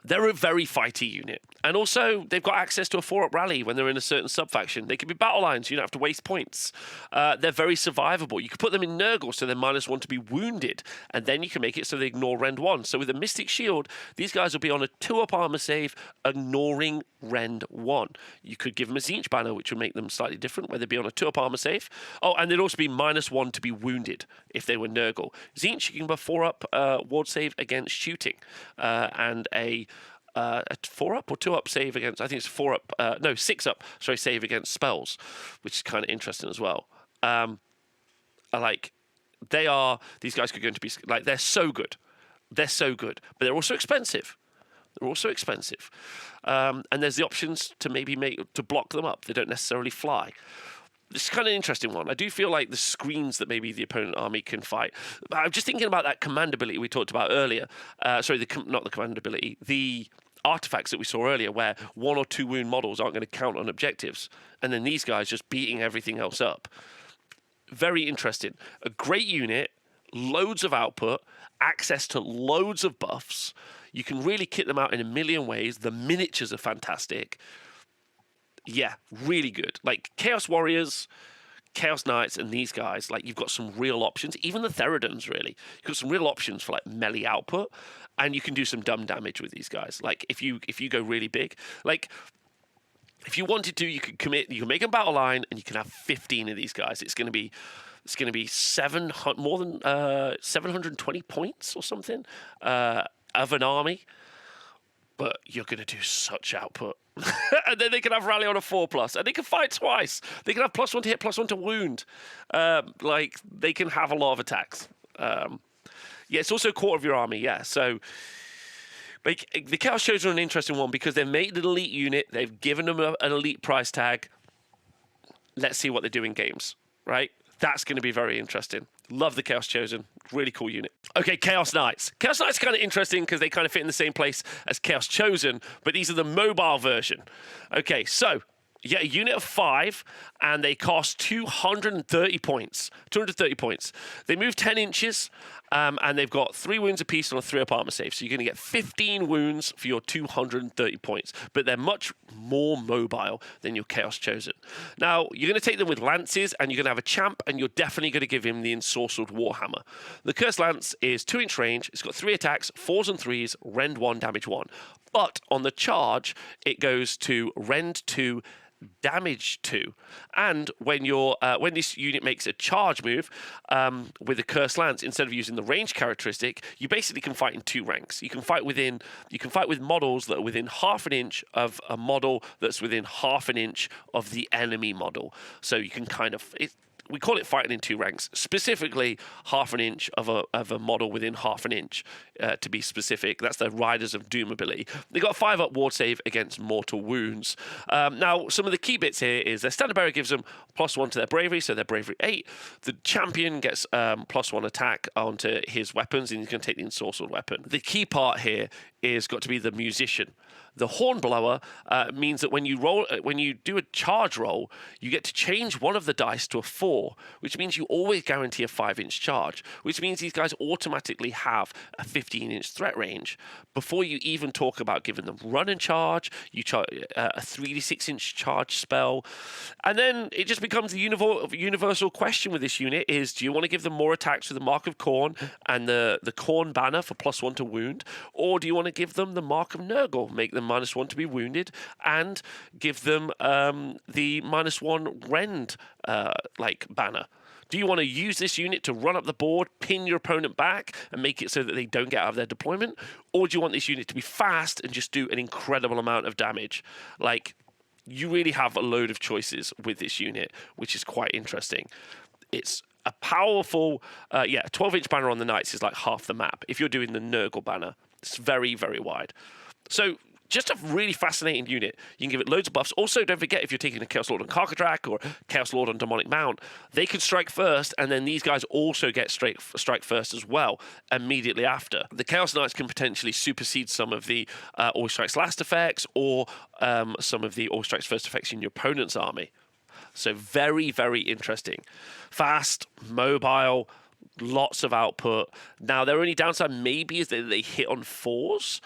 S1: They're a very fighty unit. And also, they've got access to a 4-up rally when they're in a certain subfaction. They can be battle lines, so you don't have to waste points. They're very survivable. You can put them in Nurgle, so they're -1 to be wounded, and then you can make it so they ignore rend 1. So with a Mystic Shield, these guys will be on a 2-up armor save, ignoring rend 1. You could give them a Tzeentch banner, which would make them slightly different, where they'd be on a 2-up armor save. Oh, and they'd also be -1 to be wounded if they were Nurgle. Tzeentch, you can have a 4-up ward save against shooting, and a 4-up or 2-up save against, I think it's 4-up, 6-up, save against spells, which is kind of interesting as well. These guys could go into be, they're so good. They're so good, but they're also expensive. And there's the options to maybe to block them up. They don't necessarily fly. This is kind of an interesting one. I do feel like the screens that maybe the opponent army can fight. I'm just thinking about that command ability we talked about earlier. Not the command ability. The artifacts that we saw earlier, where 1 or 2 wound models aren't going to count on objectives, and then these guys just beating everything else up. Very interesting. A great unit, loads of output, access to loads of buffs. You can really kit them out in a million ways. The miniatures are fantastic. Yeah, really good. Like Chaos Warriors, Chaos Knights, and these guys, you've got some real options. Even the Theridons, really. You've got some real options for melee output, and you can do some dumb damage with these guys. If you go really big. If you wanted to, you could commit. You can make a battle line, and you can have 15 of these guys. It's going to be more than 720 points or something of an army. But you're going to do such output. And then they can have rally on a 4+, and they can fight twice. They can have +1 to hit, +1 to wound. Like, they can have a lot of attacks. Yeah, it's also a quarter of your army, yeah. So like, the Chaos Chosen are an interesting one because they've made an elite unit. They've given them an elite price tag. Let's see what they do in games, right? That's going to be very interesting. Love the Chaos Chosen. Really cool unit. Okay, Chaos Knights. Chaos Knights are kind of interesting because they kind of fit in the same place as Chaos Chosen, but these are the mobile version. Okay, so you get a unit of 5, and they cost 230 points. 230 points. They move 10 inches, and they've got 3 wounds apiece on a 3-up armor save. So you're going to get 15 wounds for your 230 points. But they're much more mobile than your Chaos Chosen. Now, you're going to take them with lances, and you're going to have a champ, and you're definitely going to give him the Ensorcelled Warhammer. The Cursed Lance is 2-inch range. It's got 3 attacks, 4s and 3s, rend 1, damage 1. But on the charge, it goes to rend 2, damage 2, and when this unit makes a charge move with a Cursed Lance, instead of using the range characteristic, you basically can fight in 2 ranks. You can fight with models that are within half an inch of a model that's within half an inch of the enemy model. So you can kind of we call it fighting in 2 ranks, specifically half an inch of a model within half an inch, to be specific. That's the Riders of Doom ability. They got a 5-up ward save against mortal wounds. Now, some of the key bits here is their standard bearer gives them +1 to their bravery, so their bravery 8. The champion gets +1 attack onto his weapons, and you can take the ensorcelled weapon. The key part here is got to be the musician. The Hornblower means that when you do a charge roll, you get to change one of the dice to a 4, which means you always guarantee a 5-inch charge, which means these guys automatically have a 15-inch threat range. Before you even talk about giving them run and charge, you charge a 3d6-inch charge spell. And then it just becomes the universal question with this unit is, do you want to give them more attacks with the Mark of Khorne and the Khorne banner for +1 to wound, or do you want to give them the Mark of Nurgle, make them -1 to be wounded, and give them the -1 rend banner? Do you want to use this unit to run up the board, pin your opponent back, and make it so that they don't get out of their deployment? Or do you want this unit to be fast and just do an incredible amount of damage? Like, you really have a load of choices with this unit, which is quite interesting. It's a powerful, 12-inch banner on the Knights is like half the map. If you're doing the Nurgle banner, it's very, very wide. So just a really fascinating unit. You can give it loads of buffs. Also, don't forget, if you're taking a Chaos Lord on Karkadrak or Chaos Lord on Demonic Mount, they can strike first, and then these guys also get strike first as well immediately after. The Chaos Knights can potentially supersede some of the All Strikes Last effects or some of the All Strikes First effects in your opponent's army. So very, very interesting. Fast, mobile, lots of output. Now, their only downside maybe is that they hit on 4s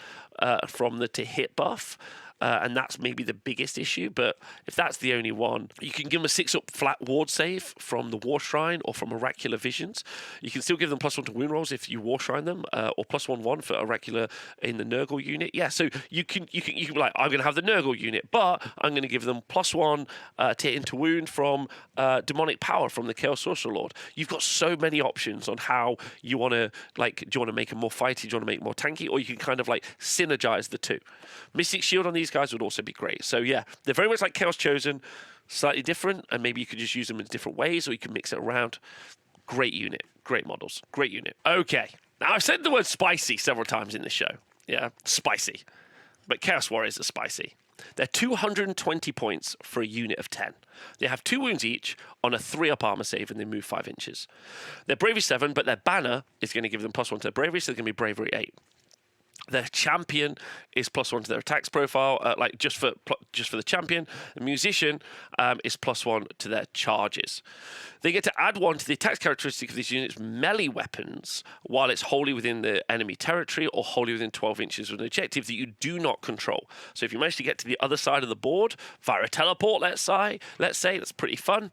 S1: from the to hit buff. And that's maybe the biggest issue, but if that's the only one, you can give them a 6-up flat ward save from the Warshrine or from Oracular Visions. You can still give them +1 to wound rolls if you Warshrine them, or +1/1 for Oracular in the Nurgle unit. Yeah, so you can be like, I'm going to have the Nurgle unit, but I'm going to give them +1 to hit into wound from Demonic Power from the Chaos Sorcerer Lord. You've got so many options on how you want to, like, do you want to make them more fighty, do you want to make them more tanky, or you can kind of like synergize the two. Mystic Shield on these guys would also be great. So yeah, they're very much like Chaos Chosen, slightly different, and maybe you could just use them in different ways, or you can mix it around. Great unit, great models, great unit. Okay, now I've said the word spicy several times in this show. Yeah, spicy. But Chaos Warriors are spicy. They're 220 points for a unit of 10. They have 2 wounds each on a 3-up armor save, and they move 5 inches. They're Bravery 7, but their banner is going to give them +1 to their Bravery, so they're going to be Bravery 8. Their champion is +1 to their attacks profile, just for the champion. The musician is +1 to their charges. They get to add 1 to the attacks characteristic of this unit's melee weapons while it's wholly within the enemy territory or wholly within 12 inches of an objective that you do not control. So if you manage to get to the other side of the board via a teleport, let's say that's pretty fun.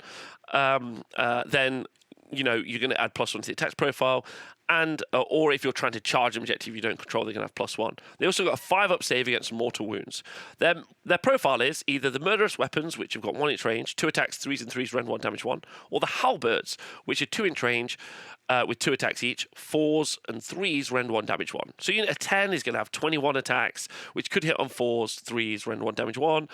S1: Then you know, you're going to add +1 to the attack profile, and or if you're trying to charge an objective you don't control, they're going to have +1. They also got a 5-up save against mortal wounds. Their profile is either the murderous weapons, which have got 1-inch range, 2 attacks, 3s and 3s, rend 1, damage 1, or the halberds, which are 2-inch range with 2 attacks each, 4s and 3s, rend 1, damage 1. So unit of 10 is going to have 21 attacks, which could hit on 4s, 3s, rend 1, damage 1.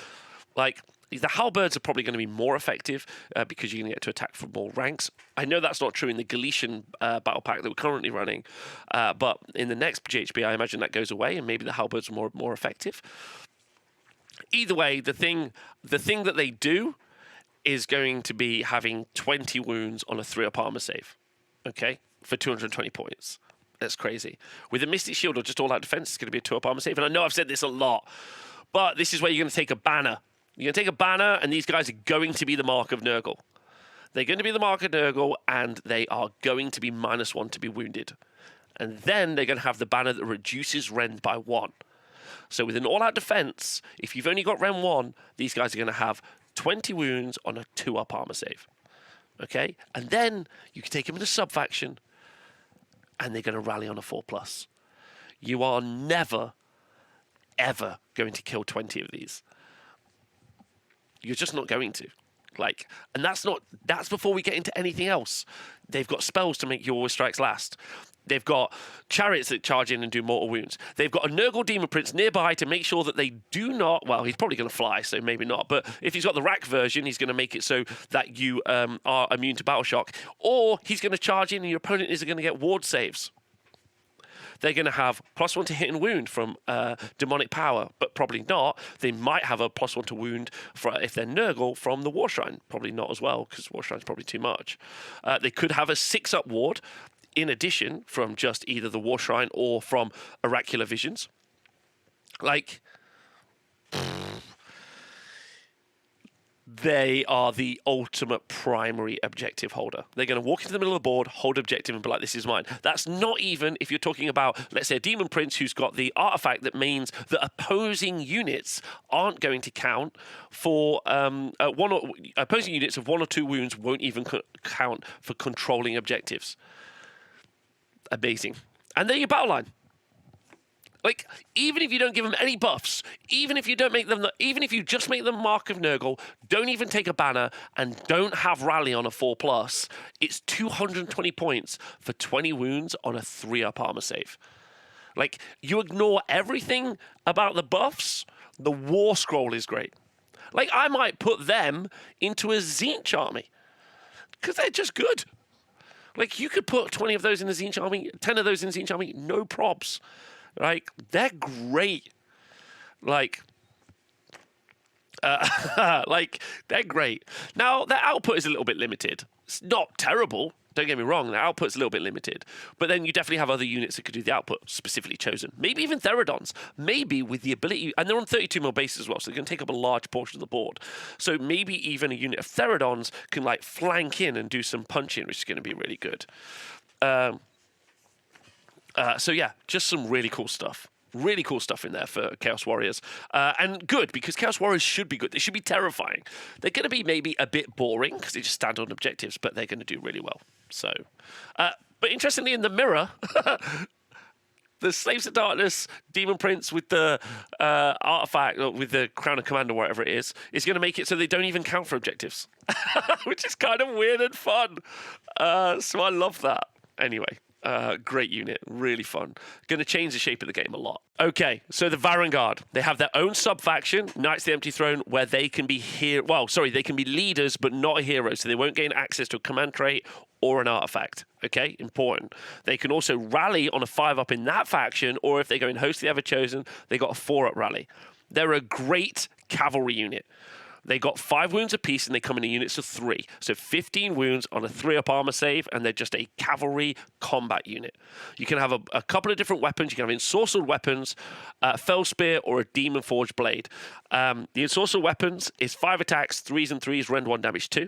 S1: Like, the halberds are probably going to be more effective because you're going to get to attack from more ranks. I know that's not true in the Galician battle pack that we're currently running, but in the next GHB, I imagine that goes away, and maybe the halberds are more effective. Either way, the thing that they do is going to be having 20 wounds on a 3-up armor save, okay, for 220 points. That's crazy. With a Mystic Shield or just all-out defense, it's going to be a 2-up armor save, and I know I've said this a lot, but this is where you're going to take a banner. You're going to take a banner, and these guys are going to be the mark of Nurgle. They're going to be the mark of Nurgle, and they are going to be -1 to be wounded. And then they're going to have the banner that reduces rend by 1. So with an all-out defense, if you've only got rend 1, these guys are going to have 20 wounds on a 2-up armor save. Okay? And then you can take them in a subfaction, and they're going to rally on a 4+. You are never, ever going to kill 20 of these. You're just not going to. Like, and that's before we get into anything else. They've got spells to make your always strikes last. They've got chariots that charge in and do mortal wounds. They've got a Nurgle Demon Prince nearby to make sure that they do not, well, he's probably going to fly, so maybe not, but if he's got the rack version, he's going to make it so that you are immune to battle shock, or he's going to charge in and your opponent is going to get ward saves. They're going to have +1 to hit and wound from demonic power, but probably not. They might have a +1 to wound if they're Nurgle from the Warshrine. Probably not as well, because Warshrine's probably too much. They could have a 6-up ward in addition from just either the Warshrine or from Oracular Visions. Like, they are the ultimate primary objective holder. They're going to walk into the middle of the board, hold objective, and be like, this is mine. That's not even if you're talking about, let's say, a Demon Prince who's got the artifact that means that opposing units aren't going to count for opposing units of 1 or 2 wounds won't even count for controlling objectives. Amazing. And they're your battle line. Like, even if you don't give them any buffs, even if you don't make them, even if you just make them Mark of Nurgle, don't even take a banner, and don't have rally on a 4+, it's 220 points for 20 wounds on a 3-up armor save. Like, you ignore everything about the buffs, the War Scroll is great. Like, I might put them into a Tzeentch army, because they're just good. Like, you could put 20 of those in the Tzeentch army, 10 of those in the Tzeentch army, no probs. Like, they're great. Like, they're great. Now, their output is a little bit limited. It's not terrible. Don't get me wrong. Their output's a little bit limited. But then you definitely have other units that could do the output, specifically chosen. Maybe even Theridons. Maybe with the ability... And they're on 32 mil base as well, so they're going to take up a large portion of the board. So maybe even a unit of Theridons can, like, flank in and do some punching, which is going to be really good. So yeah, just some really cool stuff. Really cool stuff in there for Chaos Warriors. And good, because Chaos Warriors should be good. They should be terrifying. They're going to be maybe a bit boring, because they just stand on objectives, but they're going to do really well. So, but interestingly, in the mirror, the Slaves of Darkness Demon Prince with the artifact, or with the Crown of Command or whatever it is going to make it so they don't even count for objectives, which is kind of weird and fun. So I love that. Anyway. Great unit, really fun. Going to change the shape of the game a lot. Okay, so the Varanguard, they have their own sub-faction, Knights of the Empty Throne, where they can be they can be leaders, but not a hero, so they won't gain access to a command trait or an artifact. Okay, important. They can also rally on a 5-up in that faction, or if they go in Host of the Everchosen, they got a 4-up rally. They're a great cavalry unit. They got 5 wounds apiece, and they come in units of 3. So 15 wounds on a 3-up armor save, and they're just a cavalry combat unit. You can have a couple of different weapons. You can have ensorcelled weapons, fell spear, or a demon forged blade. The ensorcelled weapons is 5 attacks, 3s and 3s, rend 1, damage 2.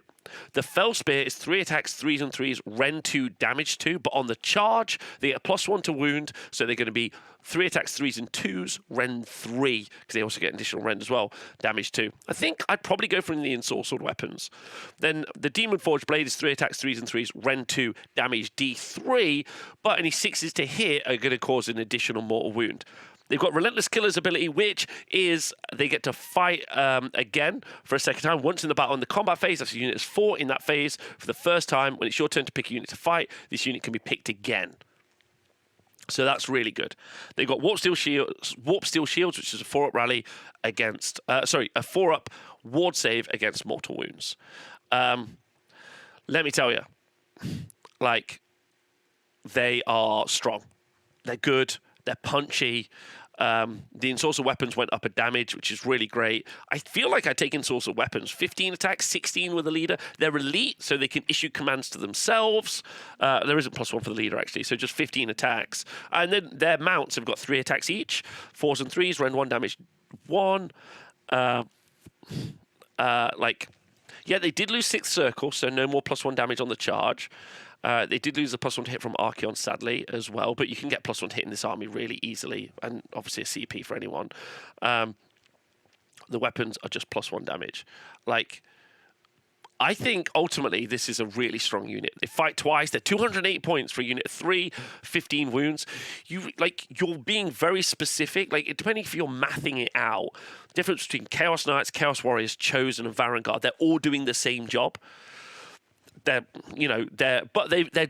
S1: The Fell Spear is 3 attacks, 3s and 3s, Rend 2, damage 2, but on the charge, they get a +1 to wound, so they're going to be 3 attacks, 3s and 2s, Rend 3, because they also get additional Rend as well, damage 2. I think I'd probably go for the ensorcelled weapons. Then the Demon Forge Blade is 3 attacks, 3s and 3s, Rend 2, damage D3, but any 6s to hit are going to cause an additional mortal wound. They've got Relentless Killer's ability, which is they get to fight again for a second time. Once in the battle in the combat phase, that's a unit that's fought in that phase for the first time. When it's your turn to pick a unit to fight, this unit can be picked again. So that's really good. They've got Warp Steel Shields, which is a 4-up rally against... a 4-up ward save against mortal wounds. Let me tell you, like, they are strong. They're good. They're punchy. The ensorcelled weapons went up a damage, which is really great. I feel like I take ensorcelled weapons. 15 attacks, 16 with the leader. They're elite, so they can issue commands to themselves. There isn't +1 for the leader, actually, so just 15 attacks. And then their mounts have got 3 attacks each. 4s and 3s, Rend 1, damage 1. Yeah, they did lose 6th Circle, so no more +1 damage on the charge. They did lose the +1 to hit from Archaon, sadly, as well, but you can get +1 to hit in this army really easily, and obviously a CP for anyone. The weapons are just +1 damage. Like, I think ultimately this is a really strong unit. They fight twice. They're 208 points for a unit of 3, 15 wounds. You're being very specific. Like, depending if you're mathing it out, difference between Chaos Knights, Chaos Warriors, Chosen, and Varanguard, they're all doing the same job. They're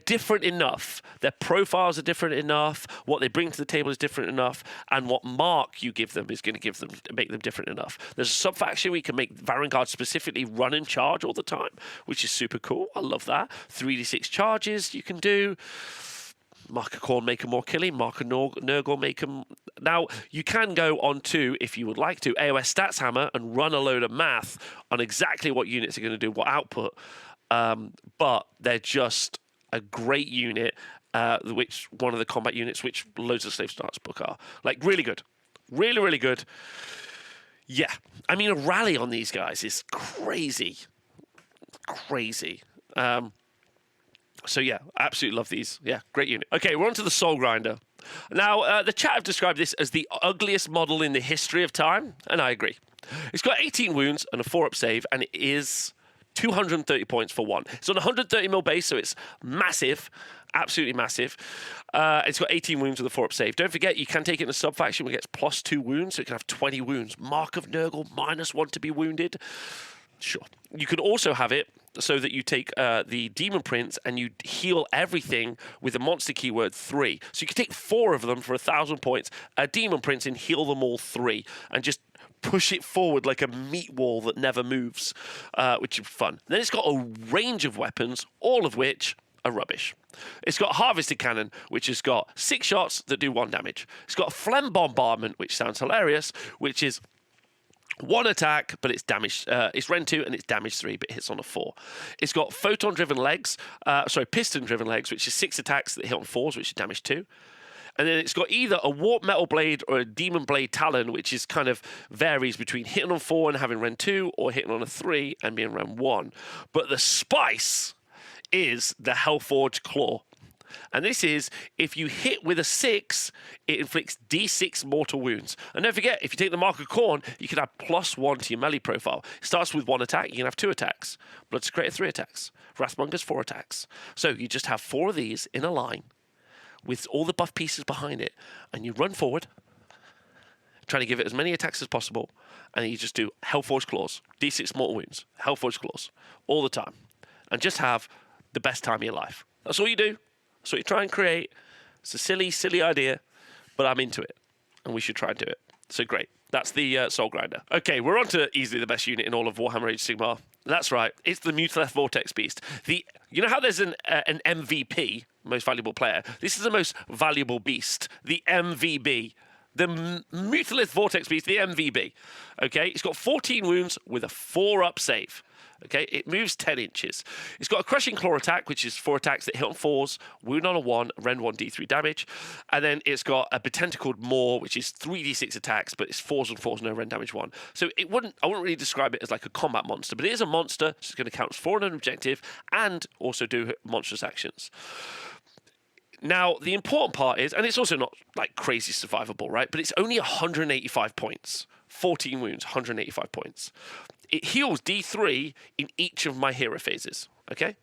S1: different enough. Their profiles are different enough. What they bring to the table is different enough, and what mark you give them is going to make them different enough. There's a subfaction where you can make Varanguard specifically run and charge all the time, which is super cool. I love that. 3d6 charges you can do. Mark a Khorne, make them more killing. Mark a Nurgle, make them... Now, you can go on to, if you would like to, AOS Stats Hammer and run a load of math on exactly what units are going to do, what output. But they're just a great unit, which one of the combat units, which loads of Slave Starts book are. Like, really good. Really, really good. Yeah. I mean, a rally on these guys is crazy. Crazy. So, yeah, I absolutely love these. Yeah, great unit. Okay, we're on to the Soulgrinder. Now, the chat have described this as the ugliest model in the history of time, and I agree. It's got 18 wounds and a 4-up save, and it is... 230 points for 1. It's on 130 mil base, so it's massive, absolutely massive. It's got 18 wounds with a 4-up save. Don't forget, you can take it in a subfaction where it gets +2 wounds, so it can have 20 wounds. Mark of Nurgle, -1 to be wounded. Sure. You can also have it so that you take the Demon Prince and you heal everything with the monster keyword 3. So you can take 4 of them for 1,000 points, a Demon Prince, and heal them all 3, and just push it forward like a meat wall that never moves, which is fun. Then it's got a range of weapons, all of which are rubbish. It's got Harvested Cannon, which has got 6 shots that do 1 damage. It's got Phlegm Bombardment, which sounds hilarious, which is 1 attack, but it's damage. It's Rend 2 and it's damage 3, but it hits on a 4. It's got Piston-Driven Legs, which is 6 attacks that hit on 4s, which is damage 2. And then it's got either a Warp Metal Blade or a Demon Blade Talon, which is kind of varies between hitting on 4 and having Rend 2, or hitting on a 3 and being Rend 1. But the spice is the Hellforged Claw. And this is, if you hit with a 6, it inflicts D6 mortal wounds. And don't forget, if you take the Mark of Khorne, you can add +1 to your melee profile. It starts with 1 attack, you can have 2 attacks. Bloodsecrator 3 attacks. Wrathmonger's 4 attacks. So you just have 4 of these in a line, with all the buff pieces behind it, and you run forward, trying to give it as many attacks as possible, and then you just do Hellforged Claws, D6 mortal wounds, Hellforged Claws, all the time, and just have the best time of your life. That's all you do. That's what you try and create. It's a silly, silly idea, but I'm into it, and we should try and do it. So great. That's the Soulgrinder. Okay, we're on to easily the best unit in all of Warhammer Age of Sigmar. That's right. It's the Mutalith Vortex Beast. You know how there's an MVP, most valuable player? This is the most valuable beast, the MVB. The Mutalith Vortex Beast, the MVB. Okay, it's got 14 wounds with a 4-up save. Okay, it moves 10 inches. It's got a Crushing Claw attack, which is 4 attacks that hit on 4s, wound on a 1, rend 1 d3 damage. And then it's got a Tentacled Maw, which is 3d6 attacks, but it's 4s and 4s, no rend damage 1. So I wouldn't really describe it as like a combat monster, but it is a monster, so it's going to count as 4 on an objective and also do monstrous actions. Now, the important part is, and it's also not like crazy survivable, right? But it's only 185 points. 14 wounds, 185 points. It heals D3 in each of my hero phases, okay?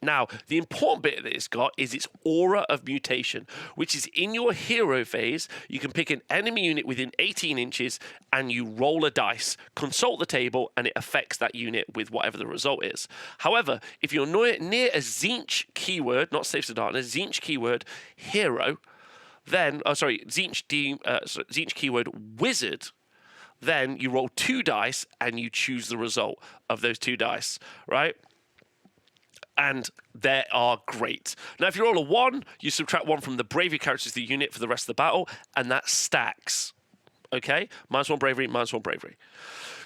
S1: Now, the important bit that it's got is its Aura of Mutation, which is in your hero phase, you can pick an enemy unit within 18 inches and you roll a dice, consult the table, and it affects that unit with whatever the result is. However, if you're near a Tzeentch keyword, not Slaves to Darkness, Tzeentch keyword hero, then, Tzeentch keyword wizard, then you roll 2 dice and you choose the result of those 2 dice, right? And they are great. Now, if you roll a 1, you subtract 1 from the bravery characters of the unit for the rest of the battle, and that stacks. Okay? -1 bravery, -1 bravery.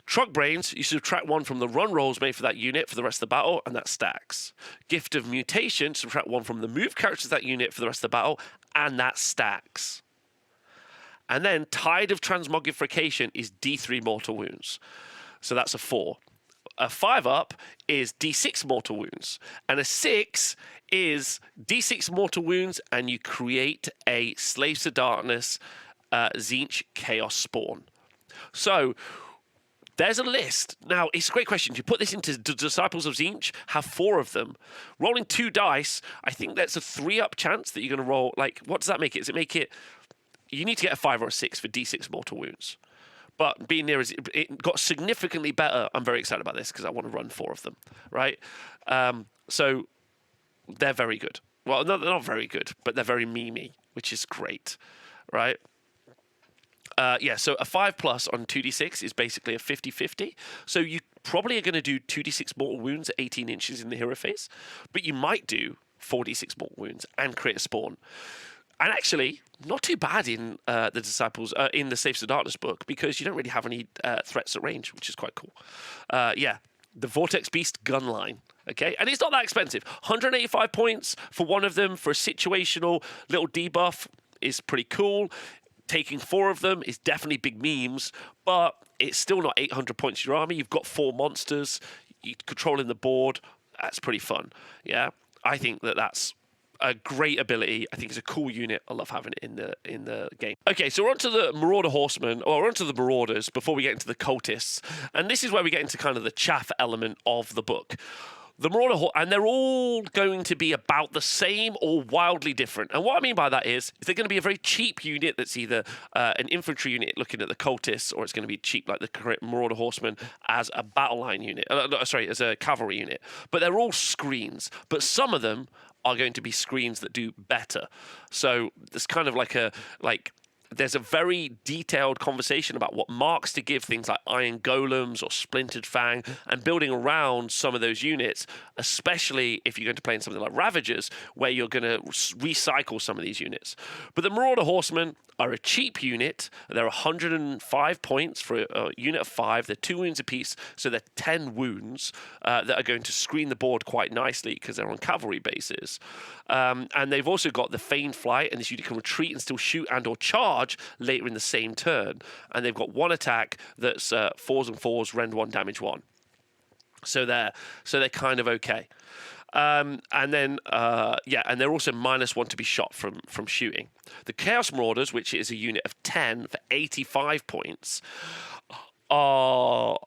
S1: Trug Brains, you subtract 1 from the run rolls made for that unit for the rest of the battle, and that stacks. Gift of Mutation, subtract 1 from the move characters of that unit for the rest of the battle, and that stacks. And then Tide of Transmogrification is D3 mortal wounds. So that's a 4. A 5-up is D6 mortal wounds. And a 6 is D6 mortal wounds, and you create a Slaves to Darkness Tzeentch Chaos Spawn. So there's a list. Now, it's a great question. Do you put this into Disciples of Tzeentch? Have 4 of them. Rolling 2 dice, I think that's a 3-up chance that you're going to roll. Like, what does that make it? Does it make it... You need to get a 5 or a 6 for D6 mortal wounds. But being near, it got significantly better. I'm very excited about this because I want to run 4 of them, right? So they're very good. Well, no, they're not very good, but they're very memey, which is great, right? So a 5+ on 2d6 is basically a 50-50. So you probably are going to do 2d6 mortal wounds at 18 inches in the hero phase, but you might do 4d6 mortal wounds and create a spawn. And actually, not too bad in the Disciples, in the Slaves to Darkness book, because you don't really have any threats at range, which is quite cool. The Vortex Beast gun line, okay? And it's not that expensive. 185 points for one of them for a situational little debuff is pretty cool. Taking 4 of them is definitely big memes, but it's still not 800 points to your army. You've got 4 monsters. You're controlling the board. That's pretty fun, yeah? I think that's a great ability. I think it's a cool unit. I love having it in the game. Okay, so we're on to the Marauder Horsemen, or we're on to the Marauders before we get into the Cultists. And this is where we get into kind of the chaff element of the book. The Marauder, and they're all going to be about the same or wildly different. And what I mean by that is they're going to be a very cheap unit that's either an infantry unit looking at the Cultists, or it's going to be cheap like the Marauder Horsemen as a battle line unit. As a cavalry unit. But they're all screens. But some of them are going to be screens that do better. So there's kind of there's a very detailed conversation about what marks to give things like Iron Golems or Splintered Fang, and building around some of those units, especially if you're going to play in something like Ravagers, where you're going to recycle some of these units. But the Marauder Horsemen are a cheap unit. They're 105 points for a unit of 5. They're 2 wounds apiece, so they're 10 wounds that are going to screen the board quite nicely because they're on cavalry bases. And they've also got the Feigned Flight, and this unit can retreat and still shoot and or charge later in the same turn. And they've got 1 attack that's 4s and 4s, rend 1, damage 1. So they're kind of okay. And they're also -1 to be shot from shooting. The Chaos Marauders, which is a unit of 10 for 85 points, are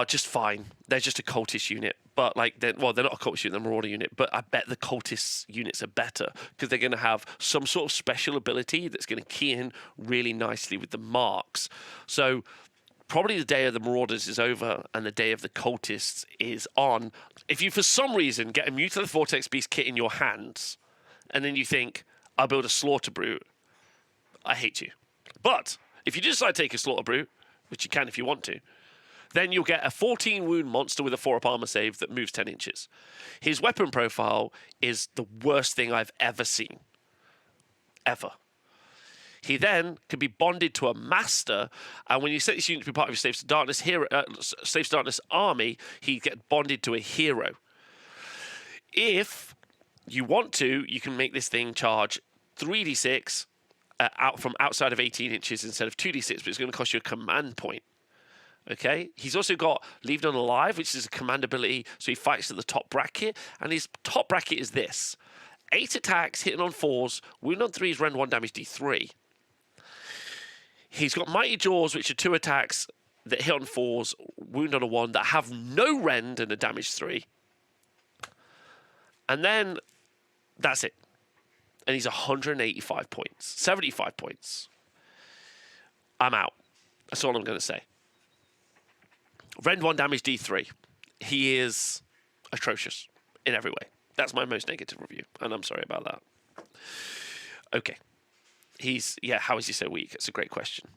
S1: just fine. They're just a cultist unit, but they're not a cultist unit, they're a Marauder unit. But I bet the cultist units are better because they're going to have some sort of special ability that's going to key in really nicely with the marks. So probably the day of the Marauders is over and the day of the Cultists is on. If you, for some reason, get a Mutilith Vortex Beast kit in your hands and then you think, I'll build a Slaughter Brute, I hate you. But if you decide to take a Slaughter Brute, which you can if you want to, then you'll get a 14 wound monster with a 4-up armor save that moves 10 inches. His weapon profile is the worst thing I've ever seen. Ever. He then can be bonded to a master, and when you set this unit to be part of your Slaves to Darkness Slaves to Darkness army, he gets bonded to a hero. If you want to, you can make this thing charge 3d6 out from outside of 18 inches instead of 2d6, but it's going to cost you a command point. Okay, he's also got Leave None Alive, which is a command ability, so he fights at the top bracket, and his top bracket is this: 8 attacks, hitting on 4s, wound on 3s, rend 1, damage D3. He's got Mighty Jaws, which are 2 attacks that hit on 4s, wound on a 1, that have no rend and a damage 3. And then that's it. And he's 185 points, 75 points. I'm out. That's all I'm going to say. Rend 1, damage D3. He is atrocious in every way. That's my most negative review, and I'm sorry about that. Okay. How is he so weak? It's a great question.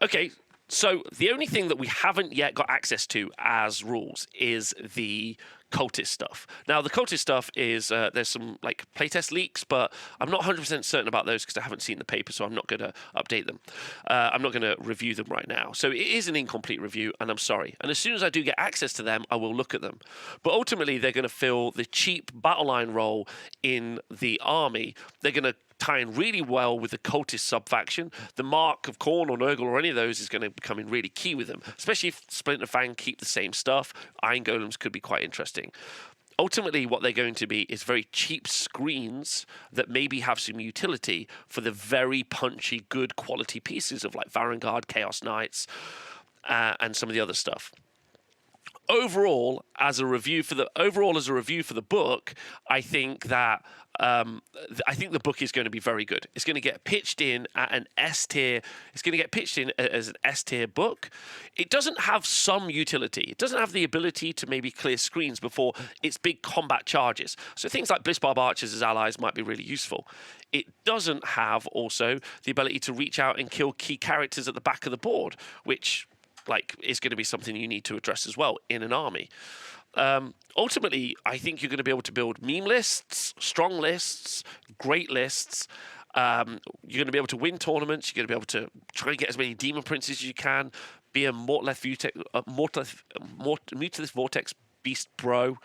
S1: Okay, so the only thing that we haven't yet got access to as rules is the cultist stuff. Now, the cultist stuff is, there's some like playtest leaks, but I'm not 100% certain about those because I haven't seen the paper, so I'm not going to update them. I'm not going to review them right now. So it is an incomplete review, and I'm sorry. And as soon as I do get access to them, I will look at them. But ultimately, they're going to fill the cheap battle line role in the army. They're going to tie in really well with the cultist sub-faction. The Mark of Khorne or Nurgle or any of those is going to come in really key with them, especially if Splinter Fang keep the same stuff. Iron Golems could be quite interesting. Ultimately, what they're going to be is very cheap screens that maybe have some utility for the very punchy, good quality pieces of like Varanguard, Chaos Knights, and some of the other stuff. Overall, as a review for the book, I think that the book is going to be very good. It's going to get pitched in at an S tier. It's going to get pitched in as an S tier book. It doesn't have some utility. It doesn't have the ability to maybe clear screens before its big combat charges. So things like Blissbarb Archers as allies might be really useful. It doesn't have also the ability to reach out and kill key characters at the back of the board, which is going to be something you need to address as well in an army. Ultimately, I think you're going to be able to build meme lists, strong lists, great lists. You're going to be able to win tournaments. You're going to be able to try and get as many Daemon Princes as you can. Be a Mortalith Vortex Beast bro.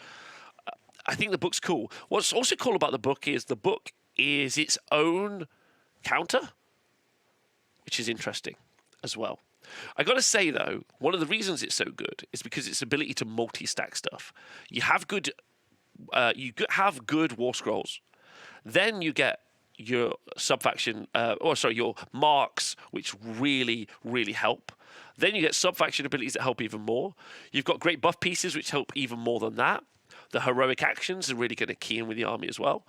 S1: I think the book's cool. What's also cool about the book is its own counter, which is interesting as well. I got to say, though, one of the reasons it's so good is because its ability to multi-stack stuff. You have good War Scrolls. Then you get your subfaction, your marks, which really, really help. Then you get subfaction abilities that help even more. You've got great buff pieces, which help even more than that. The heroic actions are really going to key in with the army as well.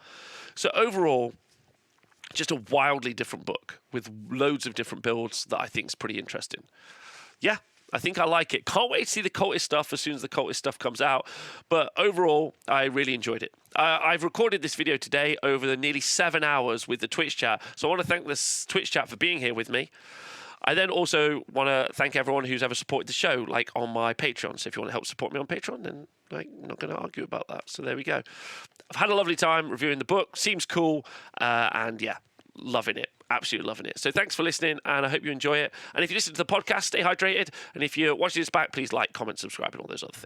S1: So overall, just a wildly different book with loads of different builds that I think is pretty interesting. Yeah, I think I like it. Can't wait to see the cultist stuff as soon as the cultist stuff comes out. But overall, I really enjoyed it. I've recorded this video today over the nearly 7 hours with the Twitch chat. So I want to thank this Twitch chat for being here with me. I then also want to thank everyone who's ever supported the show, like on my Patreon. So if you want to help support me on Patreon, then I'm not going to argue about that. So there we go. I've had a lovely time reviewing the book. Seems cool. And yeah, loving it. Absolutely loving it. So thanks for listening, and I hope you enjoy it. And if you listen to the podcast, stay hydrated. And if you're watching this back, please like, comment, subscribe, and all those other things.